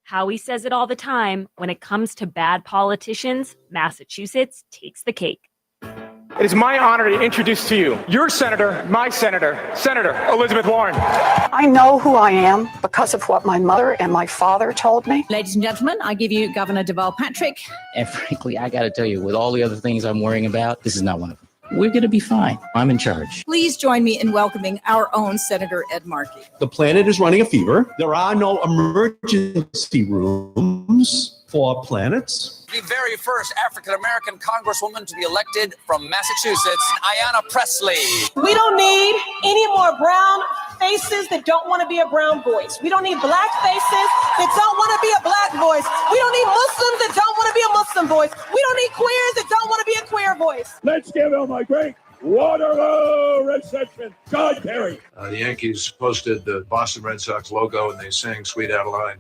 Howie says it all the time. When it comes to bad politicians, Massachusetts takes the cake. It is my honor to introduce to you your senator, my senator, Senator Elizabeth Warren. I know who I am because of what my mother and my father told me. Ladies and gentlemen, I give you Governor Deval Patrick. And frankly, I got to tell you, with all the other things I'm worrying about, this is not one of them. We're going to be fine. I'm in charge. Please join me in welcoming our own Senator Ed Markey. The planet is running a fever. There are no emergency rooms for planets. The very first African-American congresswoman to be elected from Massachusetts, Ayanna Pressley. We don't need any more brown faces that don't want to be a brown voice. We don't need black faces that don't want to be a black voice. We don't need Muslims that don't want to be a Muslim voice. We don't need queers that don't want to be a queer voice. Let's give him a great Waterloo reception. John Kerry. The Yankees posted the Boston Red Sox logo and they sang Sweet Adeline.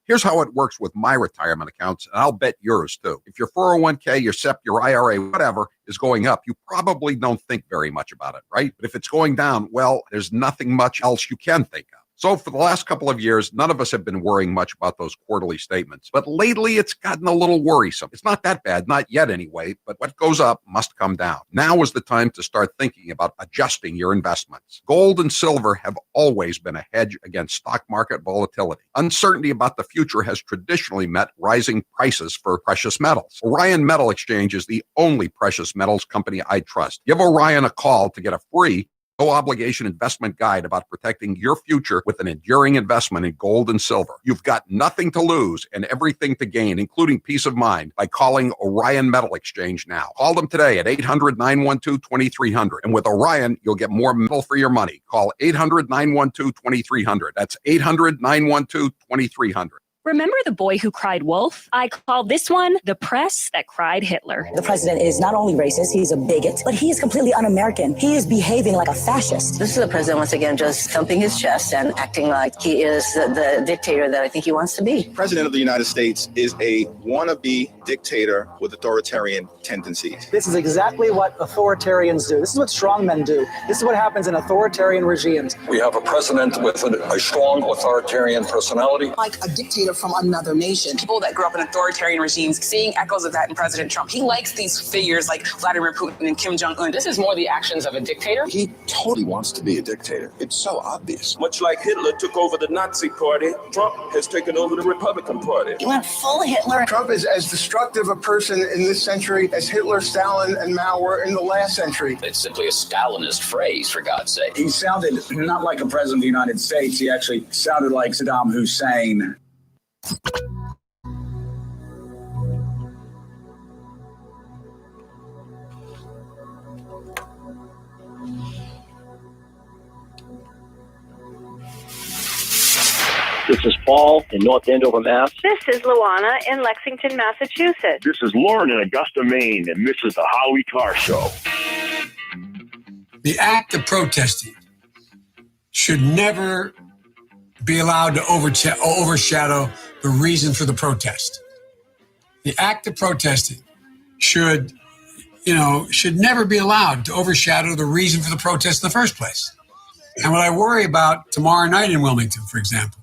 Here's how it works with my retirement accounts, and I'll bet yours too. If your 401k, your SEP, your IRA, whatever is going up, you probably don't think very much about it, right? But if it's going down, well, there's nothing much else you can think of. So for the last couple of years, none of us have been worrying much about those quarterly statements. But lately, it's gotten a little worrisome. It's not that bad, not yet anyway, but what goes up must come down. Now is the time to start thinking about adjusting your investments. Gold and silver have always been a hedge against stock market volatility. Uncertainty about the future has traditionally met rising prices for precious metals. Orion Metal Exchange is the only precious metals company I trust. Give Orion a call to get a free no-obligation investment guide about protecting your future with an enduring investment in gold and silver. You've got nothing to lose and everything to gain, including peace of mind, by calling Orion Metal Exchange now. Call them today at 800-912-2300. And with Orion, you'll get more metal for your money. Call 800-912-2300. That's 800-912-2300. Remember the boy who cried wolf? I call this one the press that cried Hitler. The president is not only racist, he's a bigot, but he is completely un-American. He is behaving like a fascist. This is the president once again just thumping his chest and acting like he is the dictator that I think he wants to be. The president of the United States is a wannabe dictator with authoritarian tendencies. This is exactly what authoritarians do. This is what strongmen do. This is what happens in authoritarian regimes. We have a president with a strong authoritarian personality. Like a dictator from another nation. People that grew up in authoritarian regimes, seeing echoes of that in President Trump. He likes these figures like Vladimir Putin and Kim Jong-un. This is more the actions of a dictator. He totally wants to be a dictator. It's so obvious. Much like Hitler took over the Nazi Party, Trump has taken over the Republican Party. He went full Hitler. Trump is as destructive a person in this century as Hitler, Stalin, and Mao were in the last century. It's simply a Stalinist phrase, for God's sake. He sounded not like a president of the United States. He actually sounded like Saddam Hussein. This is Paul in North Andover, Mass. This is Luana in Lexington, Massachusetts. This is Lauren in Augusta, Maine, and this is the Howie Carr Show. The act of protesting should never be allowed to overshadow the reason for the protest. The act of protesting should never be allowed to overshadow the reason for the protest in the first place. And what I worry about tomorrow night in Wilmington, for example,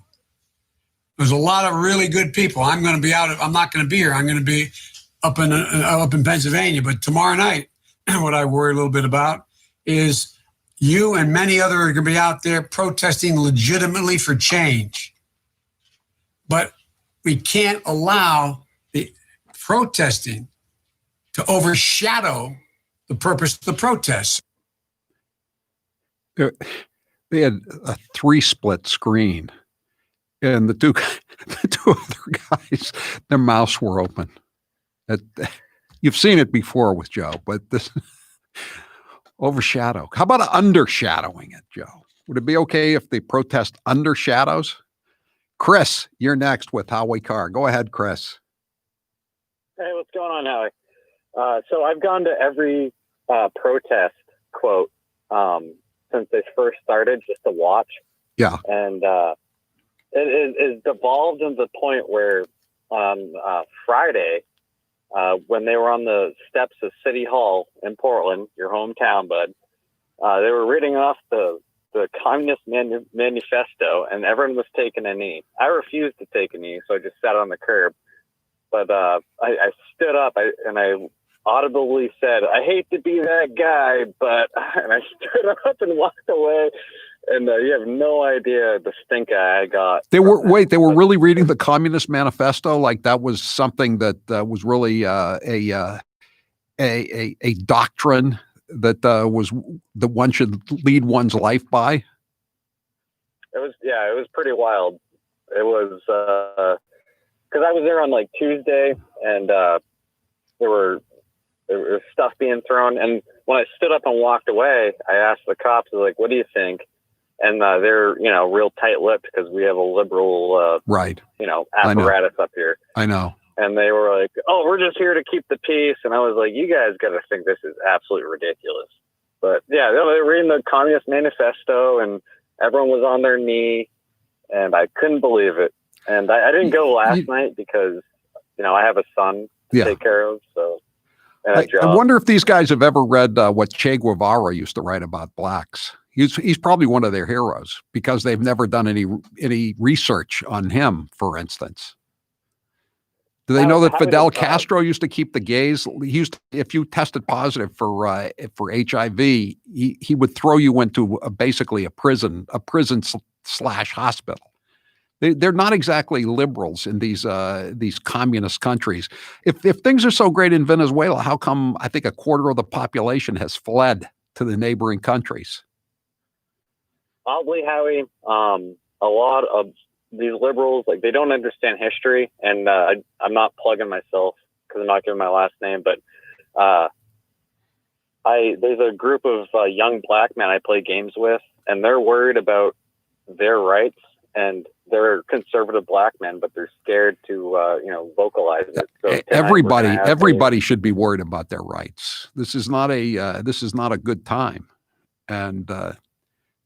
there's a lot of really good people. I'm going to be out. I'm not going to be here. I'm going to be up in Pennsylvania. But tomorrow night, what I worry a little bit about is you and many others are going to be out there protesting legitimately for change. But we can't allow the protesting to overshadow the purpose of the protest. They had a 3-split screen, and the two other guys, their mouths were open. You've seen it before with Joe, but this overshadow. How about undershadowing it, Joe? Would it be okay if the protest undershadows? Chris, you're next with Howie Carr. Go ahead, Chris. Hey, what's going on, Howie? So I've gone to every protest quote since they first started just to watch. Yeah. And it devolved into the point where on Friday, when they were on the steps of City Hall in Portland, your hometown, bud, they were reading off the Communist Manifesto, and everyone was taking a knee. I refused to take a knee, so I just sat on the curb. But I stood up and I audibly said, "I hate to be that guy," and I stood up and walked away. And you have no idea the stink eye I got. They were really reading the Communist Manifesto, like that was something that was really a doctrine that was that one should lead one's life by. It was pretty wild. It was because I was there on like Tuesday, and there was stuff being thrown. And when I stood up and walked away, I asked the cops, like, "What do you think?" And they're, real tight-lipped because we have a liberal, right, apparatus up here. I know. And they were like, "Oh, we're just here to keep the peace." And I was like, "You guys got to think this is absolutely ridiculous." But yeah, they were reading the Communist Manifesto, and everyone was on their knee, and I couldn't believe it. And I didn't go last night because, I have a son to take care of. So, and I wonder if these guys have ever read what Che Guevara used to write about blacks. He's probably one of their heroes because they've never done any research on him, for instance. Do they know that Fidel Castro used to keep the gays? If you tested positive for HIV, he would throw you into basically a prison / hospital. They're not exactly liberals in these communist countries. If things are so great in Venezuela, how come I think a quarter of the population has fled to the neighboring countries? Oddly, Howie, a lot of these liberals, like, they don't understand history, and I'm not plugging myself because I'm not giving my last name, but there's a group of young black men I play games with, and they're worried about their rights, and they're conservative black men, but they're scared to vocalize it. So tonight everybody should be worried about their rights. This is not a good time, and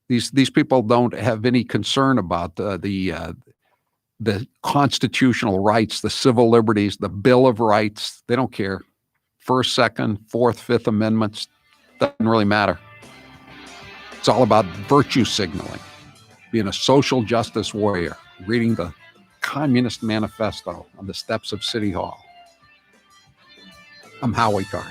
these people don't have any concern about the constitutional rights, the civil liberties, the Bill of Rights. They don't care. First, Second, Fourth, Fifth Amendments doesn't really matter. It's all about virtue signaling, being a social justice warrior, reading the Communist Manifesto on the steps of City Hall. I'm Howie Carr.